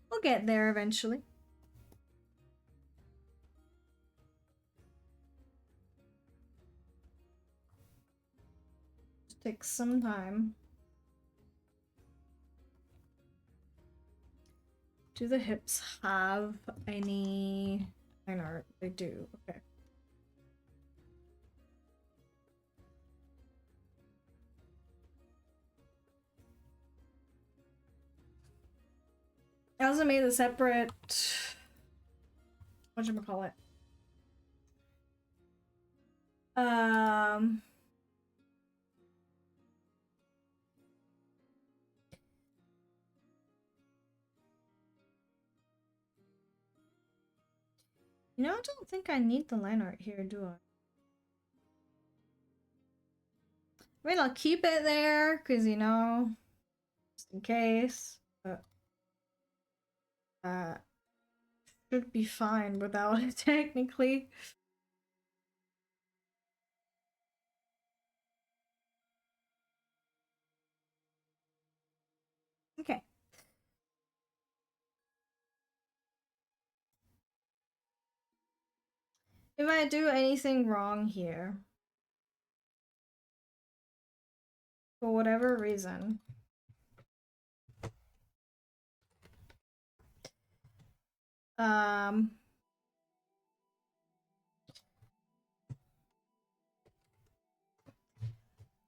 We'll get there eventually. Just takes some time. Do the hips have any line art? They do. Okay. I also made a separate, whatchamacallit? You know, I don't think I need the line art here, do I? I mean, I'll keep it there, because, you know, just in case, but, should be fine without it, technically. Okay. If I do anything wrong here, for whatever reason,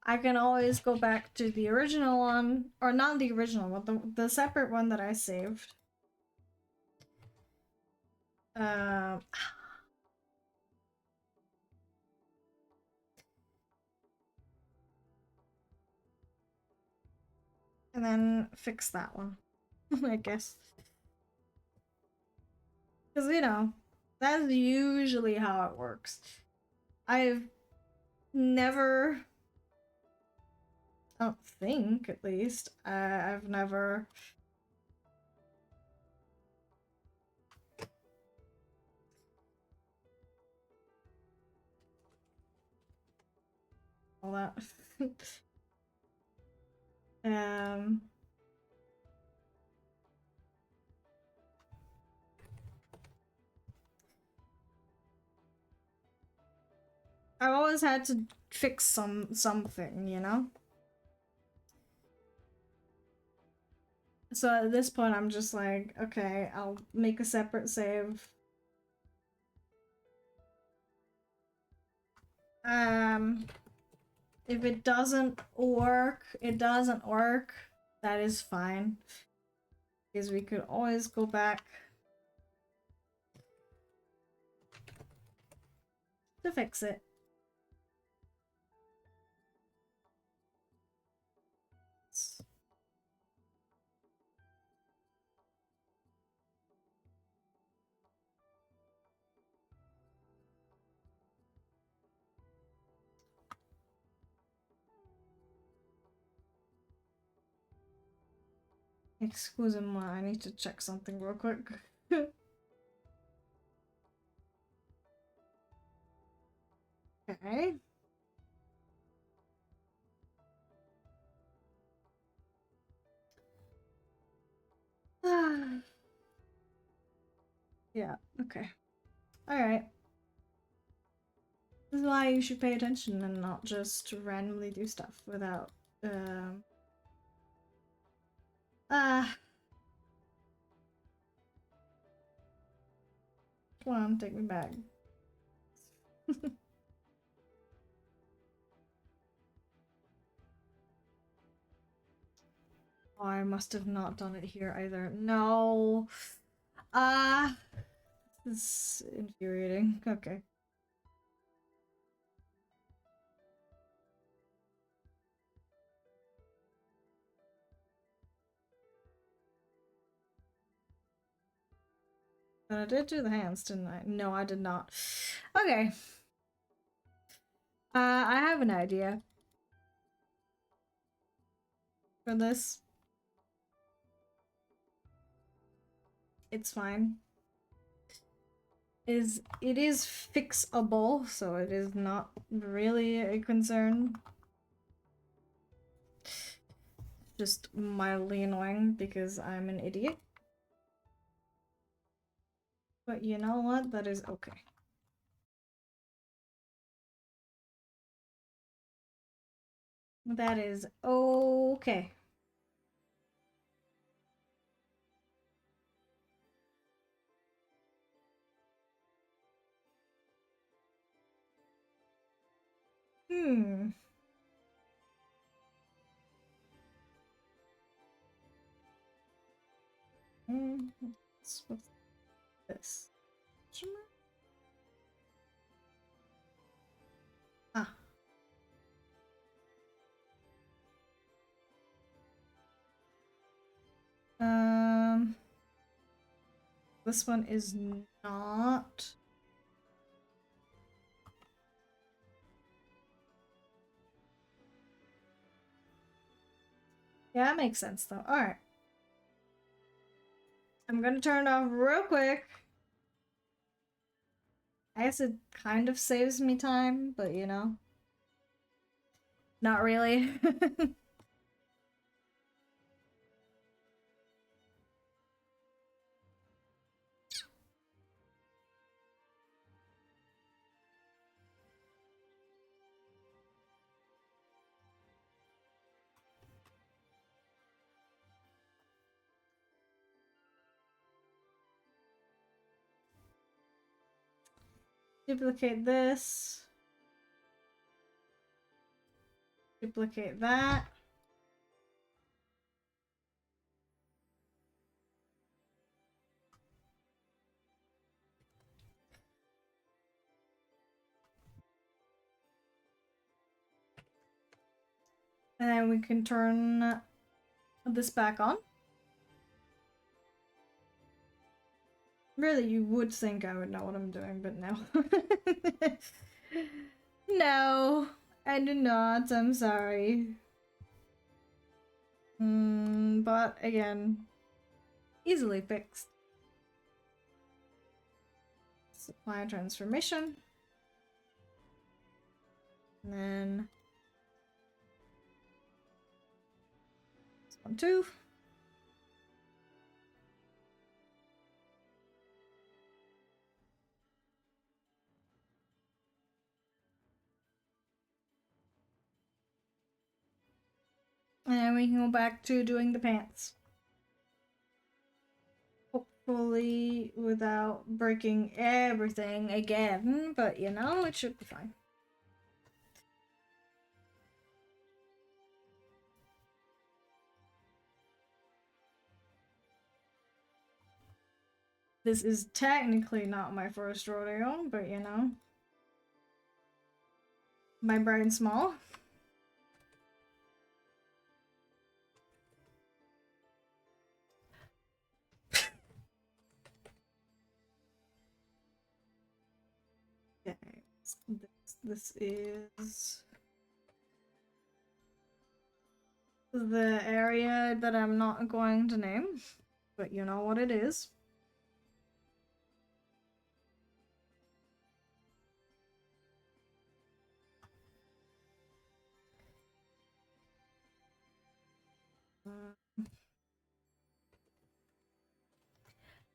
I can always go back to the original one, or not the original one, the separate one that I saved. And then fix that one, I guess. Because, you know, that's usually how it works. I've never, I don't think at least, I've never all that. um I've always had to fix something, you know? So at this point I'm just like, okay, I'll make a separate save. If it doesn't work, it doesn't work. That is fine. Because we could always go back to fix it. Excuse me, I need to check something real quick. Okay. Yeah, okay. Alright. This is why you should pay attention and not just randomly do stuff without, Ah. Come on, take me back. Oh, I must have not done it here either. No. Ah. This is infuriating. Okay. But I did do the hands, didn't I? No, I did not. Okay. I have an idea for this. It's fine. It is fixable, so it is not really a concern. Just mildly annoying because I'm an idiot. But you know what? That is okay. That is okay. Hmm. What's this? Ah. This one is not. Yeah, that makes sense though. Alright. I'm gonna turn it off real quick. I guess it kind of saves me time, but you know. Not really. Duplicate this. Duplicate that. And then we can turn this back on. Really, you would think I would know what I'm doing, but no. No, I do not. I'm sorry. But again, easily fixed. Supply transformation. And then this one too. And we can go back to doing the pants. Hopefully without breaking everything again, but you know, it should be fine. This is technically not my first rodeo, but you know. My brain's small. Okay, this is the area that I'm not going to name, but you know what it is.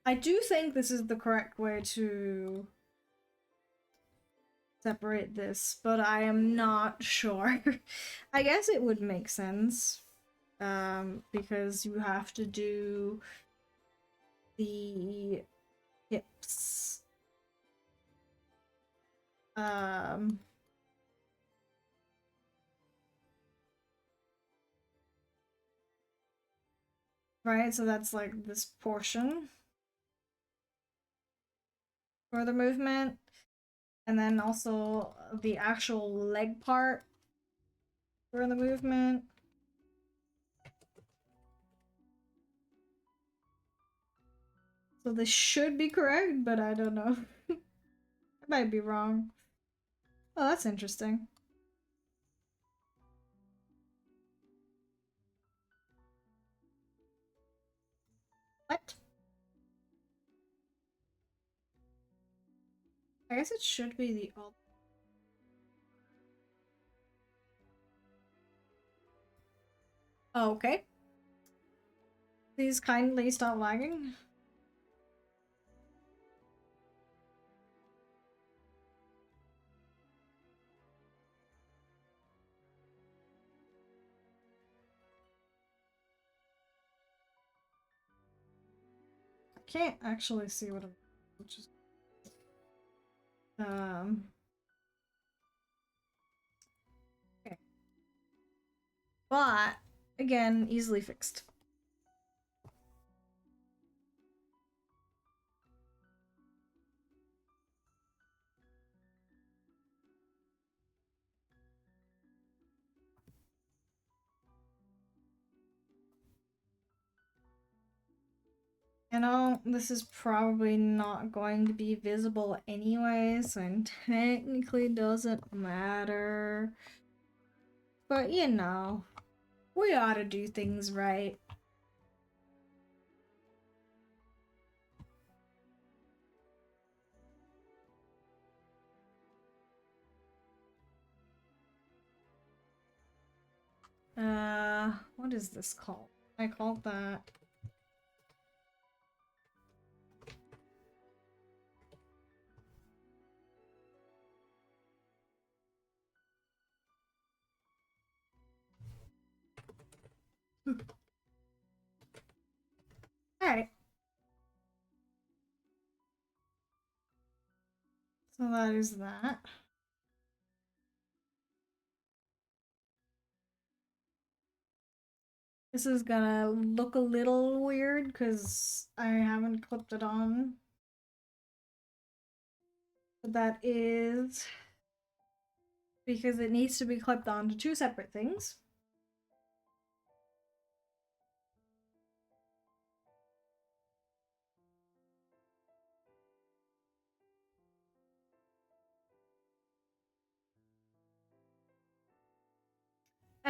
I do think this is the correct way to separate this, but I am not sure. I guess it would make sense, because you have to do the hips, right? So that's like this portion for the movement, and then also the actual leg part for the movement. So this should be correct, but I don't know. I might be wrong. Oh, that's interesting. What? I guess it should be the alt. Oh, okay. Please kindly stop lagging. I can't actually see what I'm, which is okay. But again, easily fixed. You know, this is probably not going to be visible anyway, so it technically doesn't matter. But you know, we ought to do things right. What is this called? I called that. Alright. So that is that. This is gonna look a little weird because I haven't clipped it on. But that is because it needs to be clipped onto two separate things.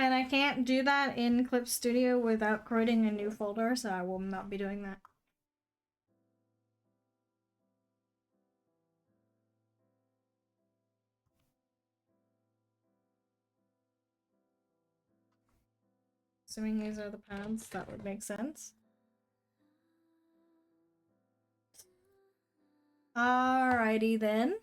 And I can't do that in Clip Studio without creating a new folder, so I will not be doing that. Assuming these are the paths, that would make sense. Alrighty then.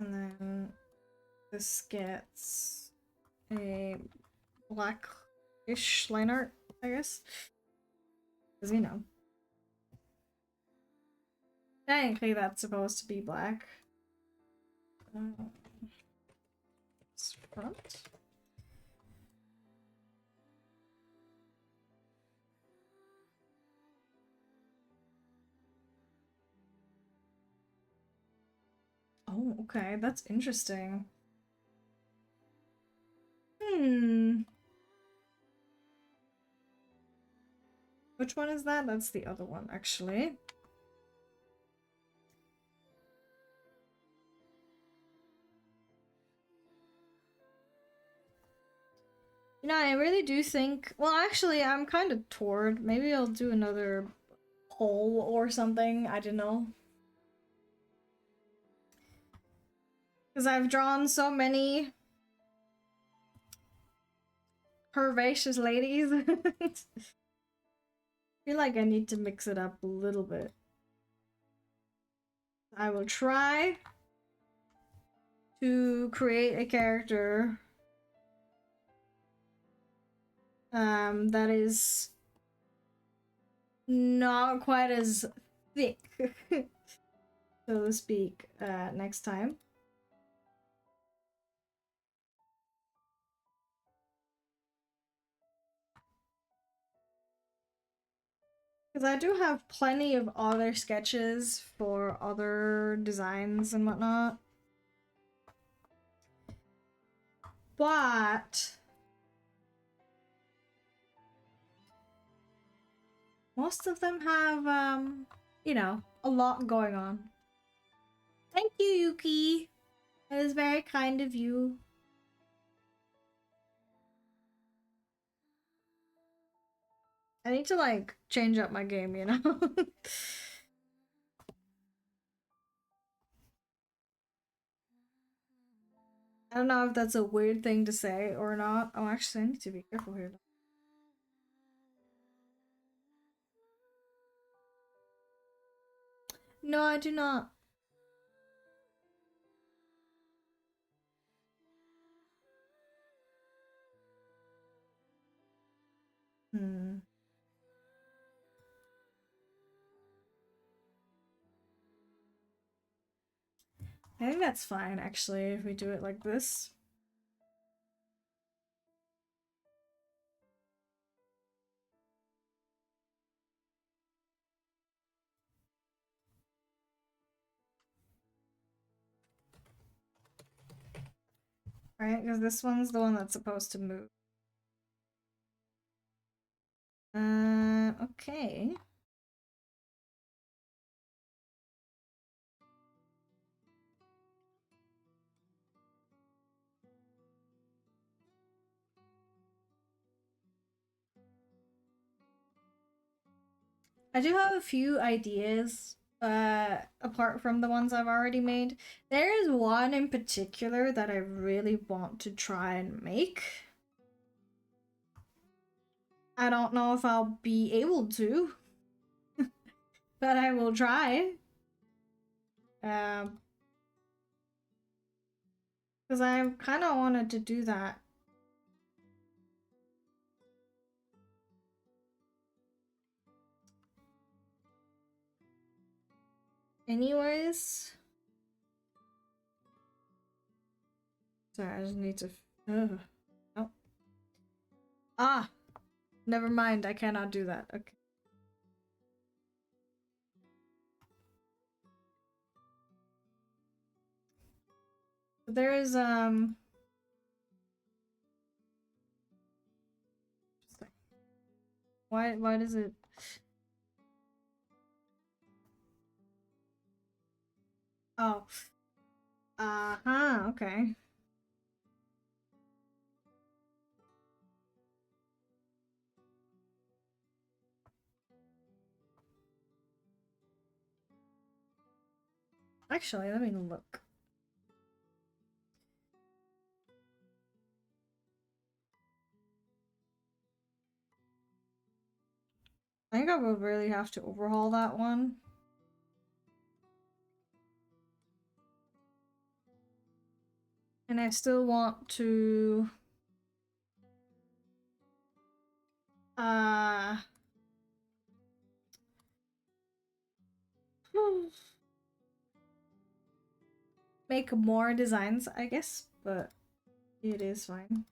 And then this gets a blackish line art, I guess. Because, you know. Technically, that's supposed to be black. This front. Oh, okay, that's interesting. Which one is that? That's the other one, actually. You know, I really do think... Well, actually, I'm kind of torn. Maybe I'll do another poll or something. I don't know. Because I've drawn so many curvaceous ladies. I feel like I need to mix it up a little bit. I will try to create a character that is not quite as thick, so to speak, next time. Because I do have plenty of other sketches for other designs and whatnot. But most of them have, you know, a lot going on. Thank you, Yuki. That is very kind of you. I need to, like, change up my game, you know? I don't know if that's a weird thing to say or not. Oh, actually, I need to be careful here. No, I do not. I think that's fine, actually, if we do it like this. Right? Because this one's the one that's supposed to move. Okay. I do have a few ideas, apart from the ones I've already made. There is one in particular that I really want to try and make. I don't know if I'll be able to, but I will try. Because I kind of wanted to do that. Anyways. Sorry, I just need to... Oh. Ah! Never mind, I cannot do that. Okay. There is why does it oh uh-huh, okay. Actually, let me look. I think I will really have to overhaul that one. And I still want to uh make more designs, I guess, but it is fine.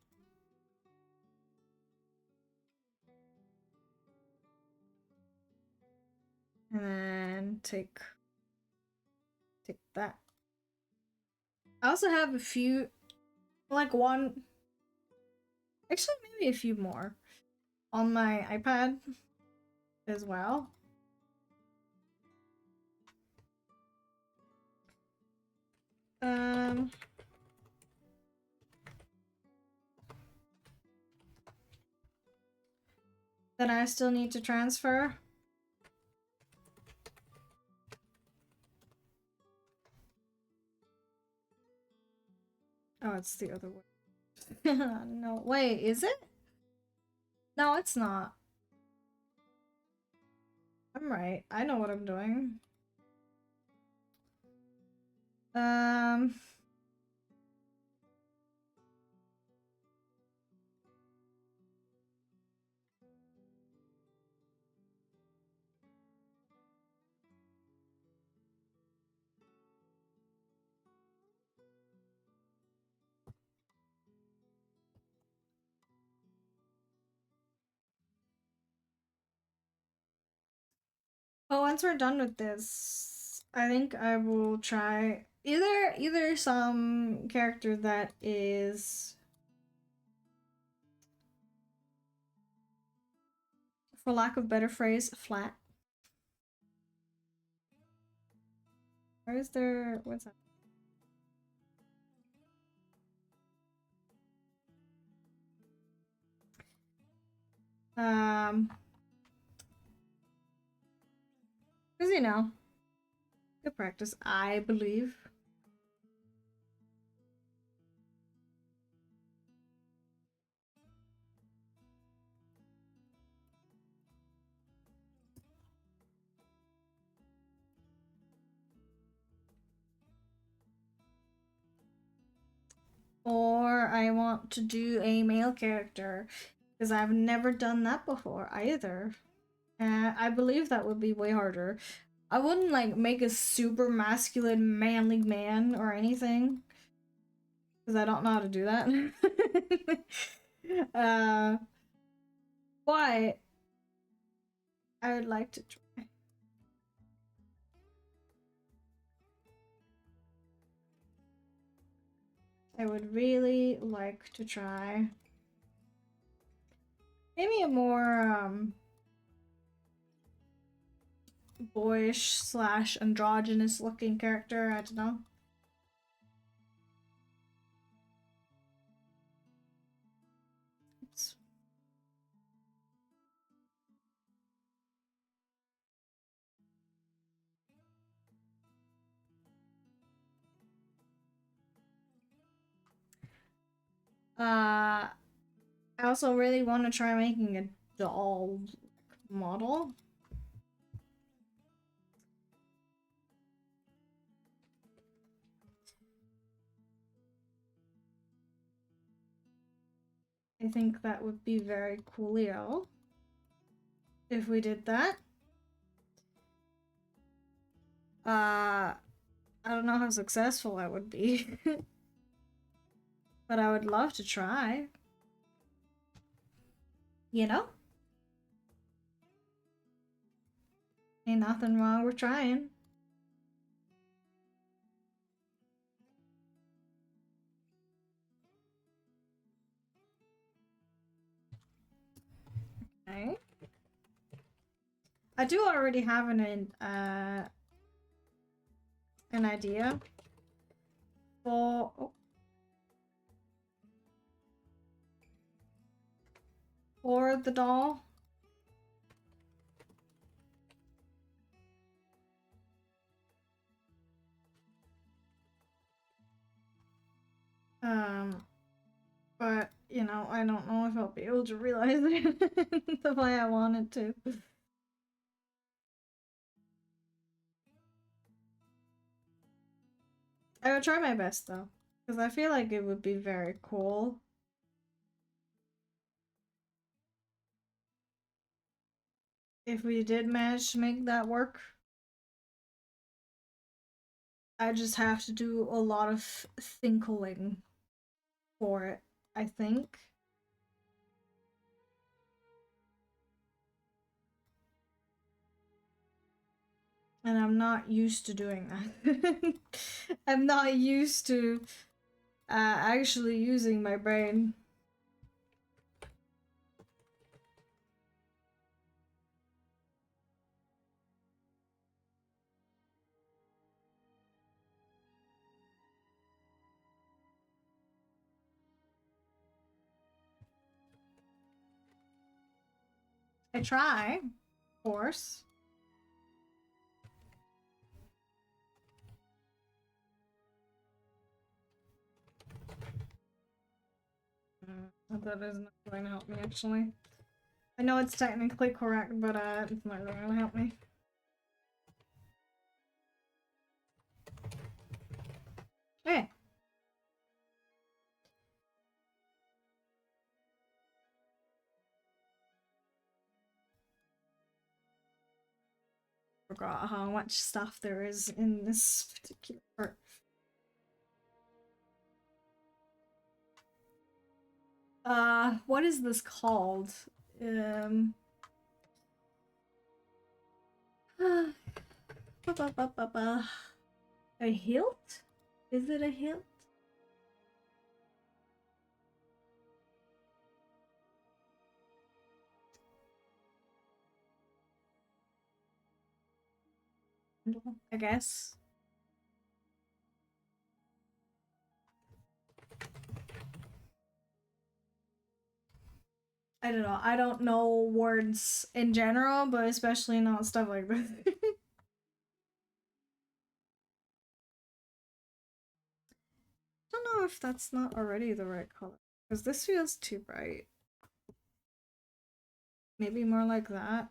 And then take that. I also have a few, like one, actually maybe a few more on my iPad as well. That I still need to transfer. Oh, it's the other one. No, wait, is it? No, it's not. I'm right. I know what I'm doing. Um... But once we're done with this, I think I will try either some character that is, for lack of better phrase, flat. Where is there, what's that? Because you know, good practice, I believe. Or I want to do a male character because I've never done that before either. I believe that would be way harder. I wouldn't like make a super masculine, manly man or anything because I don't know how to do that. uh, but I would like to try. I would really like to try maybe a more boyish slash androgynous looking character. I don't know. Oops. I also really want to try making a doll model. I think that would be very coolio if we did that. I don't know how successful I would be, but I would love to try. You know? Ain't nothing wrong with trying. I do already have an idea for the doll. But you know, I don't know if I'll be able to realize it the way I wanted to. I would try my best though, because I feel like it would be very cool. If we did manage to make that work. I just have to do a lot of thinkling for it, I think. And I'm not used to doing that. I'm not used to actually using my brain. I try, of course. That is not going to help me, actually. I know it's technically correct, but it's not really going to help me. Okay. Forgot how much stuff there is in this particular part. What is this called? A hilt? Is it a hilt? I guess. I don't know. I don't know words in general, but especially not stuff like this. I don't know if that's not already the right color. Because this feels too bright. Maybe more like that.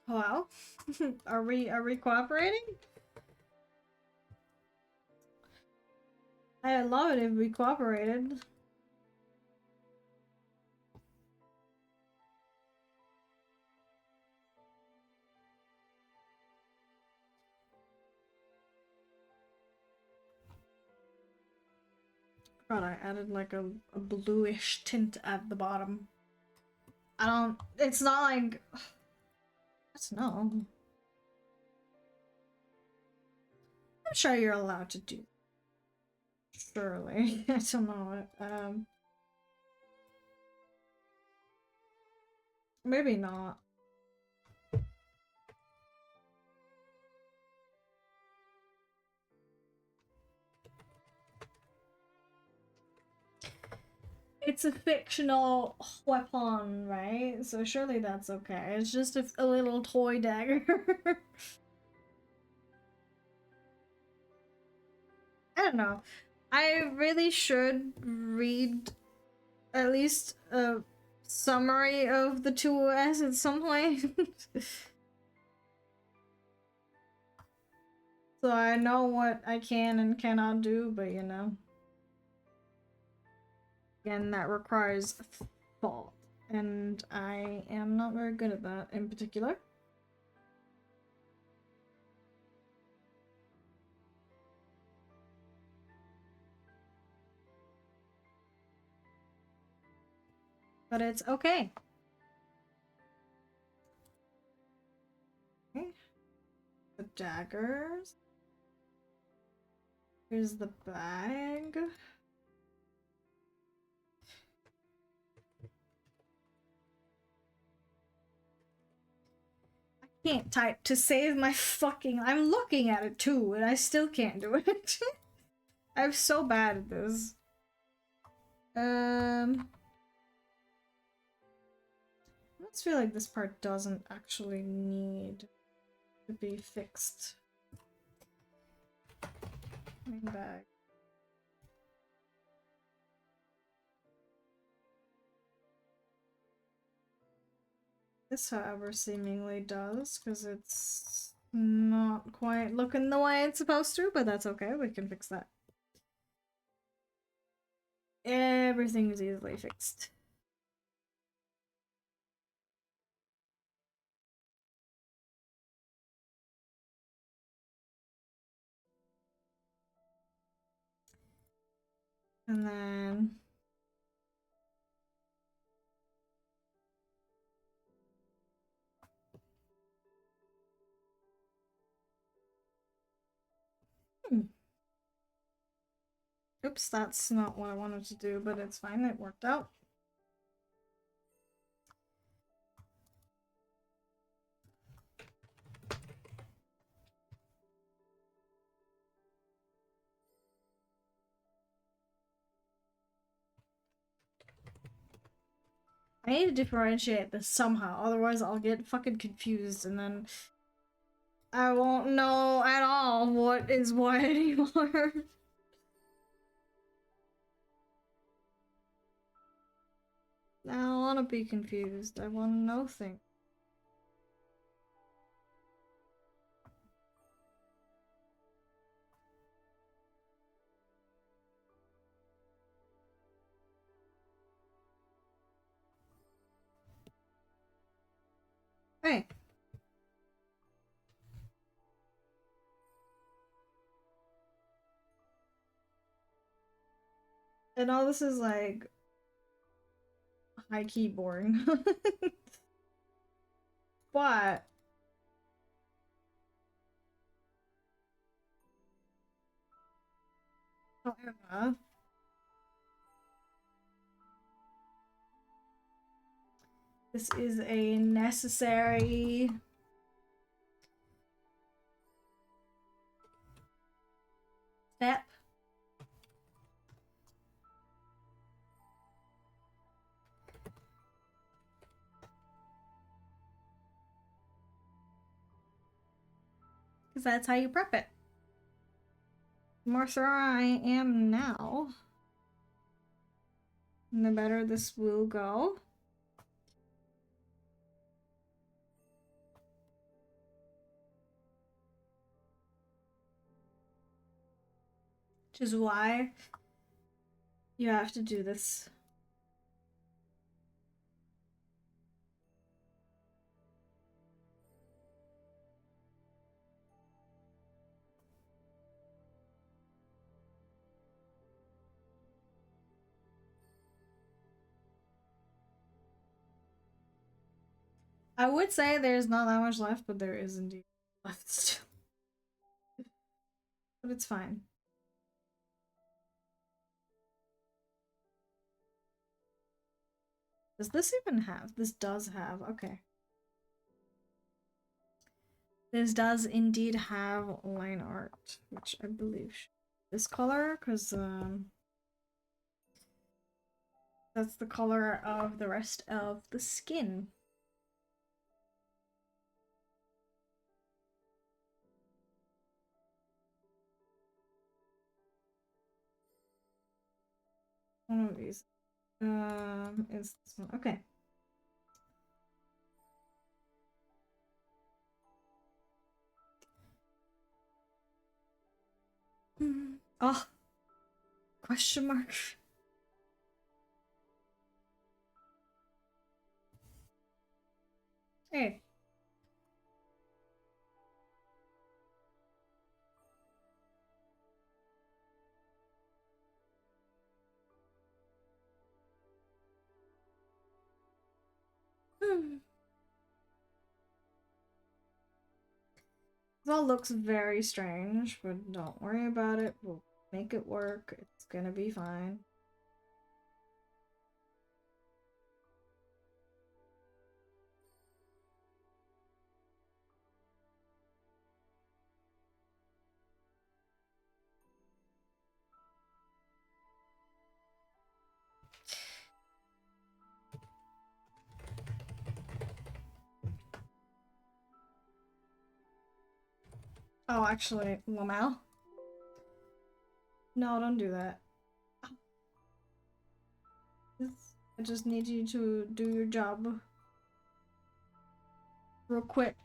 Hello? Are we cooperating? I'd love it if we cooperated. God, I added like a bluish tint at the bottom. I don't. It's not like. That's no. I'm sure you're allowed to do. Surely. I don't know. Maybe not. It's a fictional weapon, right? So surely that's okay. It's just a little toy dagger. I don't know. I really should read at least a summary of the 2OS at some point. So I know what I can and cannot do, but you know. Again, that requires thought. And I am not very good at that in particular. But it's okay. Okay. daggers. Here's the bag. I can't type to save my fucking... I'm looking at it too, and I still can't do it. I'm so bad at this. I just feel like this part doesn't actually need to be fixed. Bring back. This, however, seemingly does, because it's not quite looking the way it's supposed to, but that's okay, we can fix that. Everything is easily fixed. And then... Oops, that's not what I wanted to do, but it's fine, it worked out. I need to differentiate this somehow, otherwise I'll get fucking confused and then I won't know at all what is what anymore. I don't want to be confused, I want to know things. Hey. And all this is like high-key boring. But however, this is a necessary step. Because that's how you prep it. The more thorough I am now, the better this will go. Which is why you have to do this. I would say there's not that much left, but there is indeed left still. But it's fine. Does this even have? This does have, okay. This does indeed have line art, which I believe this color, because that's the color of the rest of the skin. One of these is this one. Okay. Oh, question mark. Hey. all looks very strange, but don't worry about it. We'll make it work. It's gonna be fine. Oh, actually, Lamau? No, don't do that. I just need you to do your job real quick.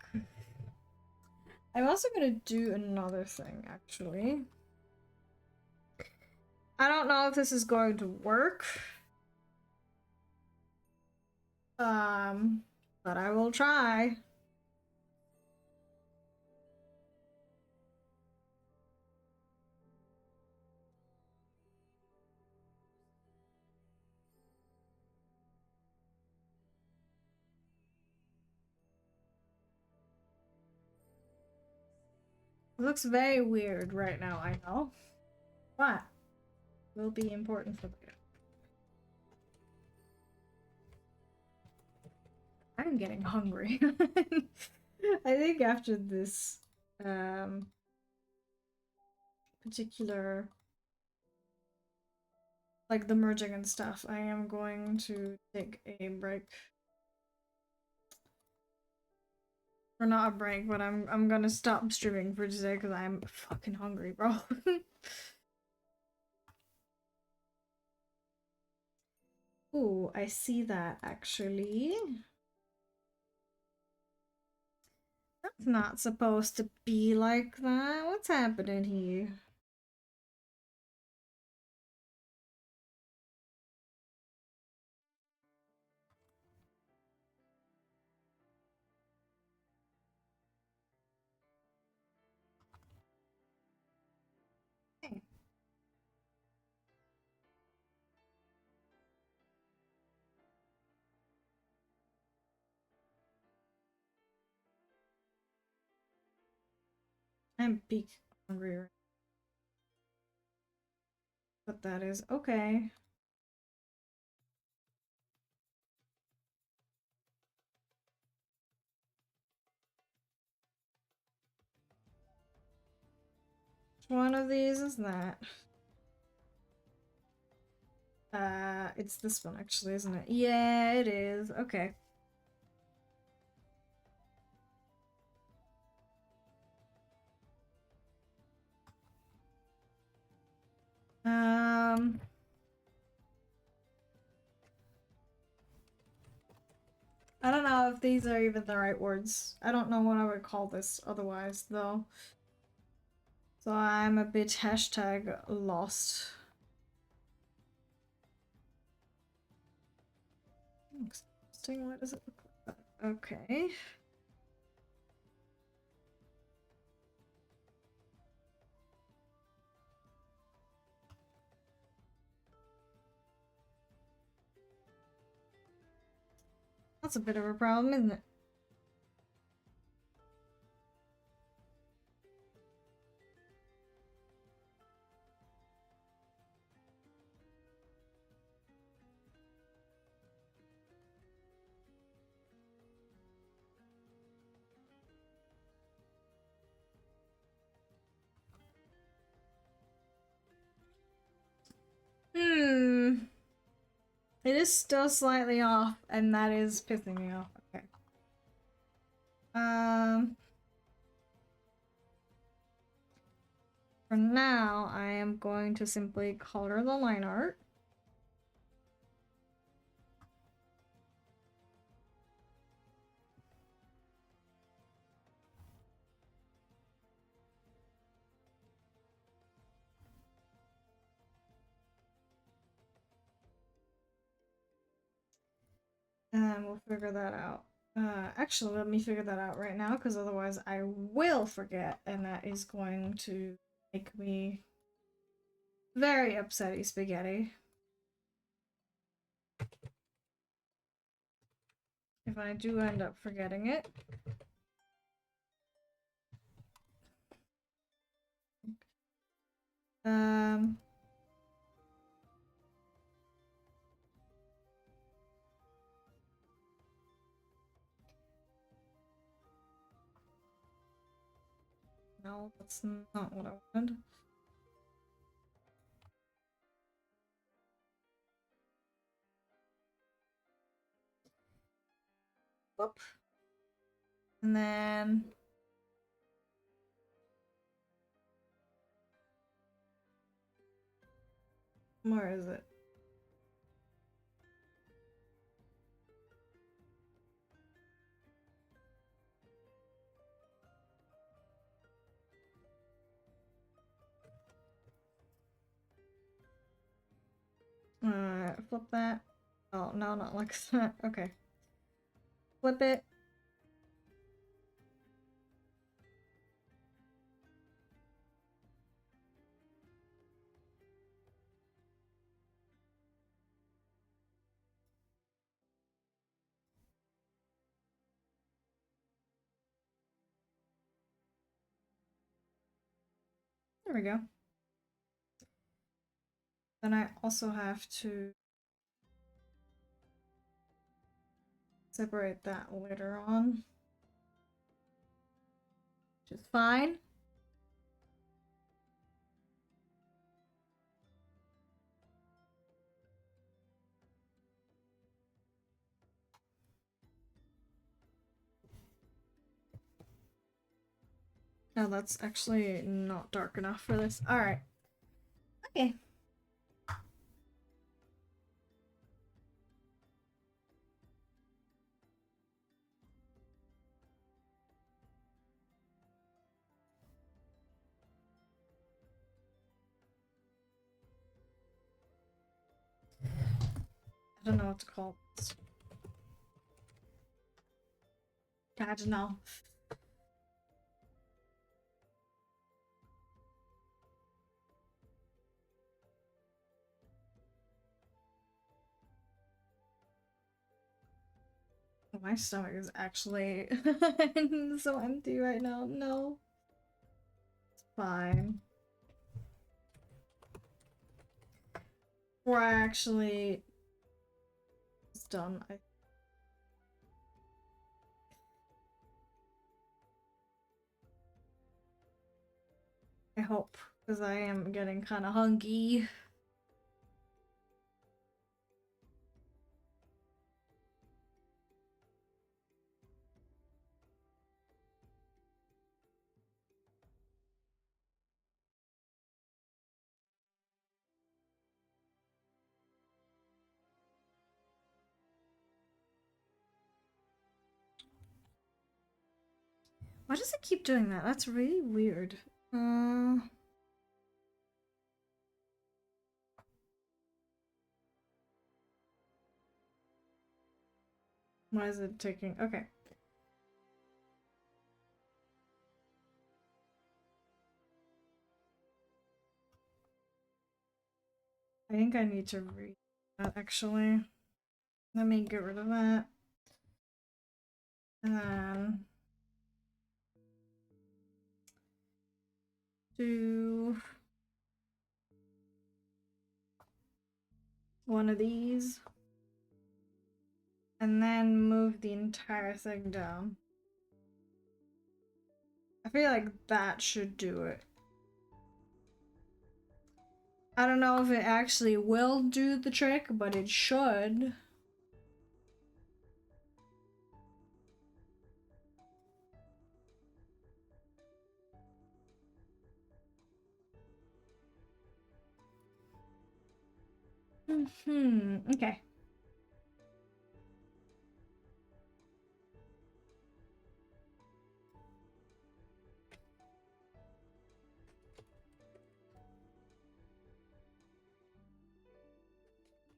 I'm also gonna do another thing, actually. I don't know if this is going to work. But I will try. It looks very weird right now, I know. But will be important for later. I'm getting hungry. I think after this particular, like the merging and stuff, I am going to take a break. Or not a break, but I'm gonna stop streaming for today because I'm fucking hungry, bro. Ooh, I see that actually. That's not supposed to be like that. What's happening here? Hey. I'm peak hungry, right? But that is okay. Which one of these is that? It's this one actually, isn't it? Yeah, it is. Okay. Um, I don't know if these are even the right words. I don't know what I would call this otherwise, though. So I'm a bit hashtag lost. Interesting. What does it look like? Okay. That's a bit of a problem, isn't it? Hmm. It is still slightly off, and that is pissing me off. Okay. For now, I am going to simply color the line art. And we'll figure that out. Actually, let me figure that out right now, because otherwise I will forget, and that is going to make me very upsetty spaghetti. If I do end up forgetting it. Um. No, that's not what I wanted. Whoop. And then where is it? Flip that. Oh, no, not like that. Okay. Flip it. There we go. Then I also have to separate that later on, which is fine. No, that's actually not dark enough for this. Alright. Okay. I don't know what to call this. I don't know. My stomach is actually so empty right now. No. It's fine. Before I actually it's done, I hope, because I am getting kind of hungry. Why does it keep doing that? That's really weird. Why is it taking? Okay. I think I need to read that actually. Let me get rid of that. And then do one of these. And then move the entire thing down. I feel like that should do it. I don't know if it actually will do the trick, but it should. Okay.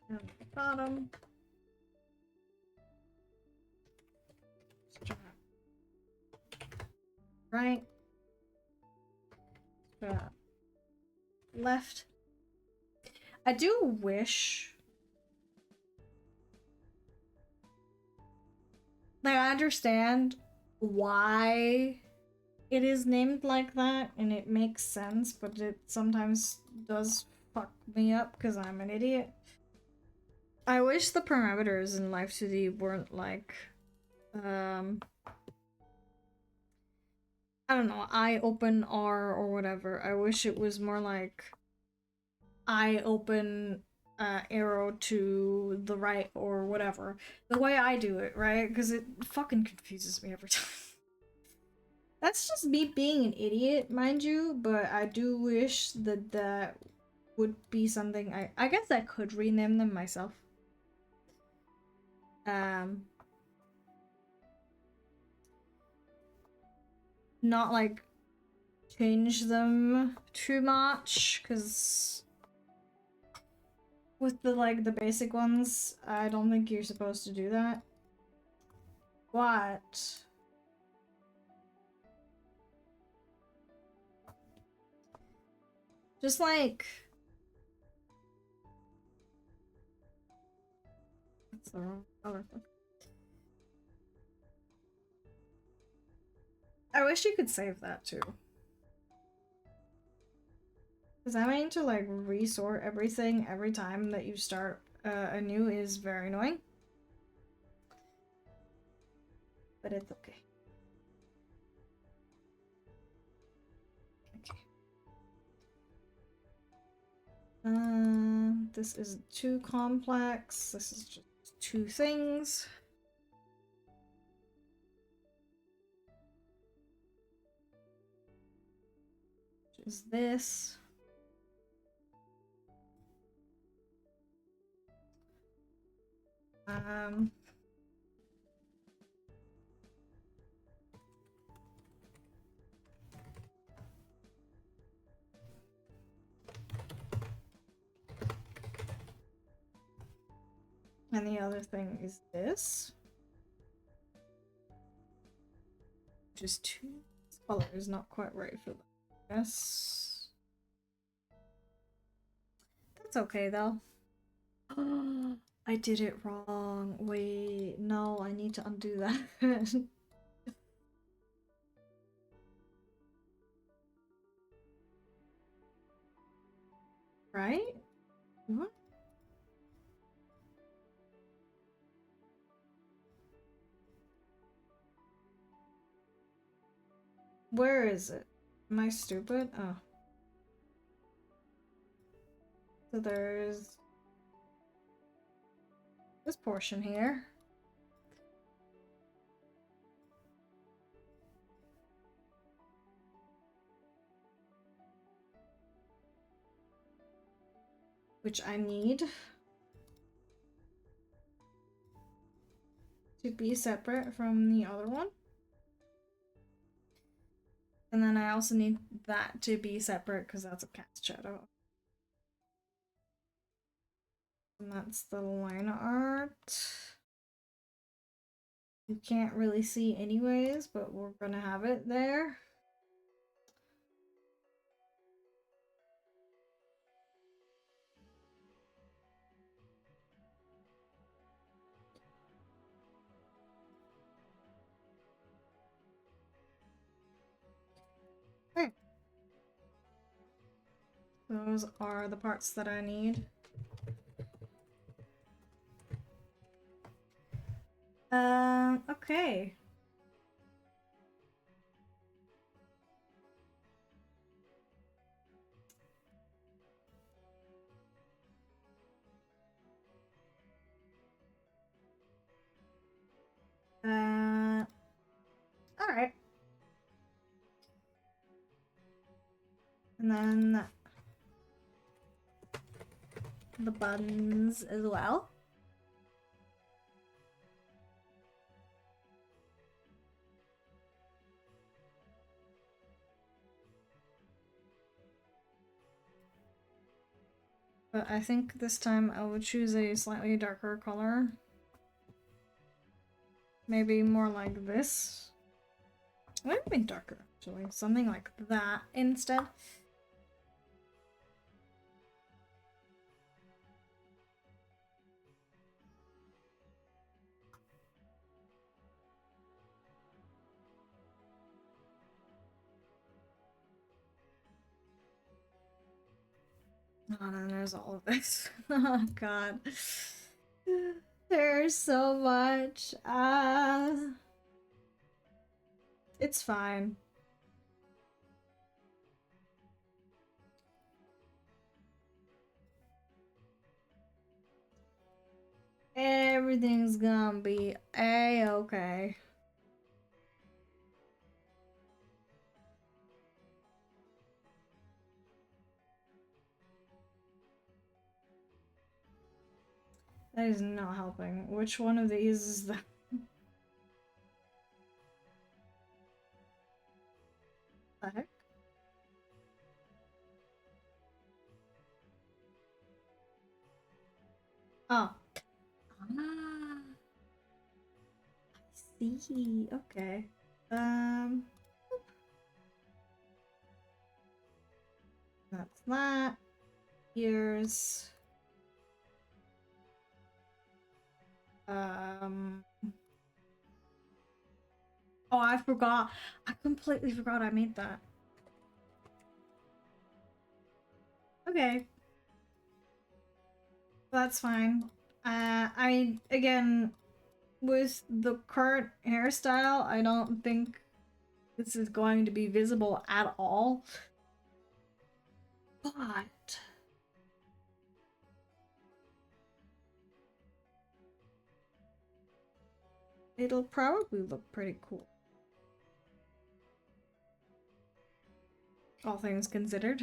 And the bottom. Strap. Right. Strap. Left. I do wish. Like, I understand why it is named like that and it makes sense, but it sometimes does fuck me up because I'm an idiot. I wish the parameters in Live 2D weren't like, I don't know, I open R or whatever. I wish it was more like I open arrow to the right or whatever. The way I do it, right? Because it fucking confuses me every time. That's just me being an idiot, mind you, but I do wish that that would be something I guess I could rename them myself. Not like change them too much, because with the like the basic ones, I don't think you're supposed to do that. But just like that's the wrong color. I wish you could save that too. Because having to like resort everything every time that you start anew is very annoying. But it's okay. Okay. This is too complex. This is just two things. Which is this. And the other thing is this. Which is two. This color is not quite right for that. Yes. That's okay though. I did it wrong. Wait, no, I need to undo that. Right? What? Where is it? Am I stupid? Oh. So there's this portion here. Which I need to be separate from the other one. And then I also need that to be separate because that's a cast shadow. And that's the line art. You can't really see anyways, but we're gonna have it there. Okay. Those are the parts that I need. Okay. Alright. And then the buttons as well. But I think this time I would choose a slightly darker color. Maybe more like this. Would have been darker, actually. Something like that instead. Oh, and then there's all of this. Oh god. There's so much. It's fine. Everything's gonna be a-okay. That is not helping. Which one of these is the heck? Oh. Ah, I see. Okay. Um, that's that. Here's um oh, I forgot. I completely forgot I made that. Okay. That's fine. Again, with the current hairstyle, I don't think this is going to be visible at all. But it'll probably look pretty cool. All things considered.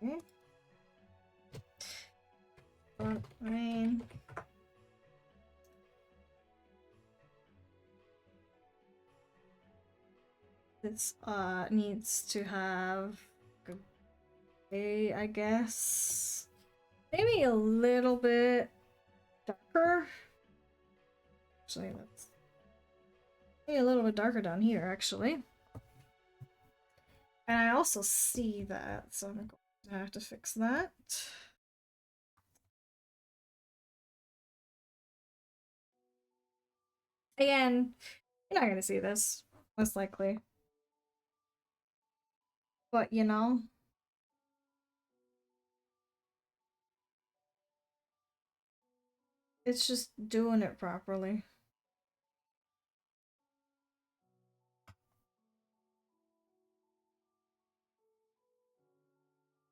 Okay. Front main. This needs to have a, I guess, maybe a little bit darker. Actually, that's maybe a little bit darker down here, actually. And I also see that, so I'm going to have to fix that. Again, you're not going to see this, most likely. But, you know, it's just doing it properly.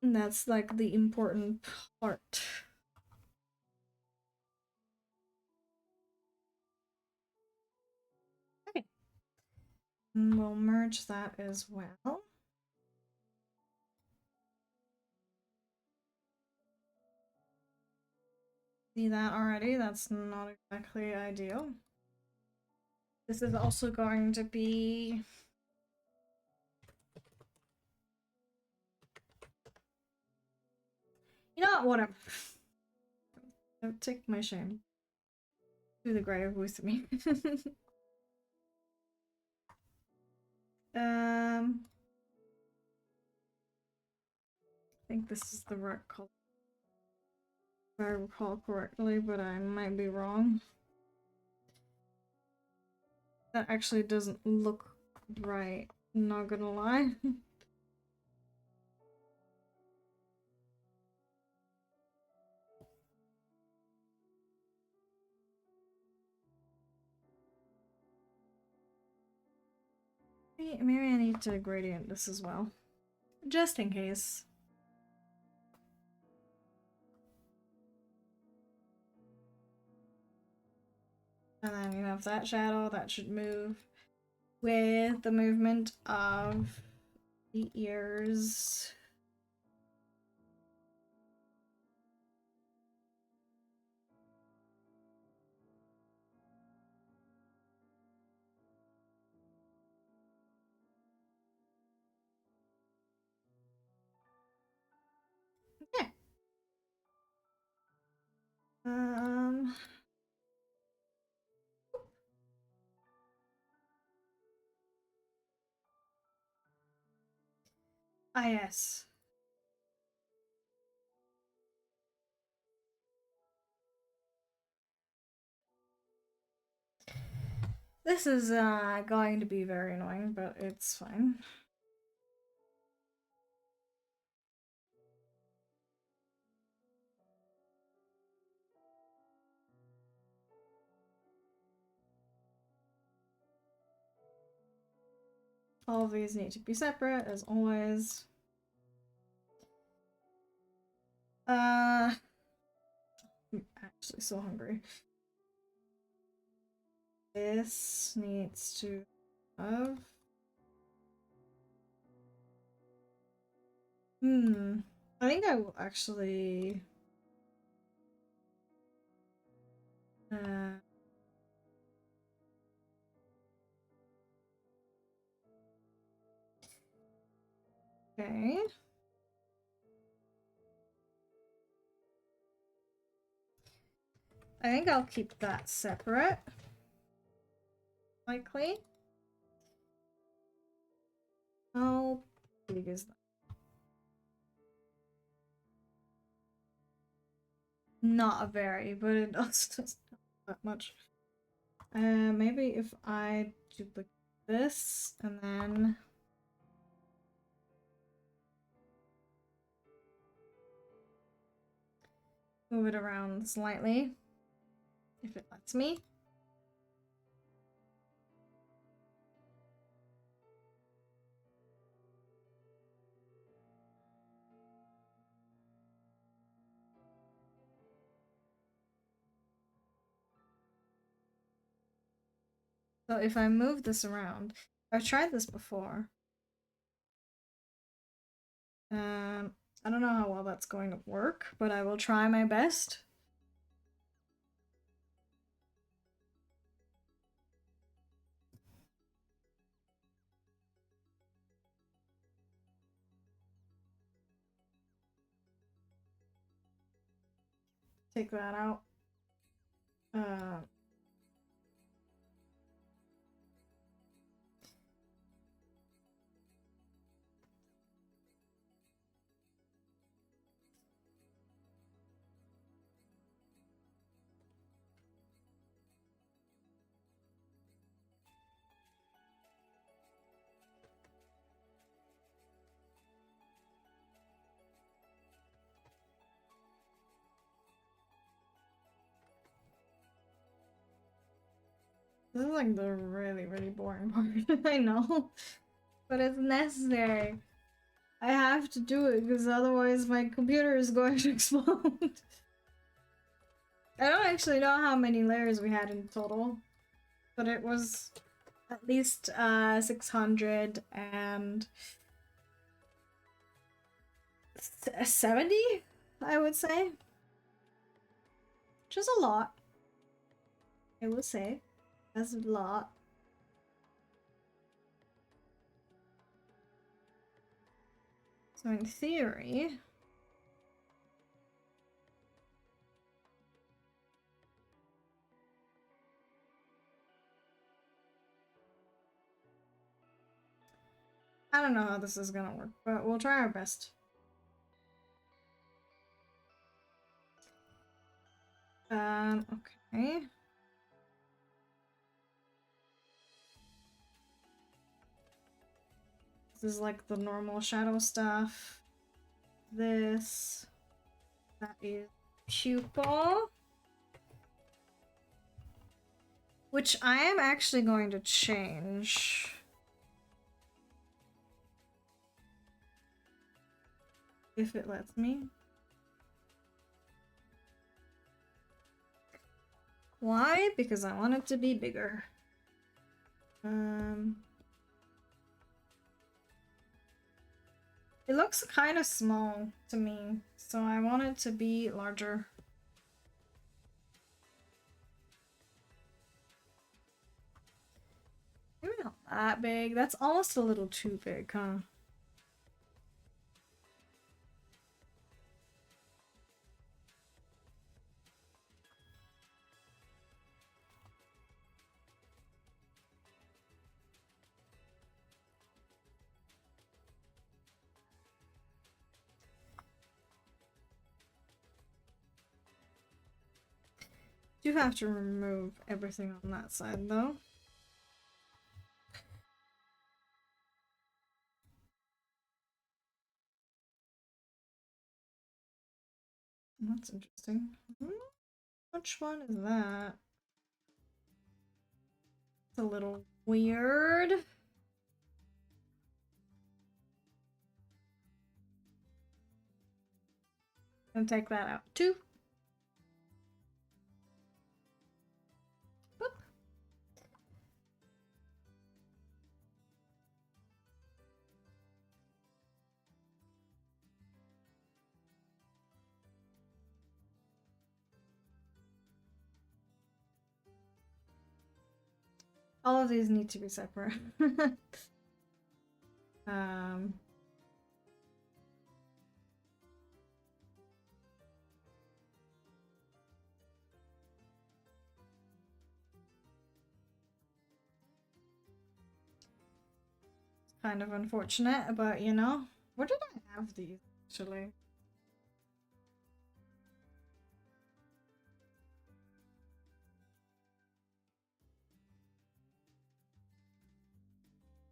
And that's like the important part. Okay. And we'll merge that as well. See that already? That's not exactly ideal. This is also going to be you know what, whatever. Don't take my shame to the grave with me. I think this is the right color if I recall correctly, but I might be wrong. That actually doesn't look right, not gonna lie. Maybe I need to gradient this as well, just in case. And then you have that shadow that should move with the movement of the ears. Okay. Um. Ah, yes. This is going to be very annoying, but it's fine. All of these need to be separate, as always. I'm actually so hungry. This needs to have... I think I will actually... Okay. I think I'll keep that separate. Likely. How big is that? Not a very, but it also doesn't that much. Maybe if I duplicate this and then move it around slightly, if it lets me. So if I move this around, I've tried this before. I don't know how well that's going to work, but I will try my best. Take that out. This is like the really, really boring part. I know. But it's necessary. I have to do it because otherwise my computer is going to explode. I don't actually know how many layers we had in total, but it was at least 670, I would say. Which is a lot. I would say. That's a lot. So in theory... I don't know how this is gonna work, but we'll try our best. Okay. This is like the normal shadow stuff. This. That is pupil. Which I am actually going to change. If it lets me. Why? Because I want it to be bigger. It looks kind of small to me, so I want it to be larger. Maybe not that big. That's almost a little too big, huh? Do have to remove everything on that side though. That's interesting. Which one is that? It's a little weird. Gonna take that out too. Boop. All of these need to be separate. um, kind of unfortunate, but you know, where did I have these actually?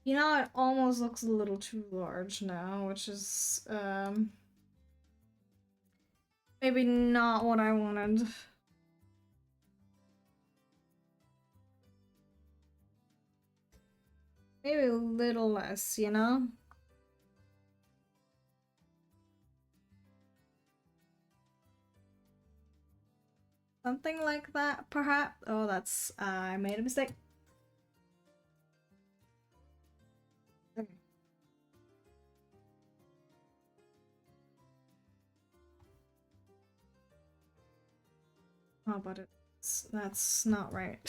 You know, it almost looks a little too large now, which is maybe not what I wanted. Maybe a little less, you know? Something like that, perhaps. Oh, that's I made a mistake. Okay. Oh, but that's not right.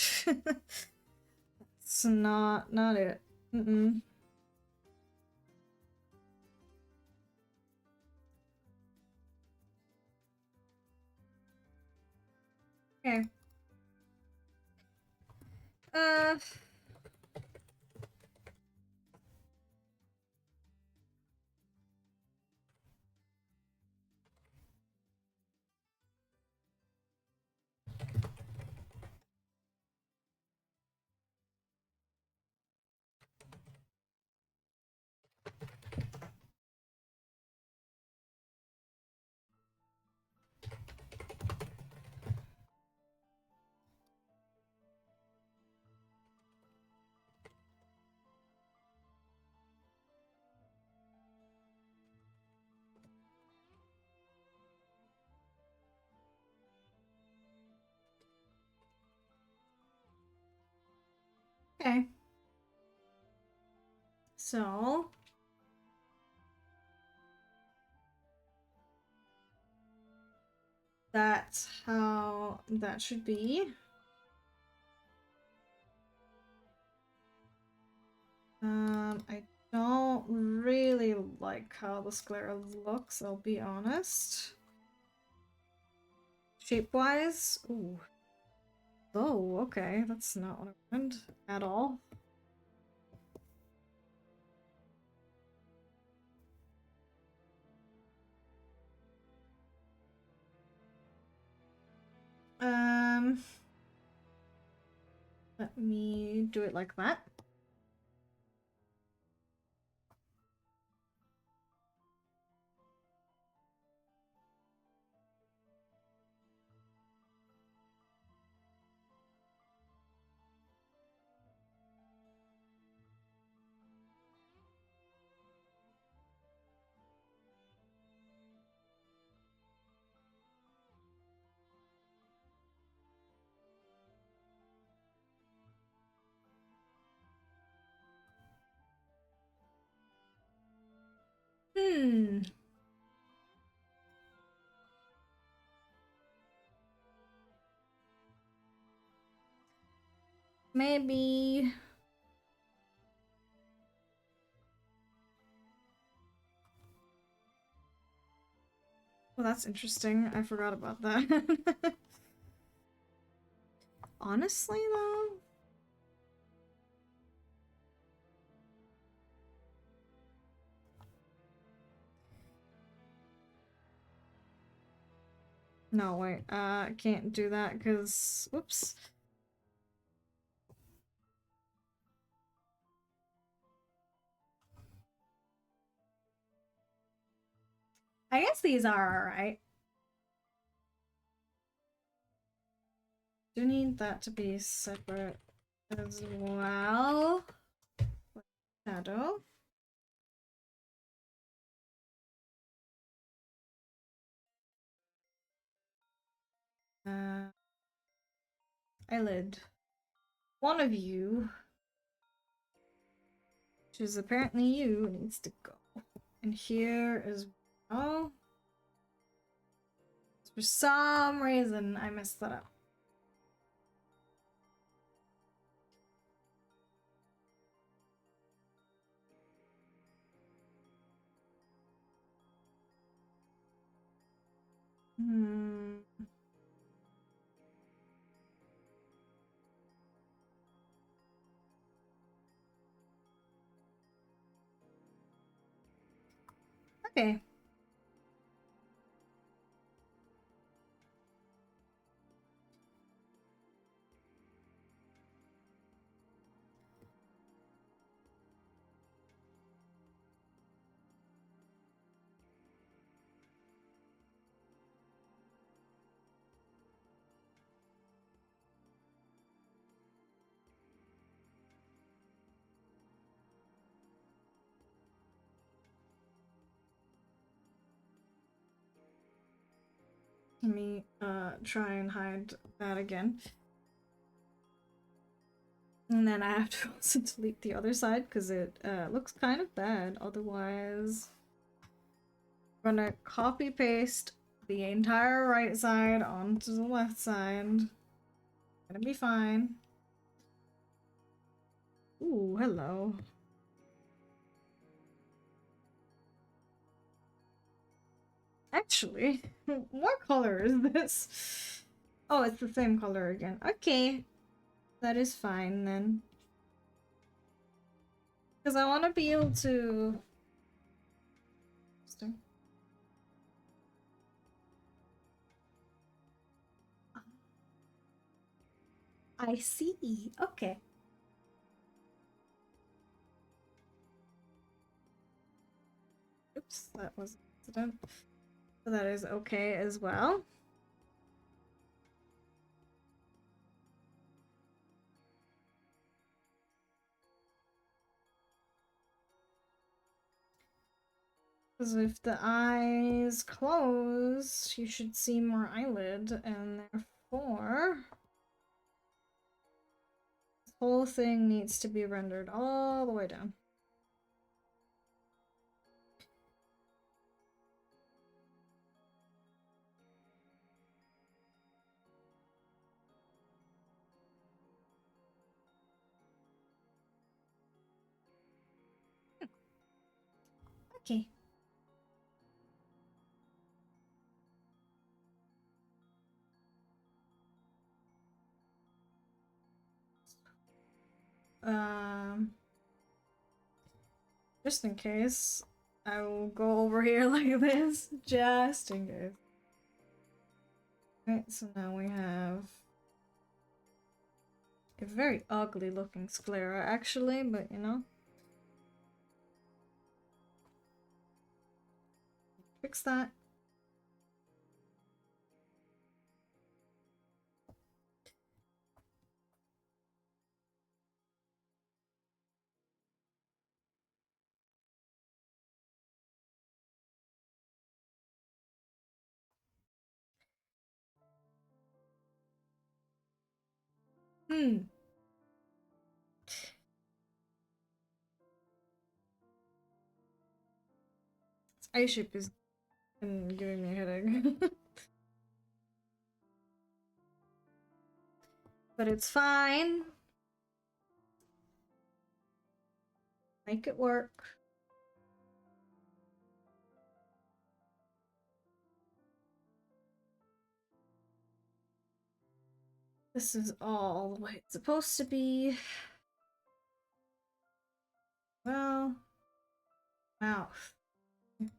It's not it. Mm-mm. Okay. Uh. Okay. So that's how that should be. I don't really like how the sclera looks, I'll be honest. Shape-wise, ooh. Oh, okay, that's not what I wanted at all. Um, Let me do it like that. Hmm. Maybe. Well, that's interesting. I forgot about that. Honestly, though. No, wait. I can't do that because. Whoops. I guess these are alright. do need that to be separate as well. Shadow. Eyelid. One of you, which is apparently you, needs to go. And here as well. For some reason, I messed that up. Okay. Let me try and hide that again. And then I have to also delete the other side because it looks kind of bad. Otherwise, I'm gonna copy paste the entire right side onto the left side. Gonna be fine. Ooh, hello. Actually, what color is this? Oh, it's the same color again. Okay. That is fine then. Because I want to be able to... I see. Okay. Oops, that was an accident. So that is okay as well. Because if the eyes close, you should see more eyelid, and therefore this whole thing needs to be rendered all the way down. Okay. Just in case, I will go over here like this, just in case. Right, so now we have a very ugly looking sclera actually, but you know. Fix that. This ice ship is giving me a headache. But it's fine. Make it work. This is all the way it's supposed to be. Well, mouth. Well,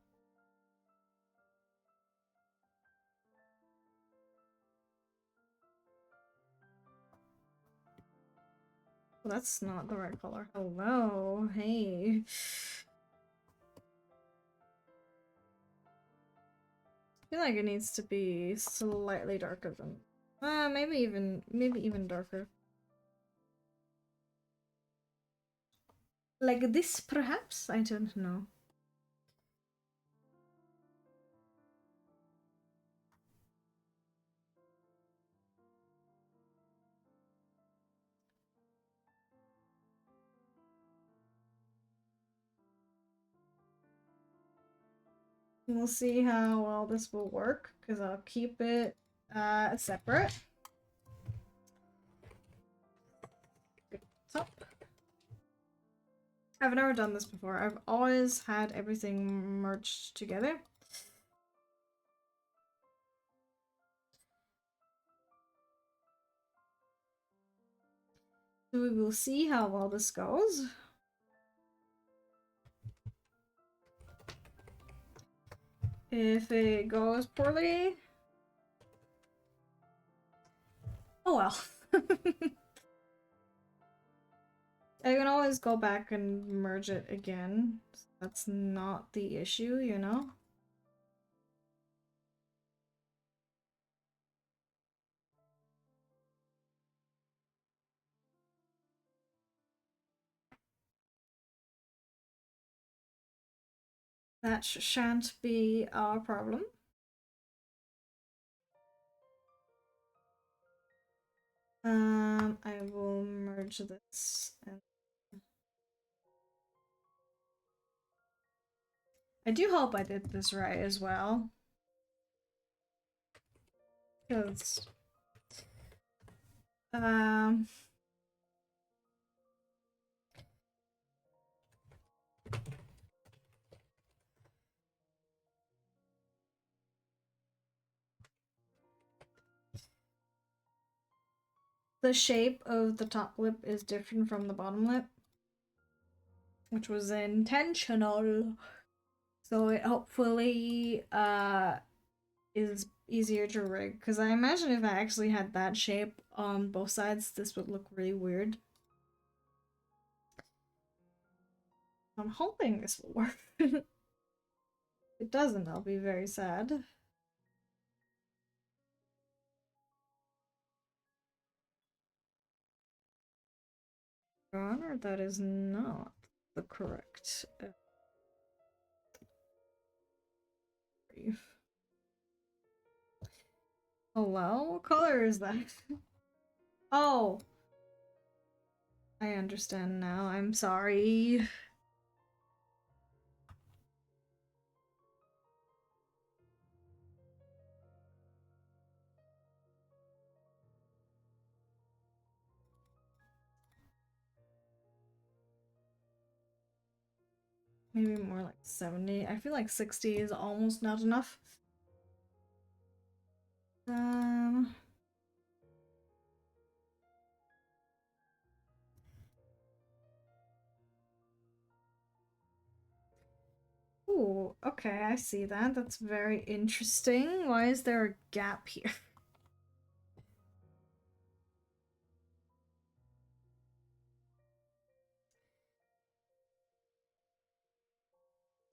that's not the right color. Hello, hey. I feel like it needs to be slightly darker than Maybe even darker. Like this, perhaps? I don't know. We'll see how well this will work, because I'll keep it separate. Top. I've never done this before. I've always had everything merged together. So we will see how well this goes. If it goes poorly, oh well. I can always go back and merge it again. That's not the issue, you know? That shan't be our problem. I will merge this. And I do hope I did this right as well. Because, the shape of the top lip is different from the bottom lip, which was intentional. So it hopefully is easier to rig, because I imagine if I actually had that shape on both sides, this would look really weird. I'm hoping this will work. If it doesn't, I'll be very sad. Your Honor, that is not the correct brief. Hello? What color is that? Oh! I understand now. I'm sorry. Maybe more like 70. I feel like 60 is almost not enough. Um... Ooh, okay, I see that. That's very interesting. Why is there a gap here?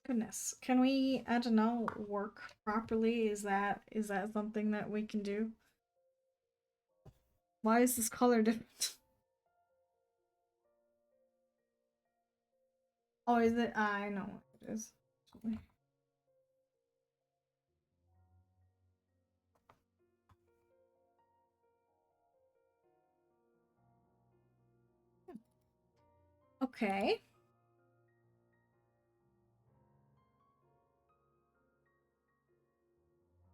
Goodness. Can we, I don't know, work properly? Is that something that we can do? Why is this color different? Oh, is it? I know what it is. Actually. Okay.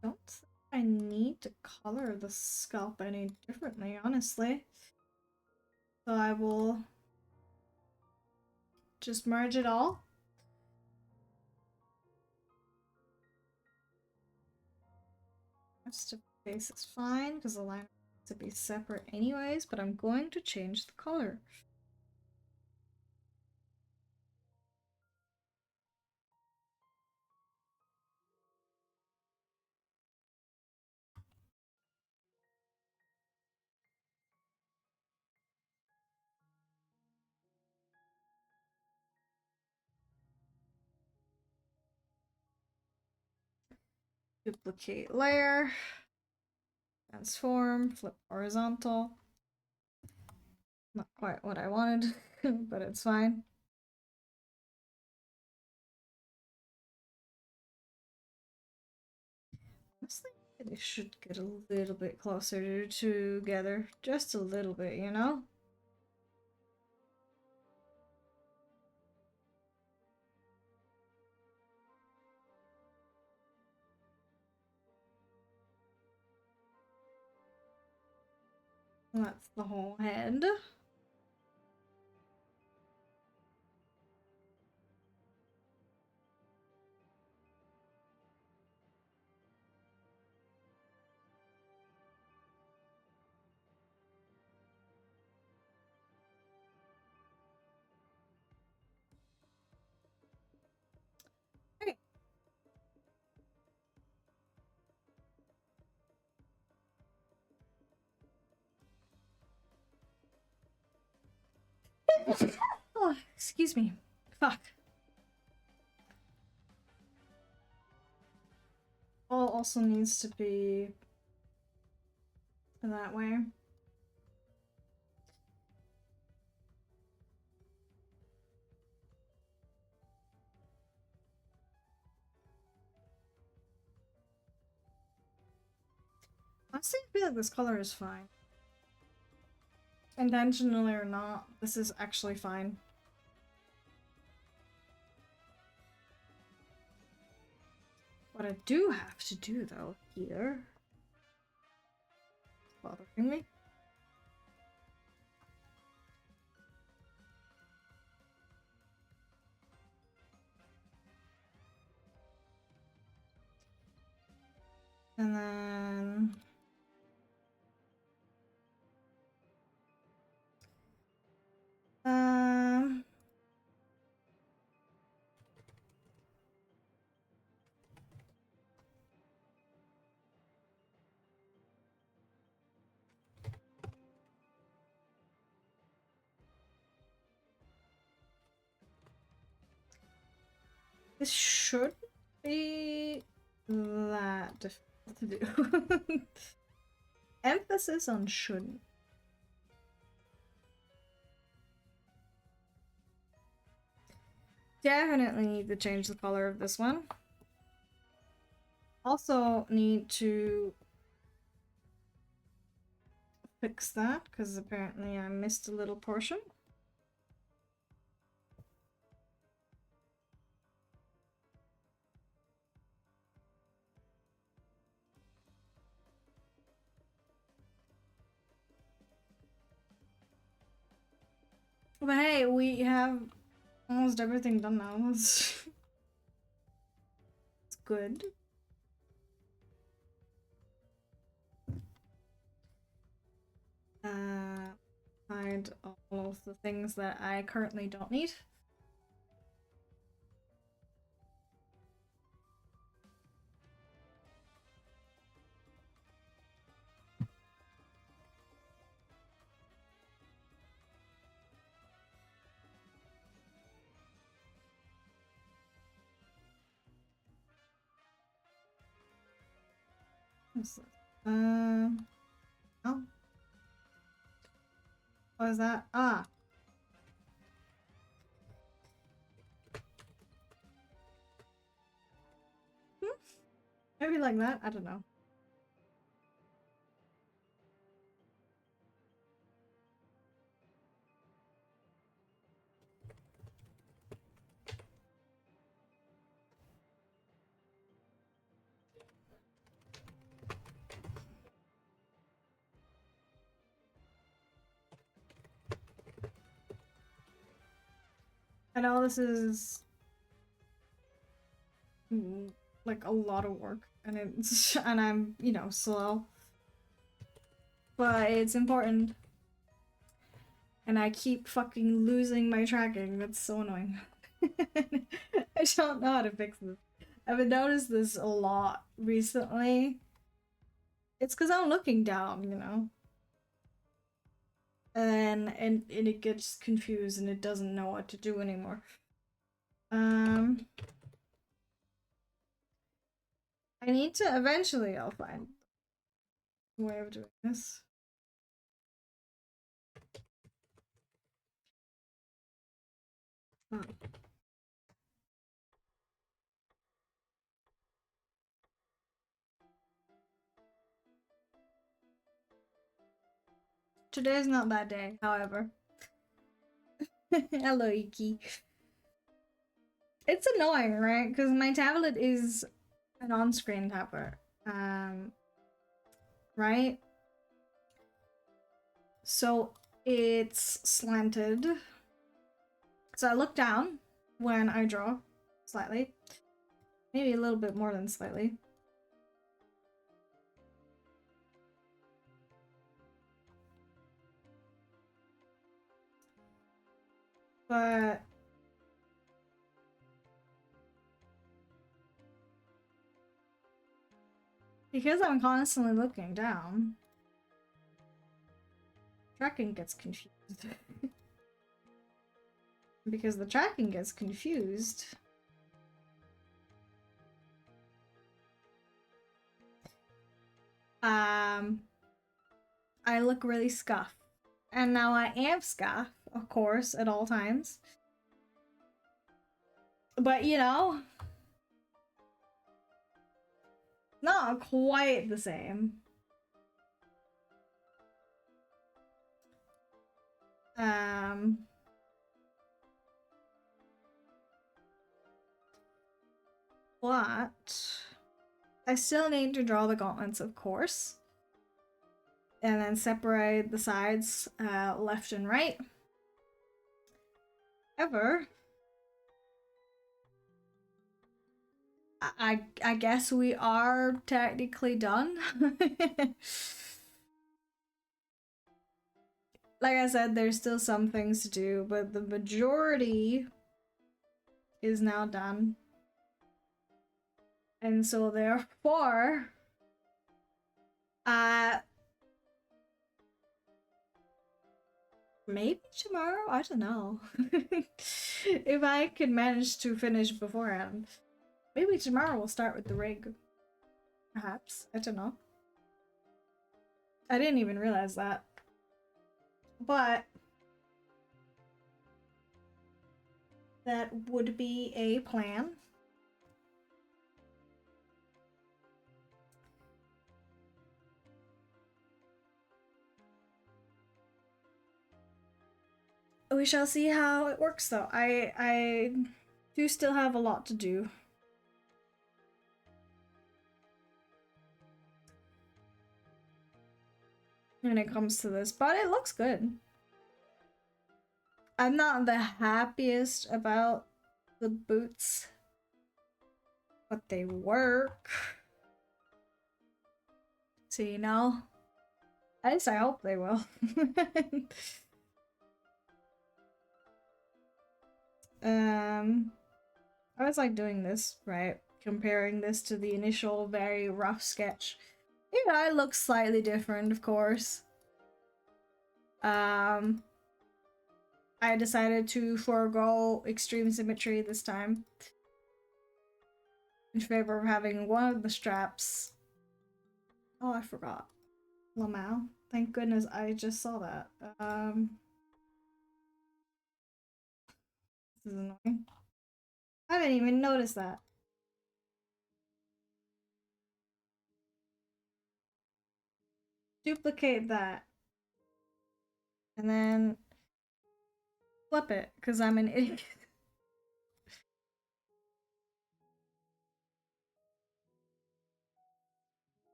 Don't think I need to color the scalp any differently, honestly. So I will just merge it all. Rest of the face is fine because the line needs to be separate anyways, but I'm going to change the color. Duplicate layer. Transform, flip horizontal. Not quite what I wanted, but it's fine. Honestly, they should get a little bit closer together. Just a little bit, you know? That's the whole head. Okay. Oh, excuse me. Fuck. All also needs to be that way. Honestly, I feel like this color is fine. Intentionally or not, this is actually fine. What I do have to do, though, here... It's bothering me. And then... This should be that difficult to do. Emphasis on shouldn't. Definitely need to change the color of this one. Also need to fix that because apparently I missed a little portion. But hey, we have almost everything done now. It's good. Hide all of the things that I currently don't need. What's this? Oh. What is that? Ah. Maybe like that? I don't know. I know this is like a lot of work and it's and I'm, you know, slow. But it's important. And I keep fucking losing my tracking. That's so annoying. I don't know how to fix this. I've noticed this a lot recently. It's because I'm looking down, you know? And it gets confused and it doesn't know what to do anymore. I need to eventually I'll find way of doing this. Oh. Today's not that day, however. Hello, Iki. It's annoying, right? Because my tablet is an on-screen tablet. Right? So it's slanted. So I look down when I draw, slightly. Maybe a little bit more than slightly. But because I'm constantly looking down, tracking gets confused. Because the tracking gets confused, I look really scuffed. And now I am scuffed, of course, at all times. But you know, not quite the same. But I still need to draw the gauntlets, of course. And then separate the sides left and right. However, I guess we are technically done. Like I said, there's still some things to do, but the majority is now done. And so therefore, maybe tomorrow? I don't know. If I could manage to finish beforehand. Maybe tomorrow we'll start with the rig. Perhaps. I don't know. I didn't even realize that. But that would be a plan. We shall see how it works though. I do still have a lot to do. When it comes to this, but it looks good. I'm not the happiest about the boots, but they work. So, you know, at least I hope they will. I was like doing this, right? Comparing this to the initial very rough sketch. You know, it looks slightly different, of course. I decided to forego extreme symmetry this time in favor of having one of the straps. Oh, I forgot. Lamau. Thank goodness I just saw that. This is annoying. I didn't even notice that. Duplicate that. And then flip it, because I'm an idiot.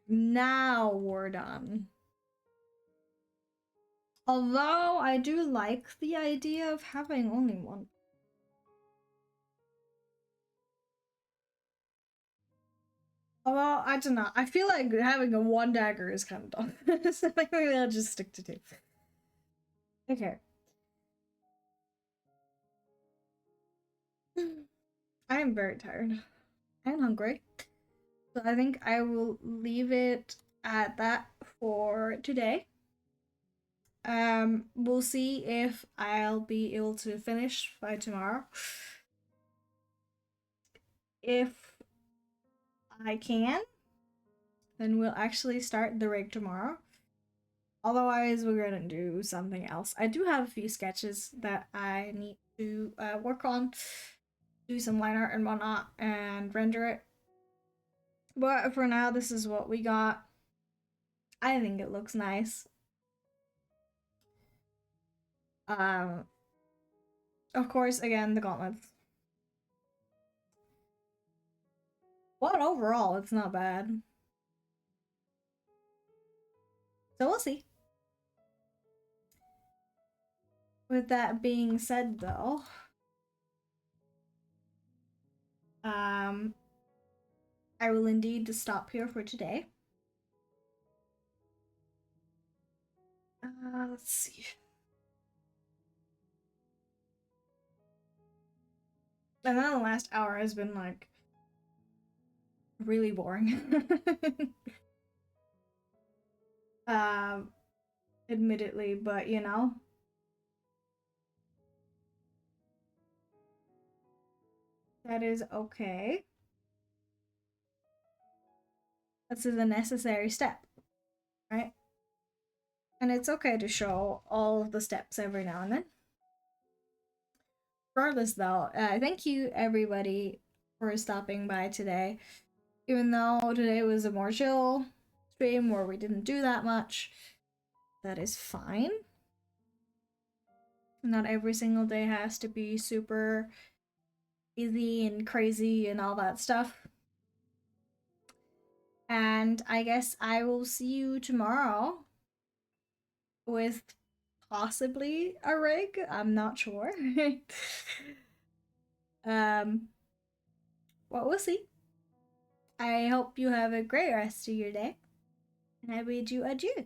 Now we're done. Although I do like the idea of having only one. Although, I don't know. I feel like having a one dagger is kind of dumb. So maybe I'll just stick to two. Okay. I am very tired and hungry. So I think I will leave it at that for today. We'll see if I'll be able to finish by tomorrow. if I can, then we'll actually start the rig tomorrow. Otherwise, we're gonna do something else. I do have a few sketches that I need to work on, do some line art and whatnot, and render it. But for now, this is what we got. I think it looks nice. Of course, again, the gauntlets. But overall, it's not bad. So we'll see. With that being said, though, I will indeed stop here for today. Let's see. And then the last hour has been like really boring. Admittedly, but you know. That is okay. This is a necessary step, right? And it's okay to show all of the steps every now and then. Regardless, though, thank you everybody for stopping by today. Even though today was a more chill stream where we didn't do that much, that is fine. Not every single day has to be super easy and crazy and all that stuff. And I guess I will see you tomorrow with possibly a rig. I'm not sure. Well, we'll see. I hope you have a great rest of your day, and I bid you adieu.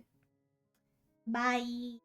Bye.